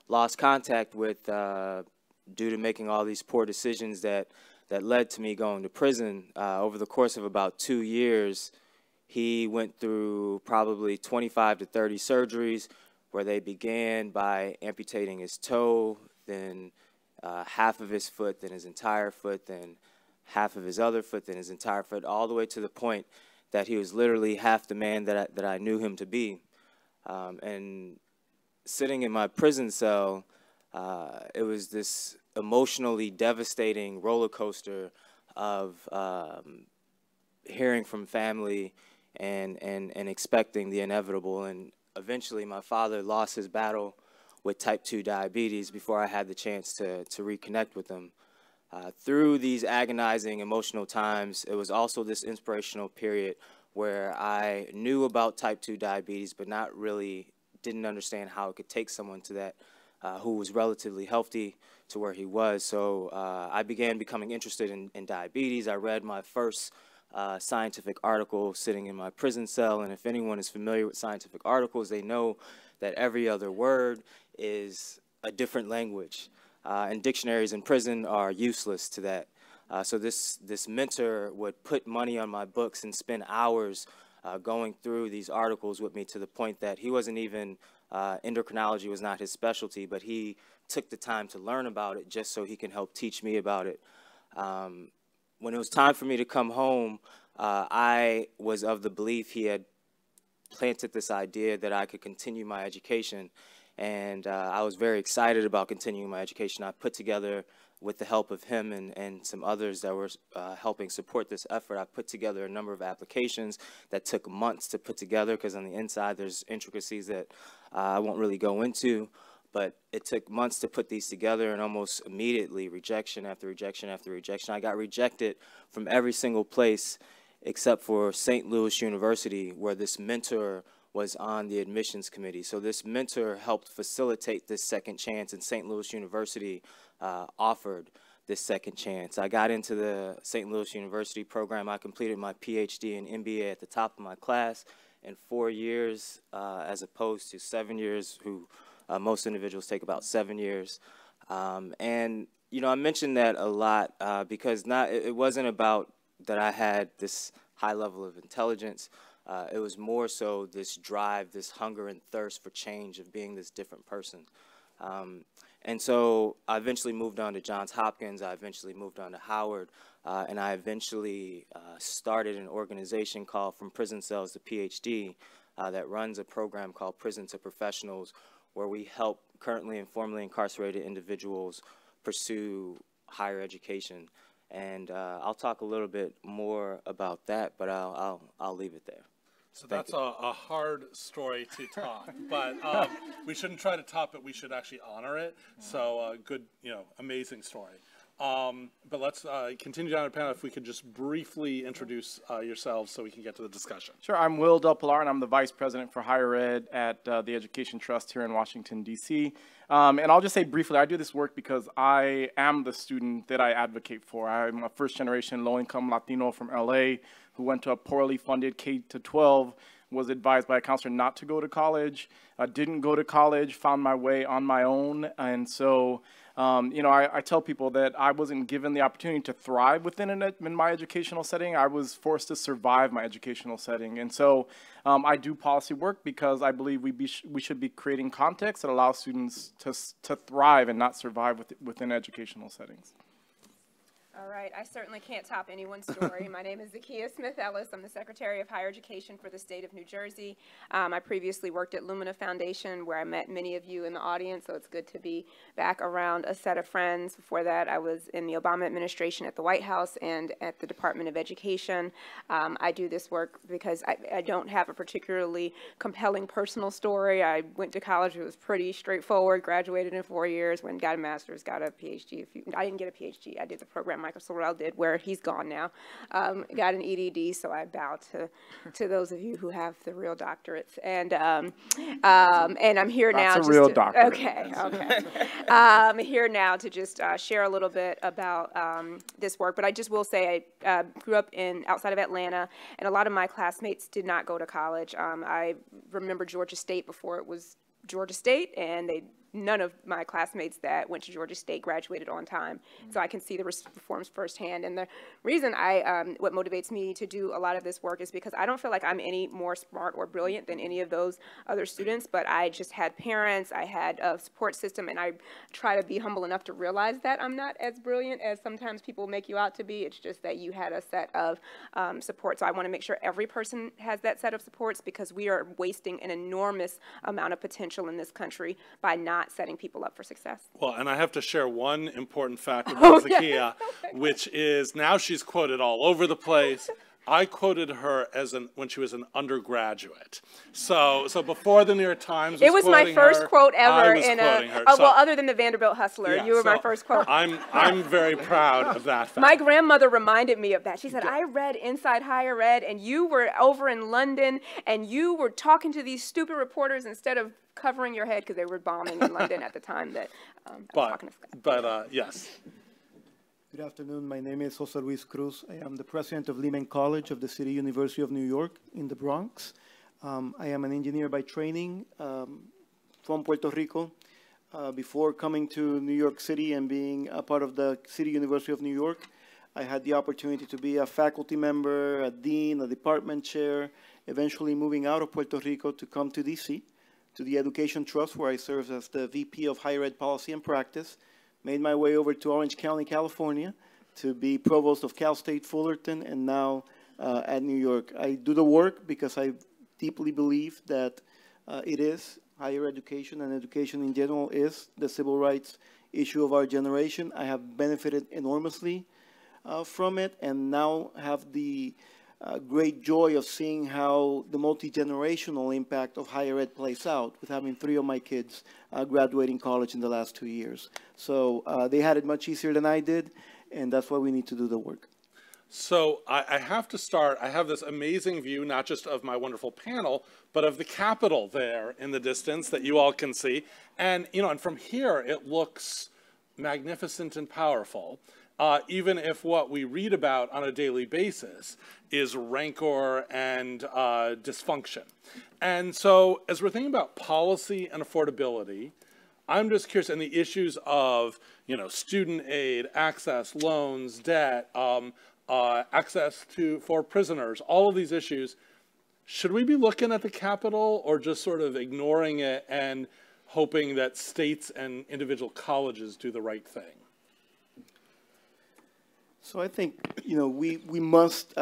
lost contact with due to making all these poor decisions that led to me going to prison, over the course of about 2 years, he went through probably 25 to 30 surgeries, where they began by amputating his toe, then half of his foot, then his entire foot, then half of his other foot, then his entire foot, all the way to the point that he was literally half the man that I knew him to be. And sitting in my prison cell, it was this emotionally devastating roller coaster of hearing from family and expecting the inevitable. And eventually my father lost his battle with type 2 diabetes before I had the chance to reconnect with him. Through these agonizing emotional times, it was also this inspirational period where I knew about type 2 diabetes, but didn't understand how it could take someone to that who was relatively healthy to where he was. So I began becoming interested in diabetes. I read my first scientific article sitting in my prison cell, and if anyone is familiar with scientific articles, they know that every other word is a different language, and dictionaries in prison are useless to that. So this mentor would put money on my books and spend hours going through these articles with me, to the point that he wasn't even, endocrinology was not his specialty, but he took the time to learn about it just so he can help teach me about it. When it was time for me to come home, I was of the belief he had planted this idea that I could continue my education, and I was very excited about continuing my education. I put together, with the help of him and some others that were helping support this effort, I put together a number of applications that took months to put together, because on the inside there's intricacies that I won't really go into, but it took months to put these together, and almost immediately, rejection after rejection after rejection. I got rejected from every single place except for St. Louis University, where this mentor was on the admissions committee. So this mentor helped facilitate this second chance, and St. Louis University offered this second chance. I got into the St. Louis University program. I completed my PhD and MBA at the top of my class in 4 years, as opposed to 7 years, who most individuals take about 7 years. And, you know, I mentioned that a lot because it wasn't about that I had this high level of intelligence. It was more so this drive, this hunger and thirst for change, of being this different person. And so I eventually moved on to Johns Hopkins. I eventually moved on to Howard. And I eventually started an organization called From Prison Cells to PhD that runs a program called Prison to Professionals, where we help currently and formerly incarcerated individuals pursue higher education. And I'll talk a little bit more about that, but I'll leave it there. So that's a hard story to top, but we shouldn't try to top it. We should actually honor it. So good, amazing story. But let's continue down the panel. If we could just briefly introduce yourselves so we can get to the discussion. Sure. I'm Will Del Pilar, and I'm the Vice President for Higher Ed at the Education Trust here in Washington, D.C. And I'll just say briefly, I do this work because I am the student that I advocate for. I'm a first-generation low-income Latino from L.A. who went to a poorly funded K-12, was advised by a counselor not to go to college, didn't go to college, found my way on my own. And so, you know, I tell people that I wasn't given the opportunity to thrive in my educational setting. I was forced to survive my educational setting. And so I do policy work because I believe we should be creating context that allows students to thrive and not survive within educational settings. All right, I certainly can't top anyone's story. My name is Zakiya Smith-Ellis. I'm the Secretary of Higher Education for the state of New Jersey. I previously worked at Lumina Foundation, where I met many of you in the audience, so it's good to be back around a set of friends. Before that, I was in the Obama administration at the White House and at the Department of Education. I do this work because I don't have a particularly compelling personal story. I went to college, it was pretty straightforward, graduated in 4 years, went and got a master's, got a PhD. I didn't get a PhD, I did the program Michael Sorrell did, where he's gone now. Got an EDD, so I bow to those of you who have the real doctorates. And I'm here now. That's a real doctorate. Okay, okay. I'm here now to just share a little bit about this work. But I just will say I grew up outside of Atlanta, and a lot of my classmates did not go to college. I remember Georgia State before it was Georgia State, and none of my classmates that went to Georgia State graduated on time. So I can see the reforms firsthand. And the reason what motivates me to do a lot of this work is because I don't feel like I'm any more smart or brilliant than any of those other students, but I just had parents, I had a support system, and I try to be humble enough to realize that I'm not as brilliant as sometimes people make you out to be. It's just that you had a set of support. So I want to make sure every person has that set of supports, because we are wasting an enormous amount of potential in this country by not setting people up for success. Well, and I have to share one important fact about Zakiya, yes. which is now she's quoted all over the place. I quoted her when she was an undergraduate. So before the New York Times was it was my first quote ever in a well, other than the Vanderbilt Hustler, yeah, you were my first quote. I'm very proud of that fact. My grandmother reminded me of that. She said, I read Inside Higher Ed, and you were over in London, and you were talking to these stupid reporters instead of covering your head, because they were bombing in London at the time that I was talking to Scott. But yes. Good afternoon. My name is Jose Luis Cruz. I am the president of Lehman College of the City University of New York in the Bronx. I am an engineer by training from Puerto Rico. Before coming to New York City and being a part of the City University of New York, I had the opportunity to be a faculty member, a dean, a department chair, eventually moving out of Puerto Rico to come to DC, to the Education Trust, where I served as the VP of Higher Ed Policy and Practice. Made my way over to Orange County, California, to be provost of Cal State Fullerton, and now at New York. I do the work because I deeply believe that higher education and education in general is the civil rights issue of our generation. I have benefited enormously from it, and now have the great joy of seeing how the multi-generational impact of higher ed plays out, with having 3 of my kids graduating college in the last 2 years. So they had it much easier than I did, and that's why we need to do the work. So I have to start. I have this amazing view, not just of my wonderful panel, but of the Capitol there in the distance that you all can see. And, you know, and from here, it looks magnificent and powerful. Even if what we read about on a daily basis is rancor and dysfunction. And so as we're thinking about policy and affordability, I'm just curious, and the issues of, you know, student aid, access, loans, debt, access for prisoners, all of these issues, should we be looking at the Capitol or just sort of ignoring it and hoping that states and individual colleges do the right thing? So I think, you know, we must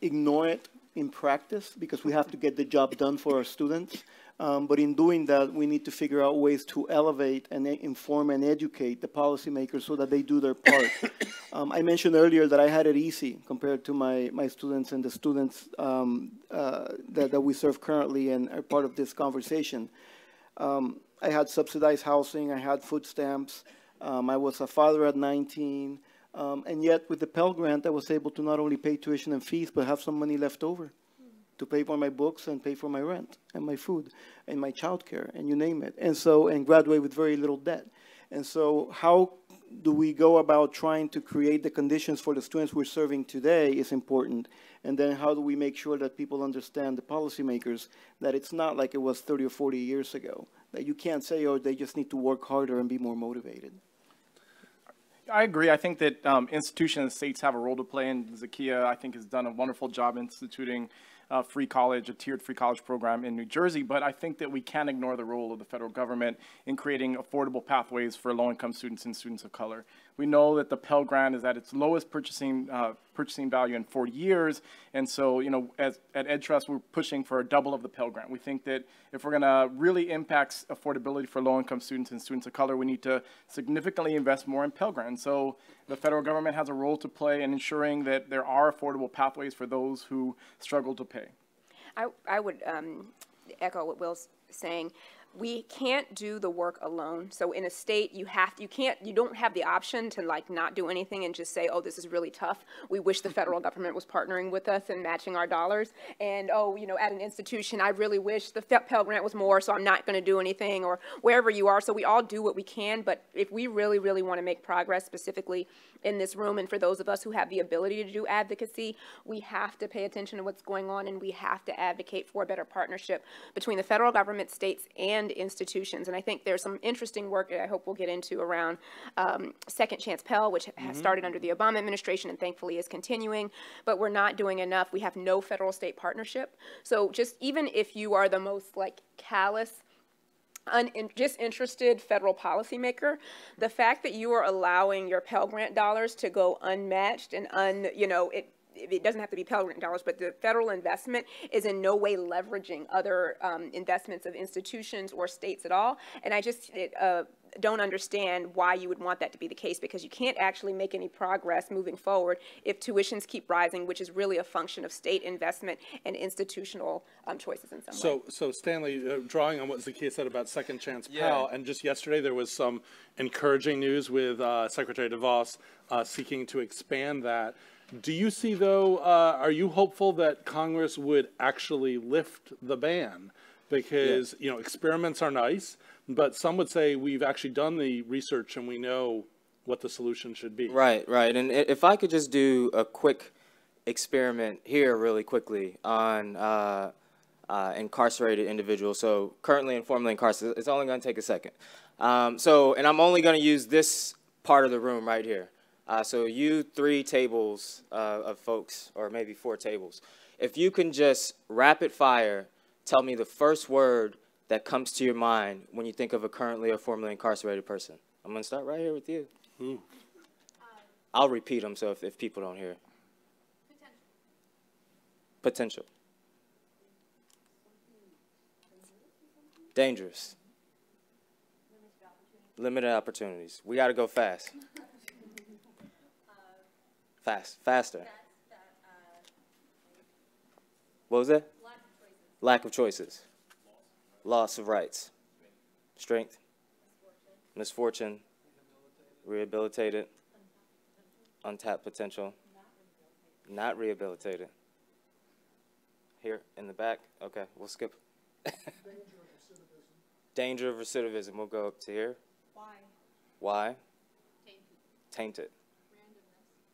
ignore it in practice, because we have to get the job done for our students. But in doing that, we need to figure out ways to elevate and inform and educate the policymakers so that they do their part. I mentioned earlier that I had it easy compared to my students and the students that we serve currently and are part of this conversation. I had subsidized housing, I had food stamps, I was a father at 19, And yet with the Pell Grant, I was able to not only pay tuition and fees, but have some money left over to pay for my books and pay for my rent and my food and my childcare and you name it. And so, and graduate with very little debt. And so how do we go about trying to create the conditions for the students we're serving today is important. And then how do we make sure that people understand, the policymakers, that it's not like it was 30 or 40 years ago, that you can't say, oh, they just need to work harder and be more motivated. I agree. I think that institutions and states have a role to play, and Zakia, I think, has done a wonderful job instituting free college, a tiered free college program in New Jersey. But I think that we can't ignore the role of the federal government in creating affordable pathways for low-income students and students of color. We know that the Pell Grant is at its lowest purchasing value in 40 years. And so, you know, at EdTrust, we're pushing for a double of the Pell Grant. We think that if we're going to really impact affordability for low-income students and students of color, we need to significantly invest more in Pell Grant. So the federal government has a role to play in ensuring that there are affordable pathways for those who struggle to pay. I would echo what Will's saying. We can't do the work alone. So in a state, you don't have the option to like not do anything and just say, oh, this is really tough. We wish the federal government was partnering with us and matching our dollars. And, oh, you know, at an institution, I really wish the Pell Grant was more, so I'm not going to do anything, or wherever you are. So we all do what we can. But if we really, really want to make progress, specifically in this room, and for those of us who have the ability to do advocacy, we have to pay attention to what's going on, and we have to advocate for a better partnership between the federal government, states, and institutions. And I think there's some interesting work that I hope we'll get into around Second Chance Pell, which has started under the Obama administration and thankfully is continuing, but we're not doing enough. We have no federal-state partnership. So just even if you are the most like callous, disinterested federal policymaker, the fact that you are allowing your Pell Grant dollars to go unmatched and it doesn't have to be Pell Grant dollars, but the federal investment is in no way leveraging other investments of institutions or states at all. And I just don't understand why you would want that to be the case, because you can't actually make any progress moving forward if tuitions keep rising, which is really a function of state investment and institutional choices in some way. So Stanley, drawing on what Zakia said about Second Chance Pell, and just yesterday there was some encouraging news with Secretary DeVos seeking to expand that. Do you see, though, are you hopeful that Congress would actually lift the ban? Because, you know, experiments are nice, but some would say we've actually done the research and we know what the solution should be. Right, right. And if I could just do a quick experiment here really quickly on incarcerated individuals. So currently and formerly incarcerated, it's only going to take a second. And I'm only going to use this part of the room right here. So you 3 tables of folks, or maybe 4 tables, if you can just rapid fire tell me the first word that comes to your mind when you think of a currently or formerly incarcerated person. I'm going to start right here with you. I'll repeat them so if people don't hear. Potential. Dangerous. Limited opportunities. We got to go fast. Faster. What was that? Lack of choices. Loss of rights. Strength. Misfortune. Rehabilitated. Untapped potential. Not rehabilitated. Here in the back. Okay, we'll skip. Danger of recidivism. We'll go up to here. Why? Tainted.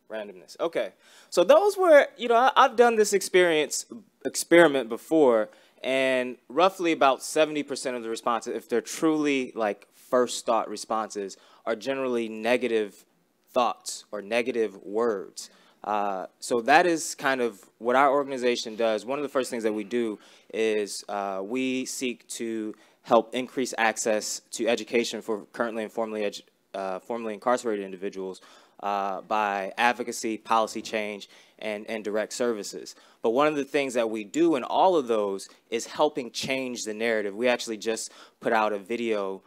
Randomness. Okay. So those were, you know, I've done this experiment before, and roughly about 70% of the responses, if they're truly like first thought responses, are generally negative thoughts or negative words. So that is kind of what our organization does. One of the first things that we do is we seek to help increase access to education for currently and formerly incarcerated individuals by advocacy, policy change, and direct services. But one of the things that we do in all of those is helping change the narrative. We actually just put out a video,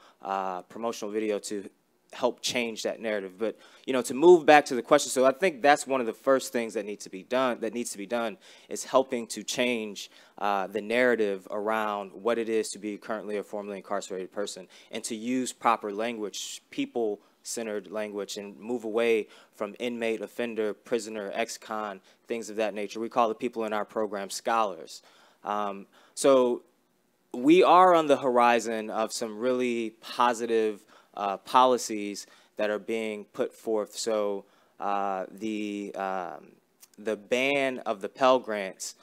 promotional video to help change that narrative. But, you know, to move back to the question, so I think that's one of the first things that needs to be done, is helping to change the narrative around what it is to be currently or formerly incarcerated person, and to use proper language. People centered language and move away from inmate, offender, prisoner, ex-con, things of that nature. We call the people in our program scholars. So we are on the horizon of some really positive policies that are being put forth. So the ban of the Pell Grants,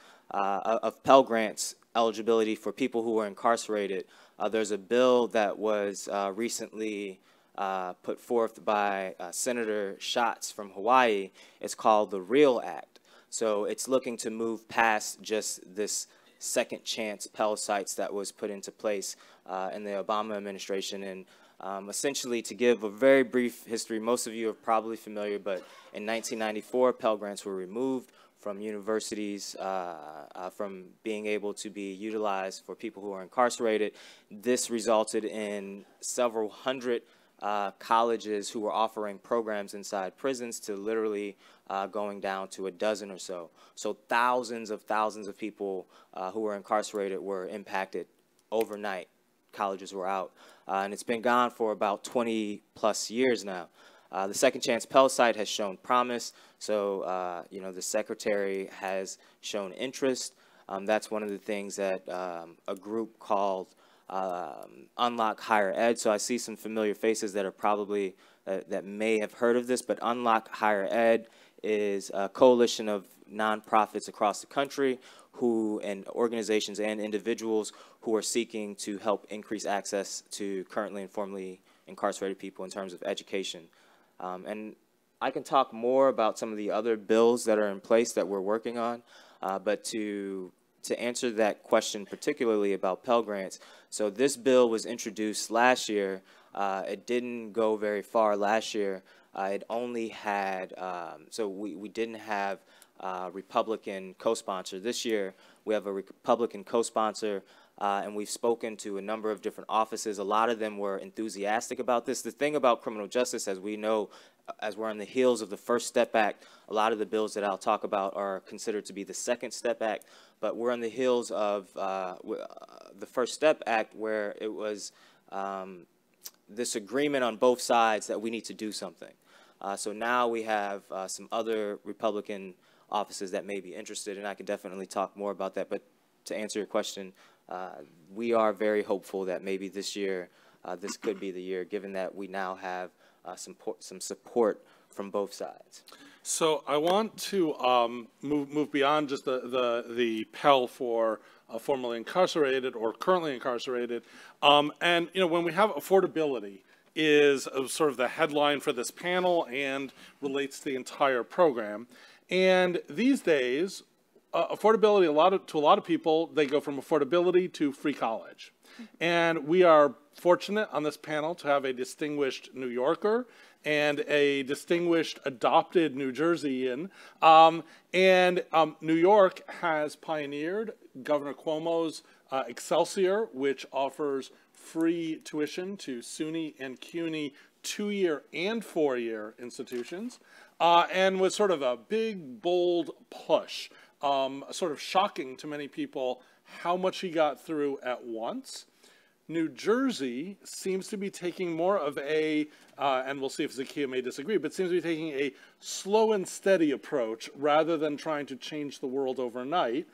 eligibility for people who are incarcerated. There's a bill that was recently put forth by Senator Schatz from Hawaii. It's called the REAL Act. So it's looking to move past just this second chance Pell sites that was put into place in the Obama administration. And essentially, to give a very brief history, most of you are probably familiar, but in 1994, Pell Grants were removed from universities from being able to be utilized for people who are incarcerated. This resulted in several hundred colleges who were offering programs inside prisons to literally going down to a dozen or so. So thousands of people who were incarcerated were impacted overnight. Colleges were out. And it's been gone for about 20 plus years now. The Second Chance Pell site has shown promise. So, you know, the secretary has shown interest. That's one of the things that a group called Unlock Higher Ed. So I see some familiar faces that are probably, that may have heard of this, but Unlock Higher Ed is a coalition of nonprofits across the country who, and organizations and individuals who are seeking to help increase access to currently and formerly incarcerated people in terms of education. And I can talk more about some of the other bills that are in place that we're working on, but to answer that question particularly about Pell Grants, so this bill was introduced last year. It didn't go very far last year. It only had, so we didn't have Republican co-sponsor. This year, we have a Republican co-sponsor, and we've spoken to a number of different offices. A lot of them were enthusiastic about this. The thing about criminal justice, as we know, as we're on the heels of the First Step Act, a lot of the bills that I'll talk about are considered to be the Second Step Act, but we're on the heels of the First Step Act, where it was this agreement on both sides that we need to do something. So now we have some other Republican offices that may be interested, and I can definitely talk more about that. But to answer your question, we are very hopeful that maybe this year, this could be the year, given that we now have some support from both sides. So I want to move beyond just the Pell for formerly incarcerated or currently incarcerated. And, you know, when we have affordability is sort of the headline for this panel and relates to the entire program. And these days, affordability, to a lot of people, they go from affordability to free college. And we are fortunate on this panel to have a distinguished New Yorker and a distinguished adopted New Jerseyan. New York has pioneered Governor Cuomo's Excelsior, which offers free tuition to SUNY and CUNY 2-year and 4-year institutions, and was sort of a big, bold push, sort of shocking to many people how much he got through at once. New Jersey seems to be taking more of a, and we'll see if Zakiya may disagree, but seems to be taking a slow and steady approach rather than trying to change the world overnight.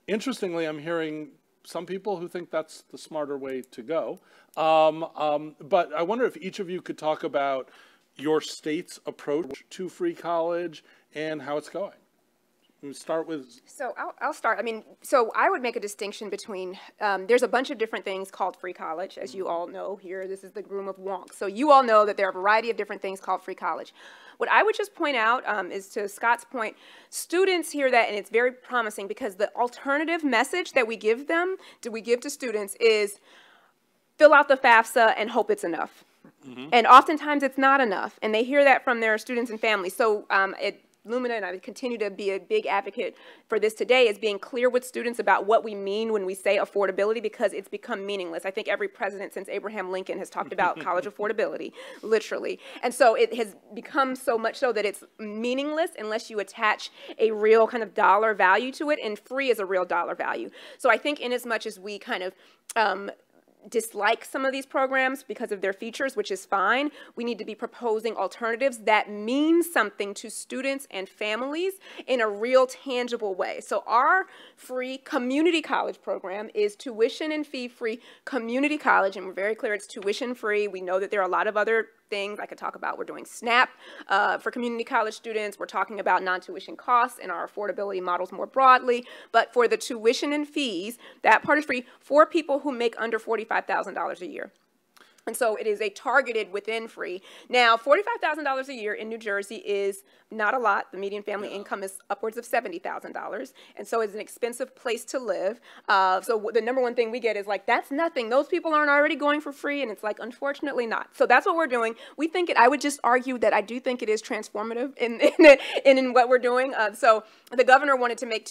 Interestingly, I'm hearing some people who think that's the smarter way to go. But I wonder if each of you could talk about your state's approach to free college and how it's going. We'll start with... So I'll start. I mean, so I would make a distinction between, there's a bunch of different things called free college, as you all know here. This is the room of wonks. So you all know that there are a variety of different things called free college. What I would just point out is, to Scott's point, students hear that, and it's very promising, because the alternative message that we give them, to students, is fill out the FAFSA and hope it's enough. Mm-hmm. And oftentimes it's not enough, and they hear that from their students and families. So Lumina, and I continue to be a big advocate for this today, is being clear with students about what we mean when we say affordability, because it's become meaningless. I think every president since Abraham Lincoln has talked about college affordability, literally. And so it has become so much so that it's meaningless unless you attach a real kind of dollar value to it, and free is a real dollar value. So I think in as much as we kind of dislike some of these programs because of their features, which is fine. We need to be proposing alternatives that mean something to students and families in a real tangible way. So our free community college program is tuition and fee-free community college, and we're very clear it's tuition-free. We know that there are a lot of other things I could talk about. We're doing SNAP for community college students. We're talking about non-tuition costs and our affordability models more broadly. But for the tuition and fees, that part is free for people who make under $45,000 a year. And so it is a targeted within free. Now, $45,000 a year in New Jersey is not a lot. The median family income is upwards of $70,000. And so it's an expensive place to live. So the number one thing we get is like, that's nothing. Those people aren't already going for free. And it's like, unfortunately not. So that's what we're doing. We think it, I would just argue that I do think it is transformative in what we're doing. So the governor wanted to make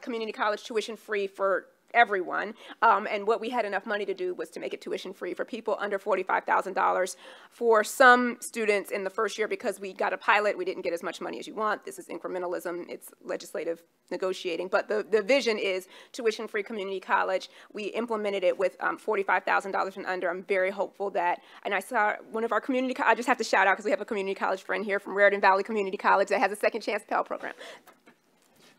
community college tuition free for everyone, and what we had enough money to do was to make it tuition free for people under $45,000 for some students in the first year. Because we got a pilot, we didn't get as much money as you want. This is incrementalism, it's legislative negotiating, but the vision is tuition free community college. We implemented it with $45,000 and under. I'm very hopeful that, and I saw one of our community, I just have to shout out because we have a community college friend here from Raritan Valley Community College that has a second chance Pell program.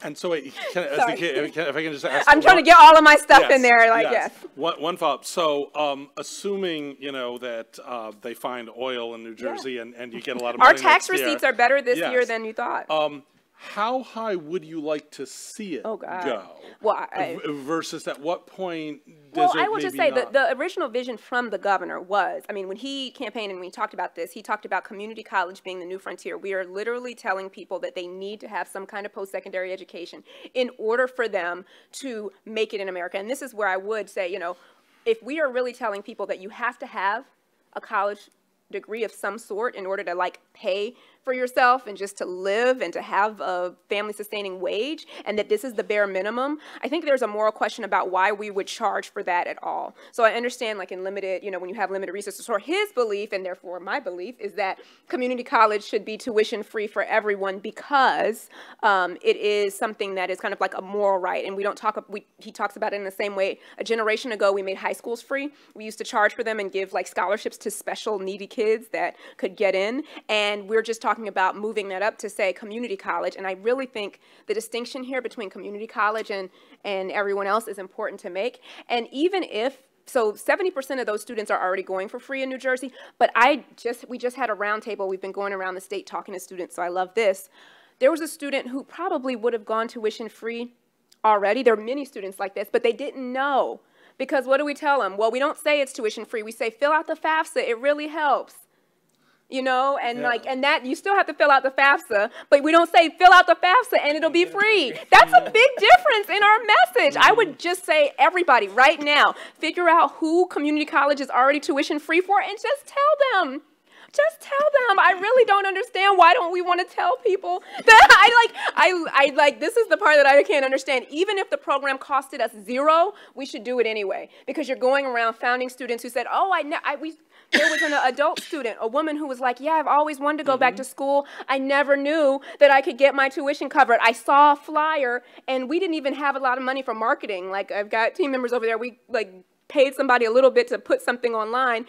And so wait, if I can just ask. I'm trying to get all of my stuff in there, like, yes. One follow-up. So assuming, you know, that they find oil in New Jersey and you get a lot of money Our tax receipts are better this year than you thought. How high would you like to see it go? Well, versus at what point does I will just say that the original vision from the governor was, I mean, when he campaigned and we talked about this, he talked about community college being the new frontier. We are literally telling people that they need to have some kind of post-secondary education in order for them to make it in America. And this is where I would say, you know, if we are really telling people that you have to have a college degree of some sort in order to like pay for yourself and just to live and to have a family sustaining wage, and that this is the bare minimum, I think there's a moral question about why we would charge for that at all. So I understand, like, in limited, you know, when you have limited resources, or his belief, and therefore my belief, is that community college should be tuition free for everyone because it is something that is kind of like a moral right. And we don't talk, he talks about it in the same way. A generation ago, we made high schools free. We used to charge for them and give like scholarships to special needy kids that could get in. And we're just talking about moving that up to say community college. And I really think the distinction here between community college and everyone else is important to make. And even if, so 70% of those students are already going for free in New Jersey, but we just had a roundtable. We've been going around the state talking to students, so I love this. There was a student who probably would have gone tuition free already. There are many students like this, but they didn't know. Because what do we tell them? Well, we don't say it's tuition free. We say, fill out the FAFSA. It really helps. You know, and like, and that you still have to fill out the FAFSA, but we don't say fill out the FAFSA and it'll be free. That's a big difference in our message. I would just say, everybody right now, figure out who community college is already tuition free for and just tell them. Just tell them. I really don't understand. Why don't we want to tell people that I like, this is the part that I can't understand. Even if the program costed us $0, we should do it anyway, because you're going around founding students who said, oh, there was an adult student, a woman who was like, yeah, I've always wanted to go back to school. I never knew that I could get my tuition covered. I saw a flyer, and we didn't even have a lot of money for marketing. Like, I've got team members over there. We like paid somebody a little bit to put something online,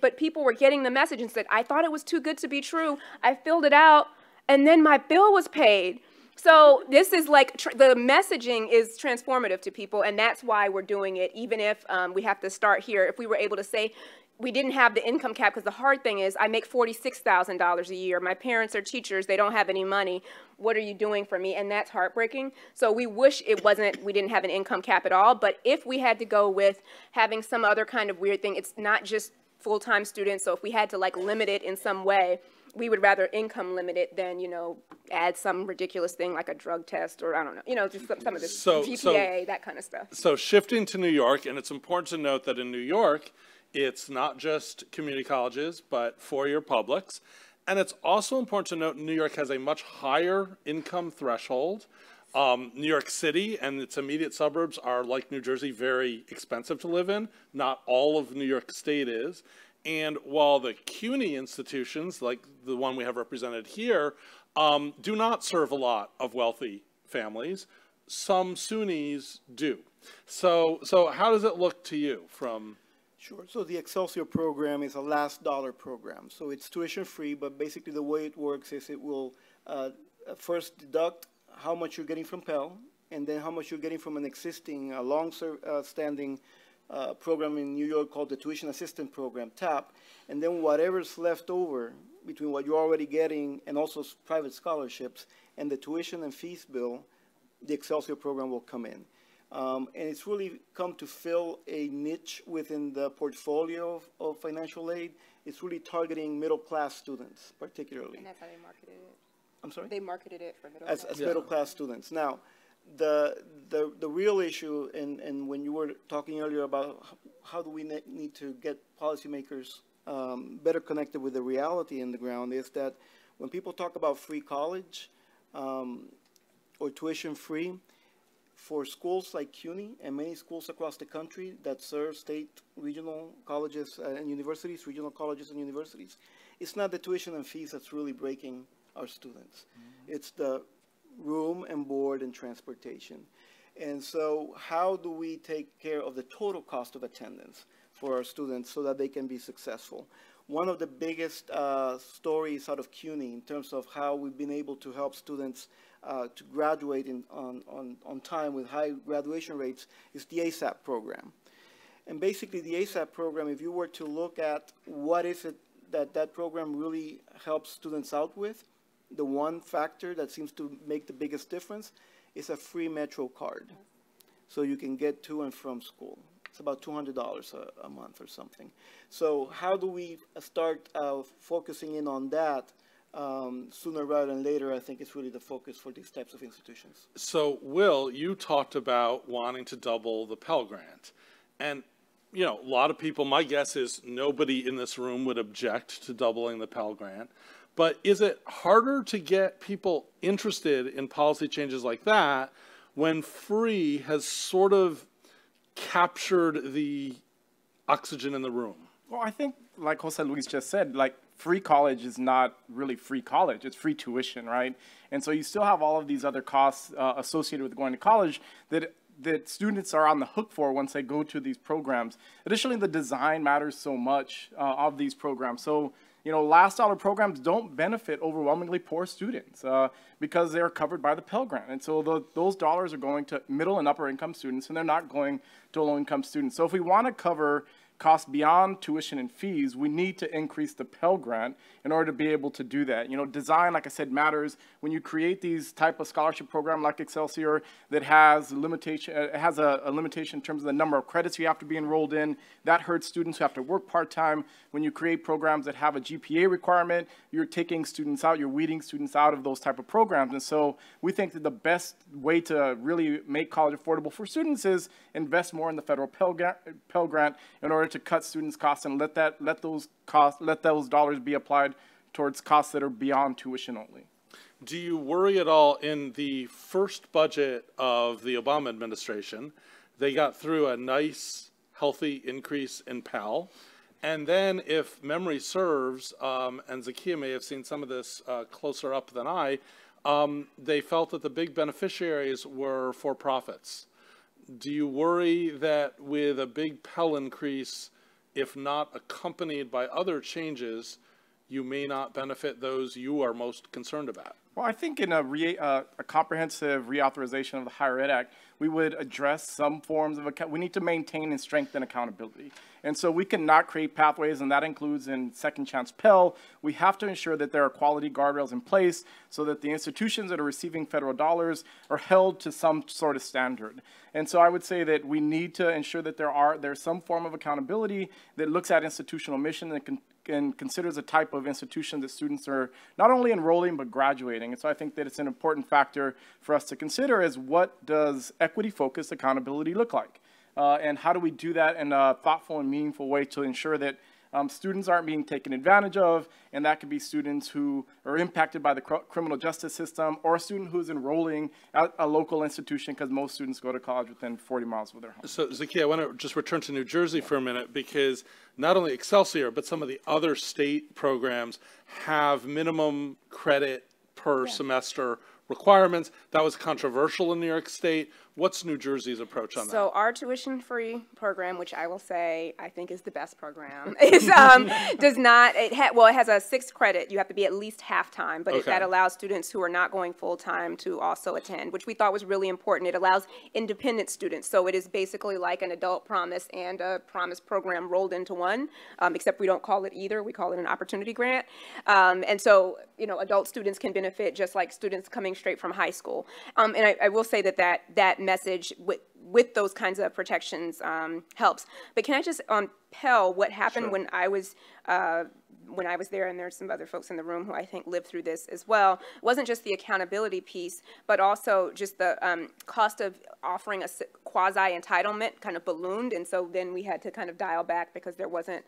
but people were getting the message and said, I thought it was too good to be true. I filled it out, and then my bill was paid. So this is like, the messaging is transformative to people, and that's why we're doing it, even if we have to start here. If we were able to say, we didn't have the income cap, because the hard thing is I make $46,000 a year. My parents are teachers. They don't have any money. What are you doing for me? And that's heartbreaking. So we wish it wasn't, we didn't have an income cap at all. But if we had to go with having some other kind of weird thing, it's not just full-time students. So if we had to like limit it in some way, we would rather income limit it than, you know, add some ridiculous thing like a drug test or I don't know, you know, just some of this GPA, that kind of stuff. So shifting to New York, and it's important to note that in New York, it's not just community colleges, but four-year publics. And it's also important to note New York has a much higher income threshold. New York City and its immediate suburbs are, like New Jersey, very expensive to live in. Not all of New York State is. And while the CUNY institutions, like the one we have represented here, do not serve a lot of wealthy families, some SUNYs do. So how does it look to you from Sure. So the Excelsior program is a last dollar program. So it's tuition free, but basically the way it works is it will first deduct how much you're getting from Pell, and then how much you're getting from an existing long-standing program in New York called the Tuition Assistance Program, TAP, and then whatever's left over between what you're already getting and also private scholarships and the tuition and fees bill, the Excelsior program will come in. And it's really come to fill a niche within the portfolio of financial aid. It's really targeting middle-class students, particularly. And that's how they marketed it. I'm sorry? They marketed it for middle-class. As middle-class students. Now, the real issue, and when you were talking earlier about how do we need to get policymakers better connected with the reality in the ground, is that when people talk about free college or tuition free, for schools like CUNY and many schools across the country that serve state, regional colleges and universities, regional colleges and universities, it's not the tuition and fees that's really breaking our students. Mm-hmm. It's the room and board and transportation. And so how do we take care of the total cost of attendance for our students so that they can be successful? One of the biggest stories out of CUNY in terms of how we've been able to help students to graduate on time with high graduation rates is the ASAP program. And basically the ASAP program, if you were to look at what is it that program really helps students out with, the one factor that seems to make the biggest difference is a free Metro card. So you can get to and from school. It's about $200 a month or something. So how do we start focusing in on that sooner rather than later? I think it's really the focus for these types of institutions. So, Will, you talked about wanting to double the Pell Grant. And, you know, a lot of people, my guess is nobody in this room would object to doubling the Pell Grant. But is it harder to get people interested in policy changes like that when free has sort of captured the oxygen in the room? Well, I think, like Jose Luis just said, like, free college is not really free college. It's free tuition, right? And so you still have all of these other costs associated with going to college that students are on the hook for once they go to these programs. Additionally, the design matters so much of these programs. So, you know, last dollar programs don't benefit overwhelmingly poor students because they're covered by the Pell Grant. And so those dollars are going to middle and upper income students, and they're not going to low income students. So if we want to cover costs beyond tuition and fees, we need to increase the Pell Grant in order to be able to do that. You know, design, like I said, matters. When you create these type of scholarship program like Excelsior that has limitation, a limitation in terms of the number of credits you have to be enrolled in, that hurts students who have to work part-time. When you create programs that have a GPA requirement, you're taking students out, you're weeding students out of those type of programs. And so we think that the best way to really make college affordable for students is invest more in the federal Pell Grant in order to cut students' costs and let those dollars be applied towards costs that are beyond tuition only. Do you worry at all in the first budget of the Obama administration, they got through a nice, healthy increase in Pell, and then if memory serves, and Zakia may have seen some of this closer up than I, they felt that the big beneficiaries were for-profits. Do you worry that with a big Pell increase, if not accompanied by other changes, you may not benefit those you are most concerned about? Well, I think in a comprehensive reauthorization of the Higher Ed Act, we would address some forms of we need to maintain and strengthen accountability. And so we cannot create pathways, and that includes in Second Chance Pell. We have to ensure that there are quality guardrails in place so that the institutions that are receiving federal dollars are held to some sort of standard. And so I would say that we need to ensure that there's some form of accountability that looks at institutional mission and considers a type of institution that students are not only enrolling but graduating. And so I think that it's an important factor for us to consider is what does equity-focused accountability look like? And how do we do that in a thoughtful and meaningful way to ensure that students aren't being taken advantage of, and that could be students who are impacted by the criminal justice system or a student who's enrolling at a local institution because most students go to college within 40 miles of their home. So, Zakia, I want to just return to New Jersey for a minute because not only Excelsior, but some of the other state programs have minimum credit per semester requirements. That was controversial in New York State. What's New Jersey's approach on that? So our tuition-free program, which I will say I think is the best program, is does not. It has a 6 credit. You have to be at least half-time, but that allows students who are not going full-time to also attend, which we thought was really important. It allows independent students. So it is basically like an adult promise and a promise program rolled into one, except we don't call it either. We call it an opportunity grant. And so, you know, adult students can benefit just like students coming straight from high school. And I will say that message with those kinds of protections helps. But can I just, on Pell, what happened when I was there, and there's some other folks in the room who I think lived through this as well, it wasn't just the accountability piece, but also just the cost of offering a quasi-entitlement kind of ballooned, and so then we had to kind of dial back because there wasn't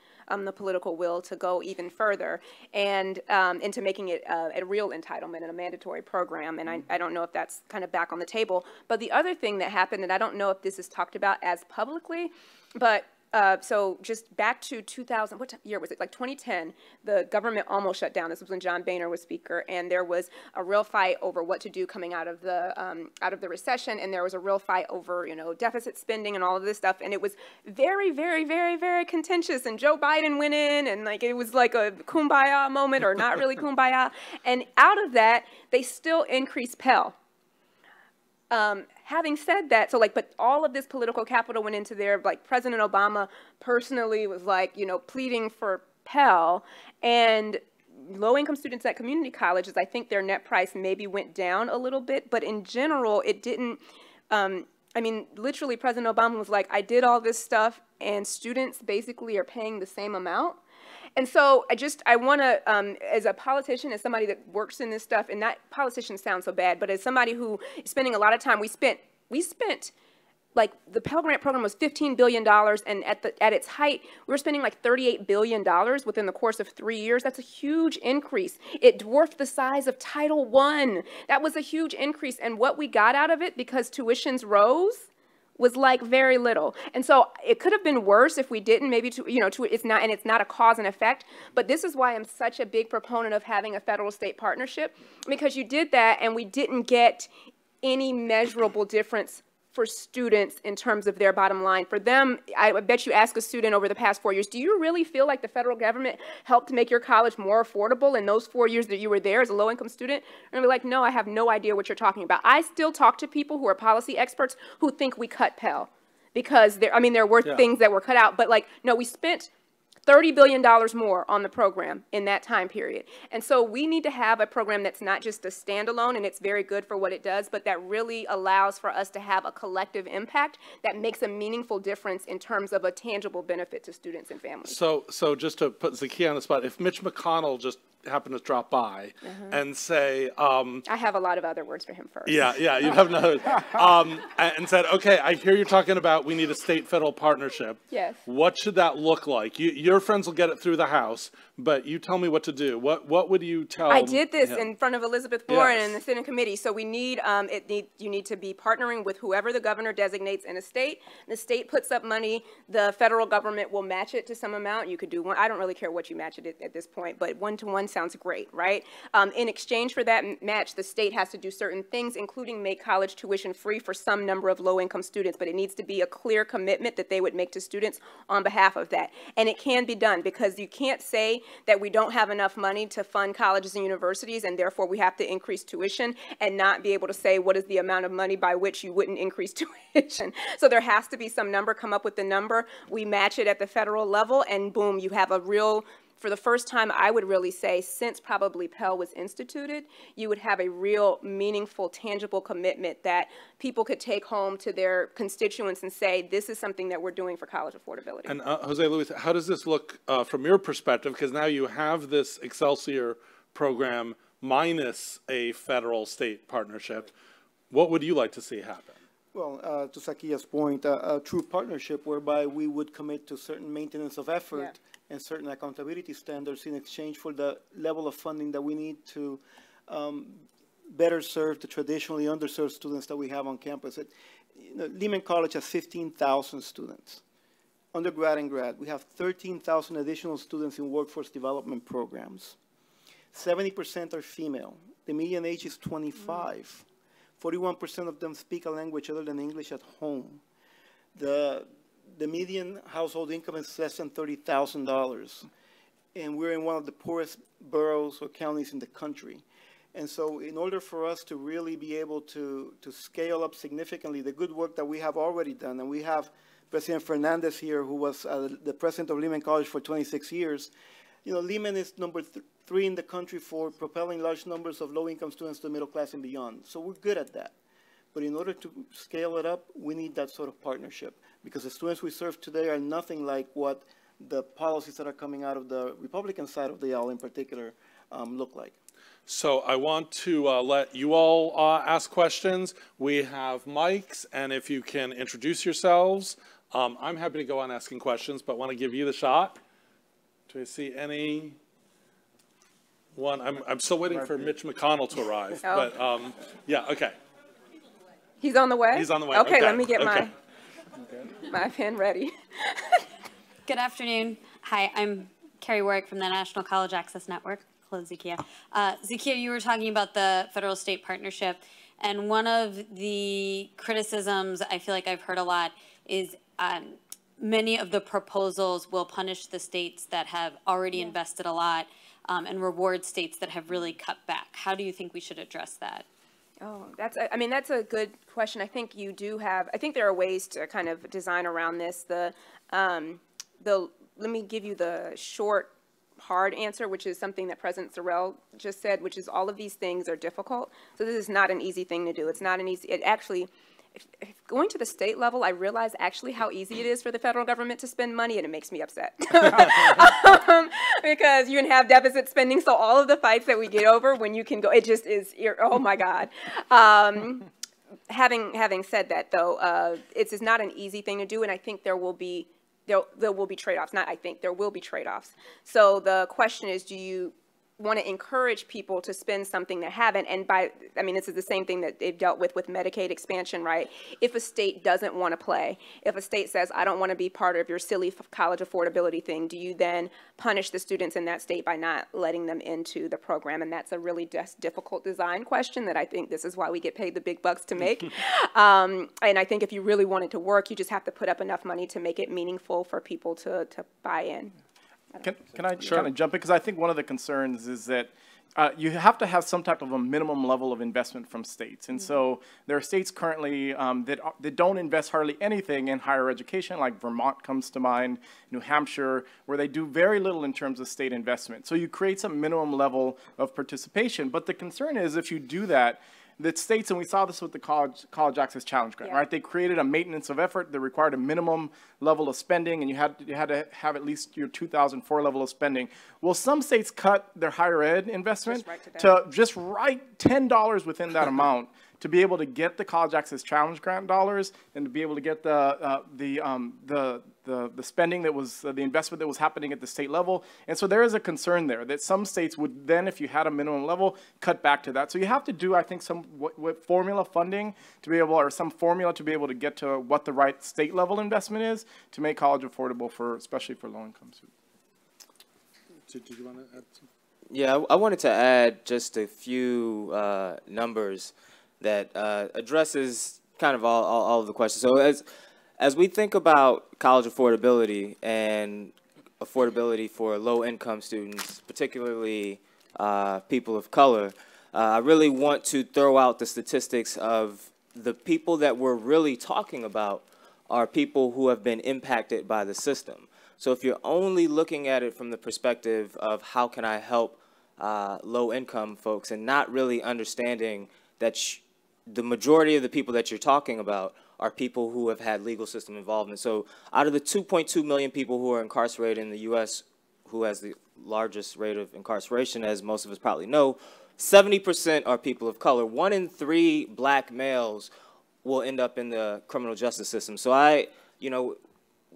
the political will to go even further, and into making it a real entitlement and a mandatory program, and I don't know if that's kind of back on the table. But the other thing that happened, and I don't know if this is talked about as publicly, but so just back to 2000, what year was it? Like 2010, the government almost shut down. This was when John Boehner was speaker, and there was a real fight over what to do coming out of the recession, and there was a real fight over, you know, deficit spending and all of this stuff, and it was very, very, very, very contentious. And Joe Biden went in, and like it was like a kumbaya moment, or not really kumbaya. And out of that, they still increased Pell. Having said that, so like, but all of this political capital went into there. Like President Obama personally was like, you know, pleading for Pell, and low-income students at community colleges, I think their net price maybe went down a little bit, but in general, it didn't. I mean, literally, President Obama was like, I did all this stuff, and students basically are paying the same amount. And so I want to, as a politician, as somebody that works in this stuff, and not politicians sound so bad, but as somebody who is spending a lot of time, we spent, like, the Pell Grant program was $15 billion, and at its height, we were spending like $38 billion within the course of 3 years. That's a huge increase. It dwarfed the size of Title I. That was a huge increase, and what we got out of it, because tuitions rose, was like very little. And so it could have been worse if we didn't, maybe, it's not a cause and effect, but this is why I'm such a big proponent of having a federal-state partnership, because you did that and we didn't get any measurable difference for students in terms of their bottom line. For them, I bet you ask a student over the past 4 years, do you really feel like the federal government helped make your college more affordable in those 4 years that you were there as a low-income student? And they're like, no, I have no idea what you're talking about. I still talk to people who are policy experts who think we cut Pell because there were things that were cut out, but like, no, we spent $30 billion more on the program in that time period. And so we need to have a program that's not just a standalone, and it's very good for what it does, but that really allows for us to have a collective impact that makes a meaningful difference in terms of a tangible benefit to students and families. So just to put Zakiya on the spot, if Mitch McConnell just happened to drop by and say, I have a lot of other words for him first. Yeah, you'd have another, and said, okay, I hear you're talking about we need a state-federal partnership. Yes. What should that look like? Your friends will get it through the House, but you tell me what to do. What would you tell? I did this in front of Elizabeth Warren in the Senate committee. So we need, you need to be partnering with whoever the governor designates in a state. The state puts up money. The federal government will match it to some amount. You could do one. I don't really care what you match it at this point, but 1-to-1 sounds great, right? In exchange for that match, the state has to do certain things, including make college tuition free for some number of low-income students, but it needs to be a clear commitment that they would make to students on behalf of that. And it can be done, because you can't say that we don't have enough money to fund colleges and universities, and therefore we have to increase tuition, and not be able to say what is the amount of money by which you wouldn't increase tuition. So there has to be some number, come up with the number, we match it at the federal level, and boom, you have a real, for the first time, I would really say, since probably Pell was instituted, you would have a real meaningful, tangible commitment that people could take home to their constituents and say, this is something that we're doing for college affordability. And Jose Luis, how does this look from your perspective? Because now you have this Excelsior program minus a federal-state partnership. What would you like to see happen? Well, to Zakiya's point, a true partnership whereby we would commit to certain maintenance of effort and certain accountability standards in exchange for the level of funding that we need to better serve the traditionally underserved students that we have on campus. Lehman College has 15,000 students, undergrad and grad. We have 13,000 additional students in workforce development programs. 70% are female. The median age is 25. 41% of them speak a language other than English at home. The median household income is less than $30,000. And we're in one of the poorest boroughs or counties in the country. And so in order for us to really be able to scale up significantly the good work that we have already done, and we have President Fernandez here, who was the president of Lehman College for 26 years. You know, Lehman is number 3 in the country for propelling large numbers of low-income students to the middle class and beyond. So we're good at that. But in order to scale it up, we need that sort of partnership, because the students we serve today are nothing like what the policies that are coming out of the Republican side of the aisle in particular look like. So I want to let you all ask questions. We have mics, and if you can introduce yourselves. I'm happy to go on asking questions, but want to give you the shot. Do I see any one? I'm still waiting for Mitch McConnell to arrive, but yeah, okay. He's on the way? He's on the way. Okay, let me get my pen ready. Good afternoon. Hi, I'm Carrie Warwick from the National College Access Network. Hello, Zakia. Zakia, you were talking about the federal-state partnership, and one of the criticisms I feel like I've heard a lot is many of the proposals will punish the states that have already invested a lot and reward states that have really cut back. How do you think we should address that? Oh, I mean, that's a good question. I think you do have, I think there are ways to kind of design around this. Let me give you the short, hard answer, which is something that President Sorrell just said, which is all of these things are difficult. So this is not an easy thing to do. It's not an easy, it actually, going to the state level, I realize actually how easy it is for the federal government to spend money, and it makes me upset. Because you can have deficit spending, so all of the fights that we get over when you can go, it just is, oh my God. Having said that, though, it's not an easy thing to do, and I think there will be trade-offs. Not I think, there will be trade-offs. So the question is, do you want to encourage people to spend something they haven't? And I mean, this is the same thing that they've dealt with Medicaid expansion, right? If a state doesn't want to play, if a state says, I don't want to be part of your silly college affordability thing, do you then punish the students in that state by not letting them into the program? And that's a really difficult design question that I think this is why we get paid the big bucks to make. And I think if you really want it to work, you just have to put up enough money to make it meaningful for people to buy in. Can I kind of jump in? Because I think one of the concerns is that you have to have some type of a minimum level of investment from states. And so there are states currently that don't invest hardly anything in higher education, like Vermont comes to mind, New Hampshire, where they do very little in terms of state investment. So you create some minimum level of participation. But the concern is if you do that, that states, and we saw this with the College Access Challenge Grant, right? They created a maintenance of effort that required a minimum level of spending, and you had to have at least your 2004 level of spending. Well, some states cut their higher ed investment to just write $10 within that amount to be able to get the College Access Challenge Grant dollars and to be able to get the spending that was, the investment that was happening at the state level. And so there is a concern there that some states would then, if you had a minimum level, cut back to that. So you have to do, I think, some formula funding to be able, or some formula to be able to get to what the right state level investment is to make college affordable for, especially for low income students. Did you want to add something? Yeah, I wanted to add just a few numbers that addresses kind of all of the questions. So as we think about college affordability and affordability for low-income students, particularly people of color, I really want to throw out the statistics of the people that we're really talking about are people who have been impacted by the system. So if you're only looking at it from the perspective of how can I help low-income folks and not really understanding that the majority of the people that you're talking about are people who have had legal system involvement. So out of the 2.2 million people who are incarcerated in the U.S., who has the largest rate of incarceration, as most of us probably know, 70% are people of color. 1 in 3 black males will end up in the criminal justice system. So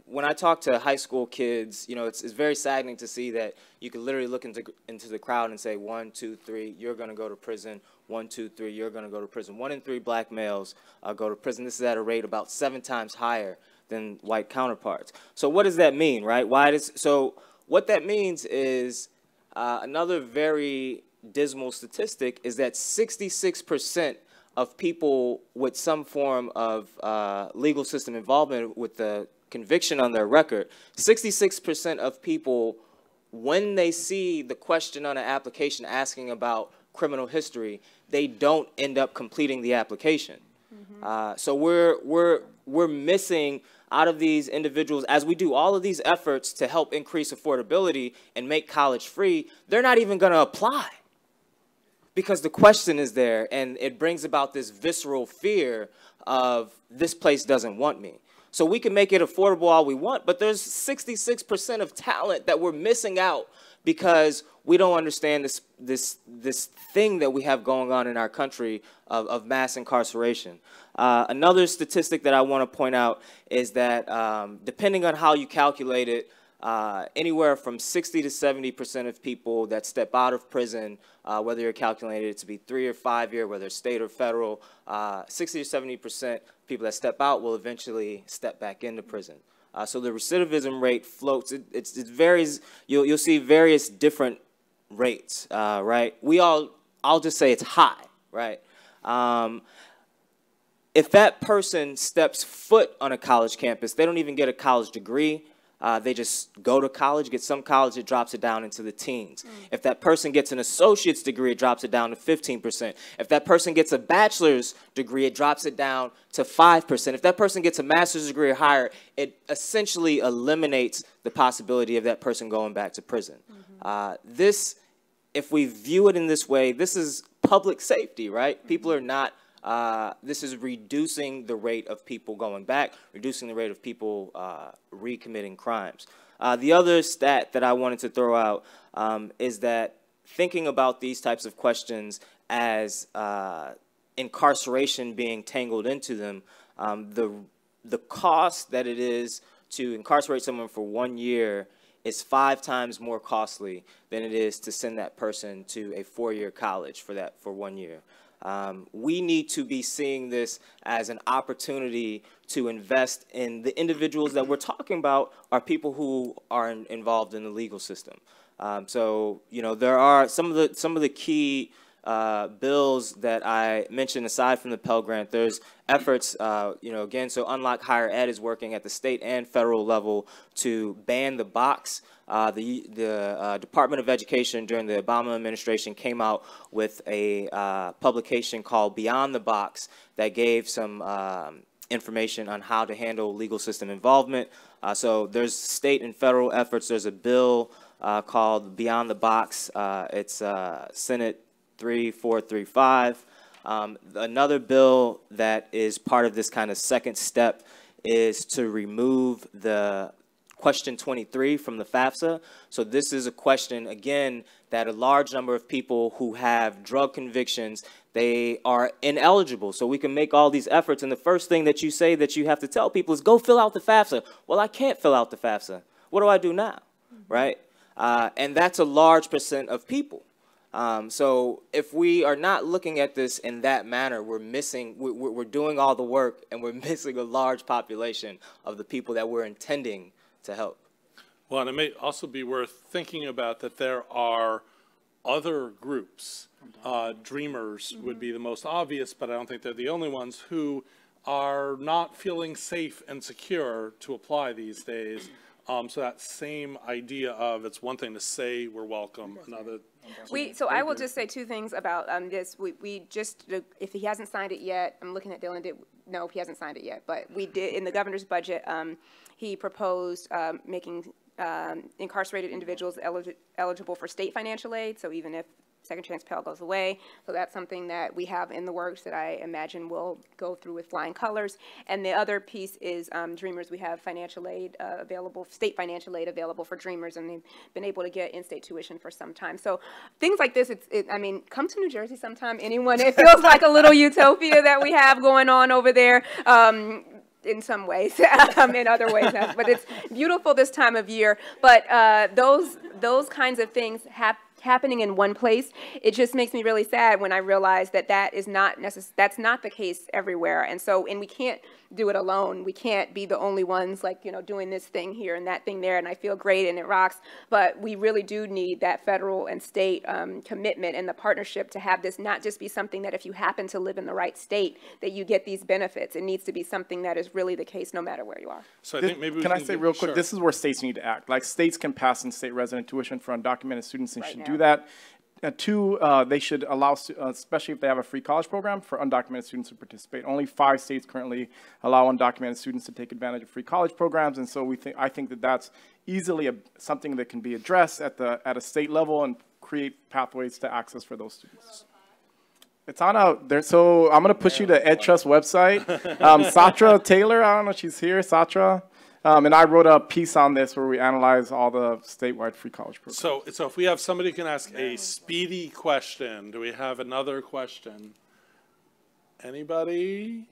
when I talk to high school kids, it's very saddening to see that you could literally look into the crowd and say, 1, 2, 3, you're going to go to prison. 1, 2, 3, you're going to go to prison. 1 in 3 black males go to prison. This is at a rate about 7 times higher than white counterparts. So what does that mean, right? So what that means is another very dismal statistic is that 66% of people with some form of legal system involvement with the conviction on their record, 66% of people, when they see the question on an application asking about criminal history, they don't end up completing the application. So we're missing out of these individuals, as we do all of these efforts to help increase affordability and make college free, they're not even going to apply because the question is there, and it brings about this visceral fear of this place doesn't want me. So we can make it affordable all we want, but there's 66% of talent that we're missing out because we don't understand this thing that we have going on in our country of mass incarceration. Another statistic that I want to point out is that depending on how you calculate it, anywhere from 60 to 70% of people that step out of prison, whether you're calculating it to be 3 or 5 year, whether it's state or federal, 60 to 70% people that step out will eventually step back into prison. So the recidivism rate floats. It varies. You'll see various different rates, right? I'll just say it's high, right? If that person steps foot on a college campus, they don't even get a college degree. They just go to college, get some college, it drops it down into the teens. If that person gets an associate's degree, it drops it down to 15%. If that person gets a bachelor's degree, it drops it down to 5%. If that person gets a master's degree or higher, it essentially eliminates the possibility of that person going back to prison. If we view it in this way, this is public safety, right? People are not, this is reducing the rate of people going back, reducing the rate of people recommitting crimes. The other stat that I wanted to throw out is that thinking about these types of questions as incarceration being tangled into them, the cost that it is to incarcerate someone for 1 year is 5 times more costly than it is to send that person to a 4-year college for 1 year. We need to be seeing this as an opportunity to invest in the individuals that we're talking about are people who are involved in the legal system. So, you know, there are some of the key bills that I mentioned aside from the Pell Grant. There's efforts, you know, again, so Unlock Higher Ed is working at the state and federal level to ban the box. The Department of Education during the Obama administration came out with a publication called Beyond the Box that gave some information on how to handle legal system involvement. So there's state and federal efforts. There's a bill called Beyond the Box. It's Senate 3435. Another bill that is part of this kind of second step is to remove the question 23 from the FAFSA. So this is a question, again, that a large number of people who have drug convictions, they are ineligible. So we can make all these efforts, and the first thing that you say that you have to tell people is go fill out the FAFSA. Well, I can't fill out the FAFSA. What do I do now, right? And that's a large percent of people. So if we are not looking at this in that manner, we're doing all the work and we're missing a large population of the people that we're intending to help. Well, and it may also be worth thinking about that there are other groups. Dreamers would be the most obvious, but I don't think they're the only ones who are not feeling safe and secure to apply these days. So that same idea of it's one thing to say we're welcome, another. So I will just say 2 things about this. We just, if he hasn't signed it yet, I'm looking at Dylan. No, he hasn't signed it yet, but we did in the governor's budget. He proposed making incarcerated individuals eligible for state financial aid. So even if Second Chance Pell goes away, so that's something that we have in the works that I imagine will go through with flying colors. And the other piece is Dreamers. We have financial aid available, state financial aid available for Dreamers, and they've been able to get in-state tuition for some time. So things like this, I mean, come to New Jersey sometime, anyone. It feels like a little utopia that we have going on over there. In some ways, in other ways, but it's beautiful this time of year. But those kinds of things happening in one place. It just makes me really sad when I realize that that's not the case everywhere. And we can't do it alone. We can't be the only ones like, doing this thing here and that thing there, and I feel great and it rocks. But we really do need that federal and state commitment and the partnership to have this not just be something that if you happen to live in the right state that you get these benefits. It needs to be something that is really the case no matter where you are. So I think maybe can I say real quick, this is where states need to act. Like states can pass in-state resident tuition for undocumented students and should do that. Two, they should allow, especially if they have a free college program, for undocumented students to participate. Only 5 states currently allow undocumented students to take advantage of free college programs, and so I think that that's easily something that can be addressed at a state level and create pathways to access for those students. It's on out there, so I'm going to push you to EdTrust website. Satra Taylor, I don't know if she's here, Satra. And I wrote a piece on this where we analyze all the statewide free college programs. So if we have somebody who can ask a speedy question, do we have another question? Anybody?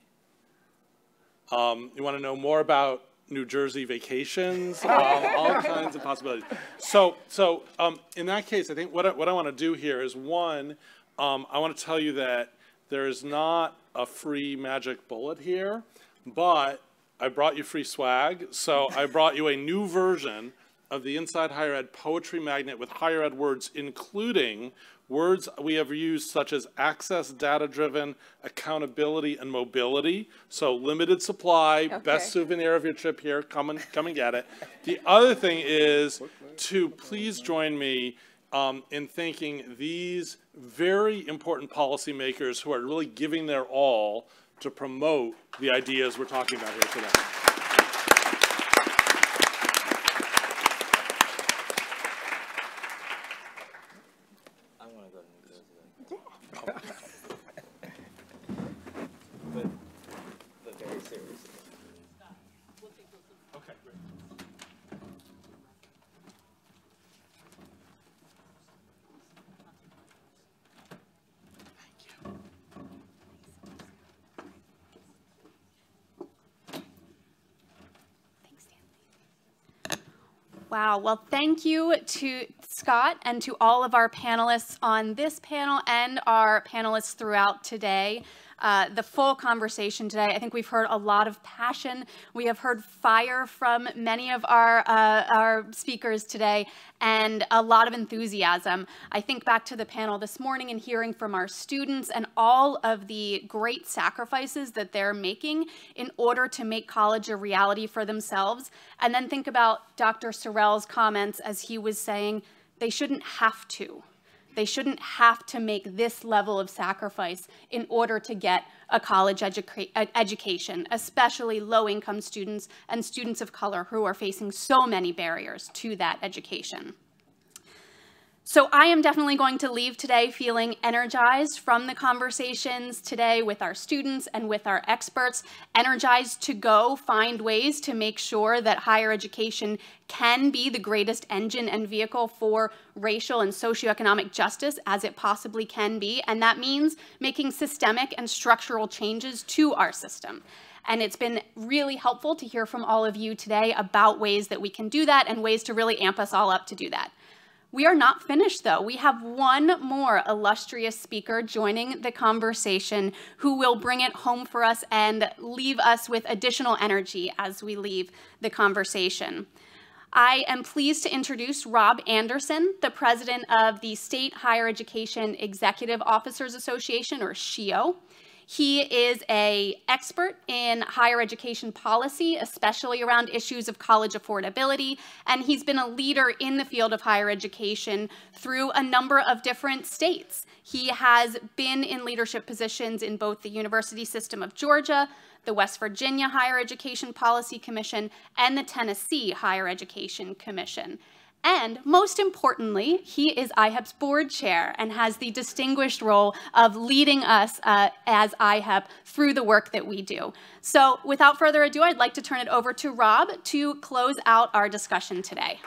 You want to know more about New Jersey vacations? All kinds of possibilities. So in that case, I think what I want to do here is, one, I want to tell you that there is not a free magic bullet here, but I brought you free swag, so I brought you a new version of the Inside Higher Ed Poetry Magnet with higher ed words, including words we have used such as access, data-driven, accountability, and mobility. So limited supply, best souvenir of your trip here, come and get it. The other thing is to please join me in thanking these very important policymakers who are really giving their all to promote the ideas we're talking about here today. I want to go to New Jersey. But very serious. Okay, great. Wow, well, thank you to Scott and to all of our panelists on this panel and our panelists throughout today. The full conversation today, I think we've heard a lot of passion. We have heard fire from many of our speakers today and a lot of enthusiasm. I think back to the panel this morning and hearing from our students and all of the great sacrifices that they're making in order to make college a reality for themselves. And then think about Dr. Sorrell's comments as he was saying they shouldn't have to. They shouldn't have to make this level of sacrifice in order to get a college education, especially low-income students and students of color who are facing so many barriers to that education. So I am definitely going to leave today feeling energized from the conversations today with our students and with our experts, energized to go find ways to make sure that higher education can be the greatest engine and vehicle for racial and socioeconomic justice as it possibly can be. And that means making systemic and structural changes to our system. And it's been really helpful to hear from all of you today about ways that we can do that and ways to really amp us all up to do that. We are not finished, though. We have one more illustrious speaker joining the conversation who will bring it home for us and leave us with additional energy as we leave the conversation. I am pleased to introduce Rob Anderson, the president of the State Higher Education Executive Officers Association, or SHEO. He is an expert in higher education policy, especially around issues of college affordability, and he's been a leader in the field of higher education through a number of different states. He has been in leadership positions in both the University System of Georgia, the West Virginia Higher Education Policy Commission, and the Tennessee Higher Education Commission. And most importantly, he is IHEP's board chair and has the distinguished role of leading us as IHEP through the work that we do. So without further ado, I'd like to turn it over to Rob to close out our discussion today.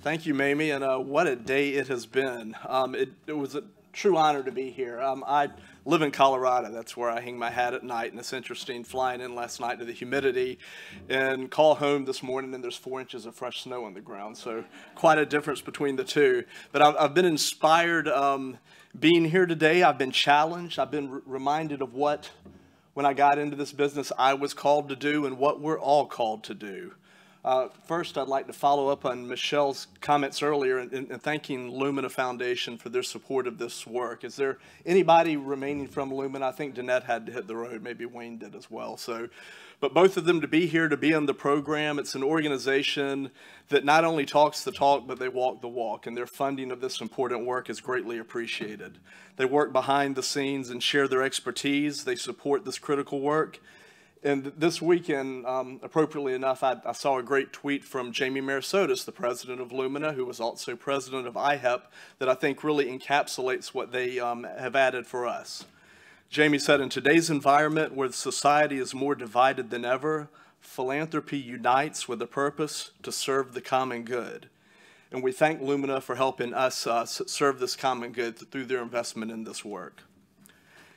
Thank you, Mamie, and what a day it has been. It was a true honor to be here. I live in Colorado. That's where I hang my hat at night, and it's interesting flying in last night to the humidity and call home this morning and there's 4 inches of fresh snow on the ground. So quite a difference between the two. But I've been inspired being here today. I've been challenged. I've been reminded of what, when I got into this business, I was called to do and what we're all called to do. First, I'd like to follow up on Michelle's comments earlier in thanking Lumina Foundation for their support of this work. Is there anybody remaining from Lumina? I think Danette had to hit the road. Maybe Wayne did as well. So, but both of them to be here, to be on the program. It's an organization that not only talks the talk, but they walk the walk, and their funding of this important work is greatly appreciated. They work behind the scenes and share their expertise. They support this critical work. And this weekend, appropriately enough, I saw a great tweet from Jamie Marasotis, the president of Lumina, who was also president of IHEP, that I think really encapsulates what they have added for us. Jamie said, in today's environment where society is more divided than ever, philanthropy unites with a purpose to serve the common good. And we thank Lumina for helping us serve this common good through their investment in this work.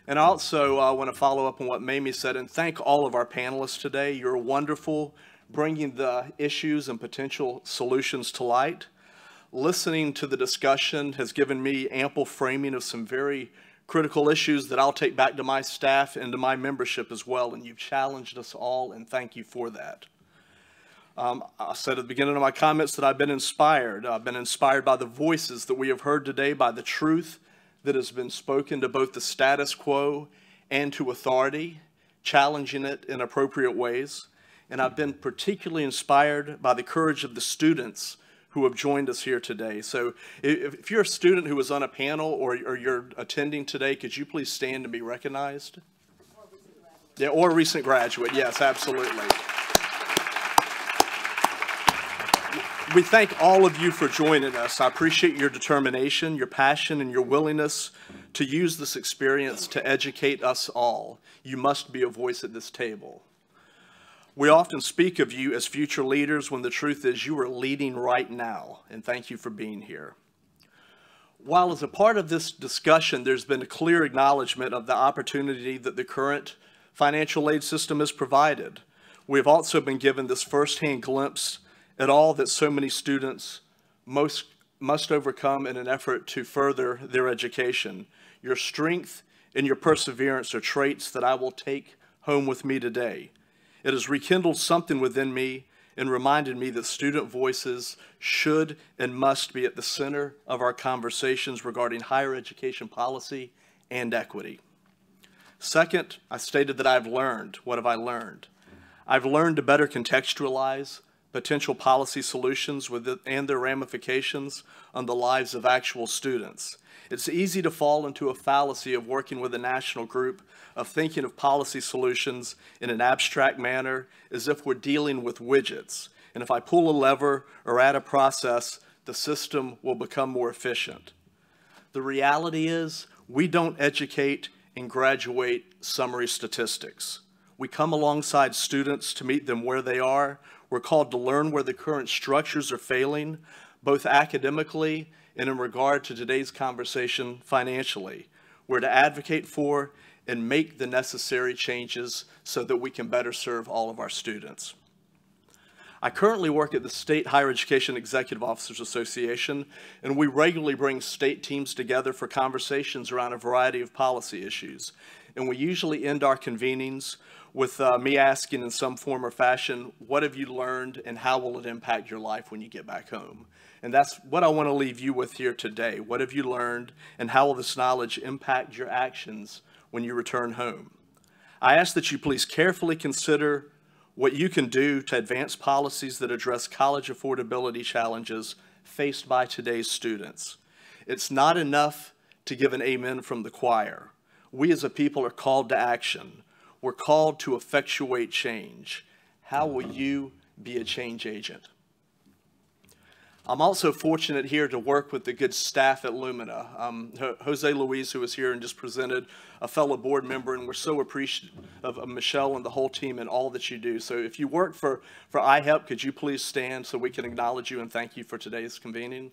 And I also want to follow up on what Mamie said and thank all of our panelists today. You're wonderful, bringing the issues and potential solutions to light. Listening to the discussion has given me ample framing of some very critical issues that I'll take back to my staff and to my membership as well. And you've challenged us all, and thank you for that. I said at the beginning of my comments that I've been inspired. I've been inspired by the voices that we have heard today, by the truth that has been spoken to both the status quo and to authority, challenging it in appropriate ways. And I've been particularly inspired by the courage of the students who have joined us here today. So if you're a student who was on a panel or you're attending today, could you please stand and be recognized? Yeah, or a recent graduate, yes, absolutely. We thank all of you for joining us. I appreciate your determination, your passion, and your willingness to use this experience to educate us all. You must be a voice at this table. We often speak of you as future leaders when the truth is you are leading right now, and thank you for being here. While as a part of this discussion, there's been a clear acknowledgement of the opportunity that the current financial aid system has provided, we have also been given this firsthand glimpse at all that so many students must overcome in an effort to further their education. Your strength and your perseverance are traits that I will take home with me today. It has rekindled something within me and reminded me that student voices should and must be at the center of our conversations regarding higher education policy and equity. Second, I stated that I've learned. What have I learned? I've learned to better contextualize potential policy solutions and their ramifications on the lives of actual students. It's easy to fall into a fallacy of working with a national group, of thinking of policy solutions in an abstract manner as if we're dealing with widgets. And if I pull a lever or add a process, the system will become more efficient. The reality is we don't educate and graduate summary statistics. We come alongside students to meet them where they are. We're called to learn where the current structures are failing, both academically and in regard to today's conversation financially. We're to advocate for and make the necessary changes so that we can better serve all of our students. I currently work at the State Higher Education Executive Officers Association, and we regularly bring state teams together for conversations around a variety of policy issues. And we usually end our convenings with me asking in some form or fashion, what have you learned and how will it impact your life when you get back home? And that's what I want to leave you with here today. What have you learned and how will this knowledge impact your actions when you return home? I ask that you please carefully consider what you can do to advance policies that address college affordability challenges faced by today's students. It's not enough to give an amen from the choir. We as a people are called to action. We're called to effectuate change. How will you be a change agent? I'm also fortunate here to work with the good staff at Lumina. Jose Luis, who is here and just presented, a fellow board member, and we're so appreciative of Michelle and the whole team and all that you do. So if you work for IHEP, could you please stand so we can acknowledge you and thank you for today's convening?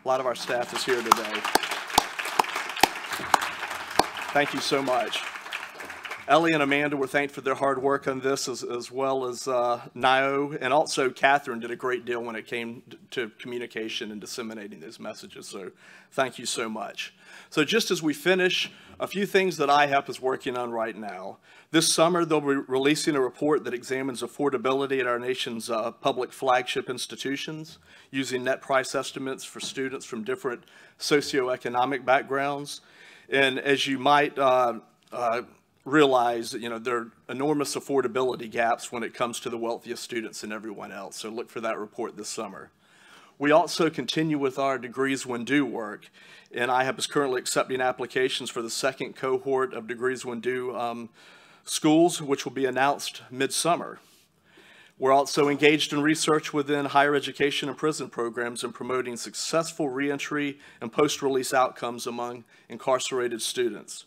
A lot of our staff is here today. Thank you so much. Ellie and Amanda were thanked for their hard work on this, as well as Nio, and also Catherine did a great deal when it came to communication and disseminating those messages, so thank you so much. So just as we finish, a few things that IHEP is working on right now. This summer, they'll be releasing a report that examines affordability at our nation's public flagship institutions, using net price estimates for students from different socioeconomic backgrounds. And as you might realize, you know, there are enormous affordability gaps when it comes to the wealthiest students and everyone else. So look for that report this summer. We also continue with our Degrees When Due work, and IHEP is currently accepting applications for the second cohort of Degrees When Due schools, which will be announced midsummer. We're also engaged in research within higher education and prison programs and promoting successful reentry and post-release outcomes among incarcerated students.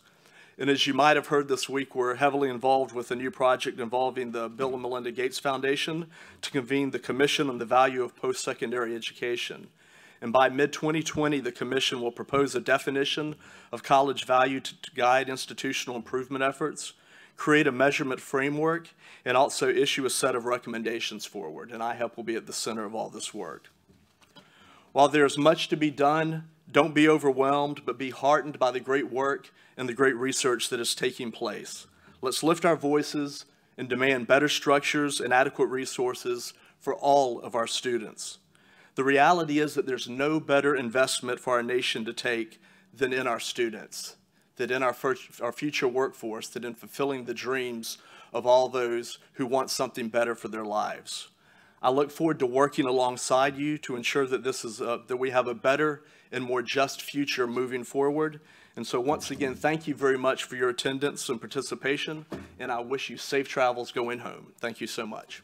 And as you might have heard this week, we're heavily involved with a new project involving the Bill and Melinda Gates Foundation to convene the Commission on the Value of Post-Secondary Education. And by mid-2020, the Commission will propose a definition of college value to guide institutional improvement efforts, create a measurement framework, and also issue a set of recommendations forward. And IHEP will be at the center of all this work. While there's much to be done, don't be overwhelmed, but be heartened by the great work and the great research that is taking place. Let's lift our voices and demand better structures and adequate resources for all of our students. The reality is that there's no better investment for our nation to take than in our students, than in our future workforce, than in fulfilling the dreams of all those who want something better for their lives. I look forward to working alongside you to ensure that that we have a better and more just future moving forward. And so once again, thank you very much for your attendance and participation, and I wish you safe travels going home. Thank you so much.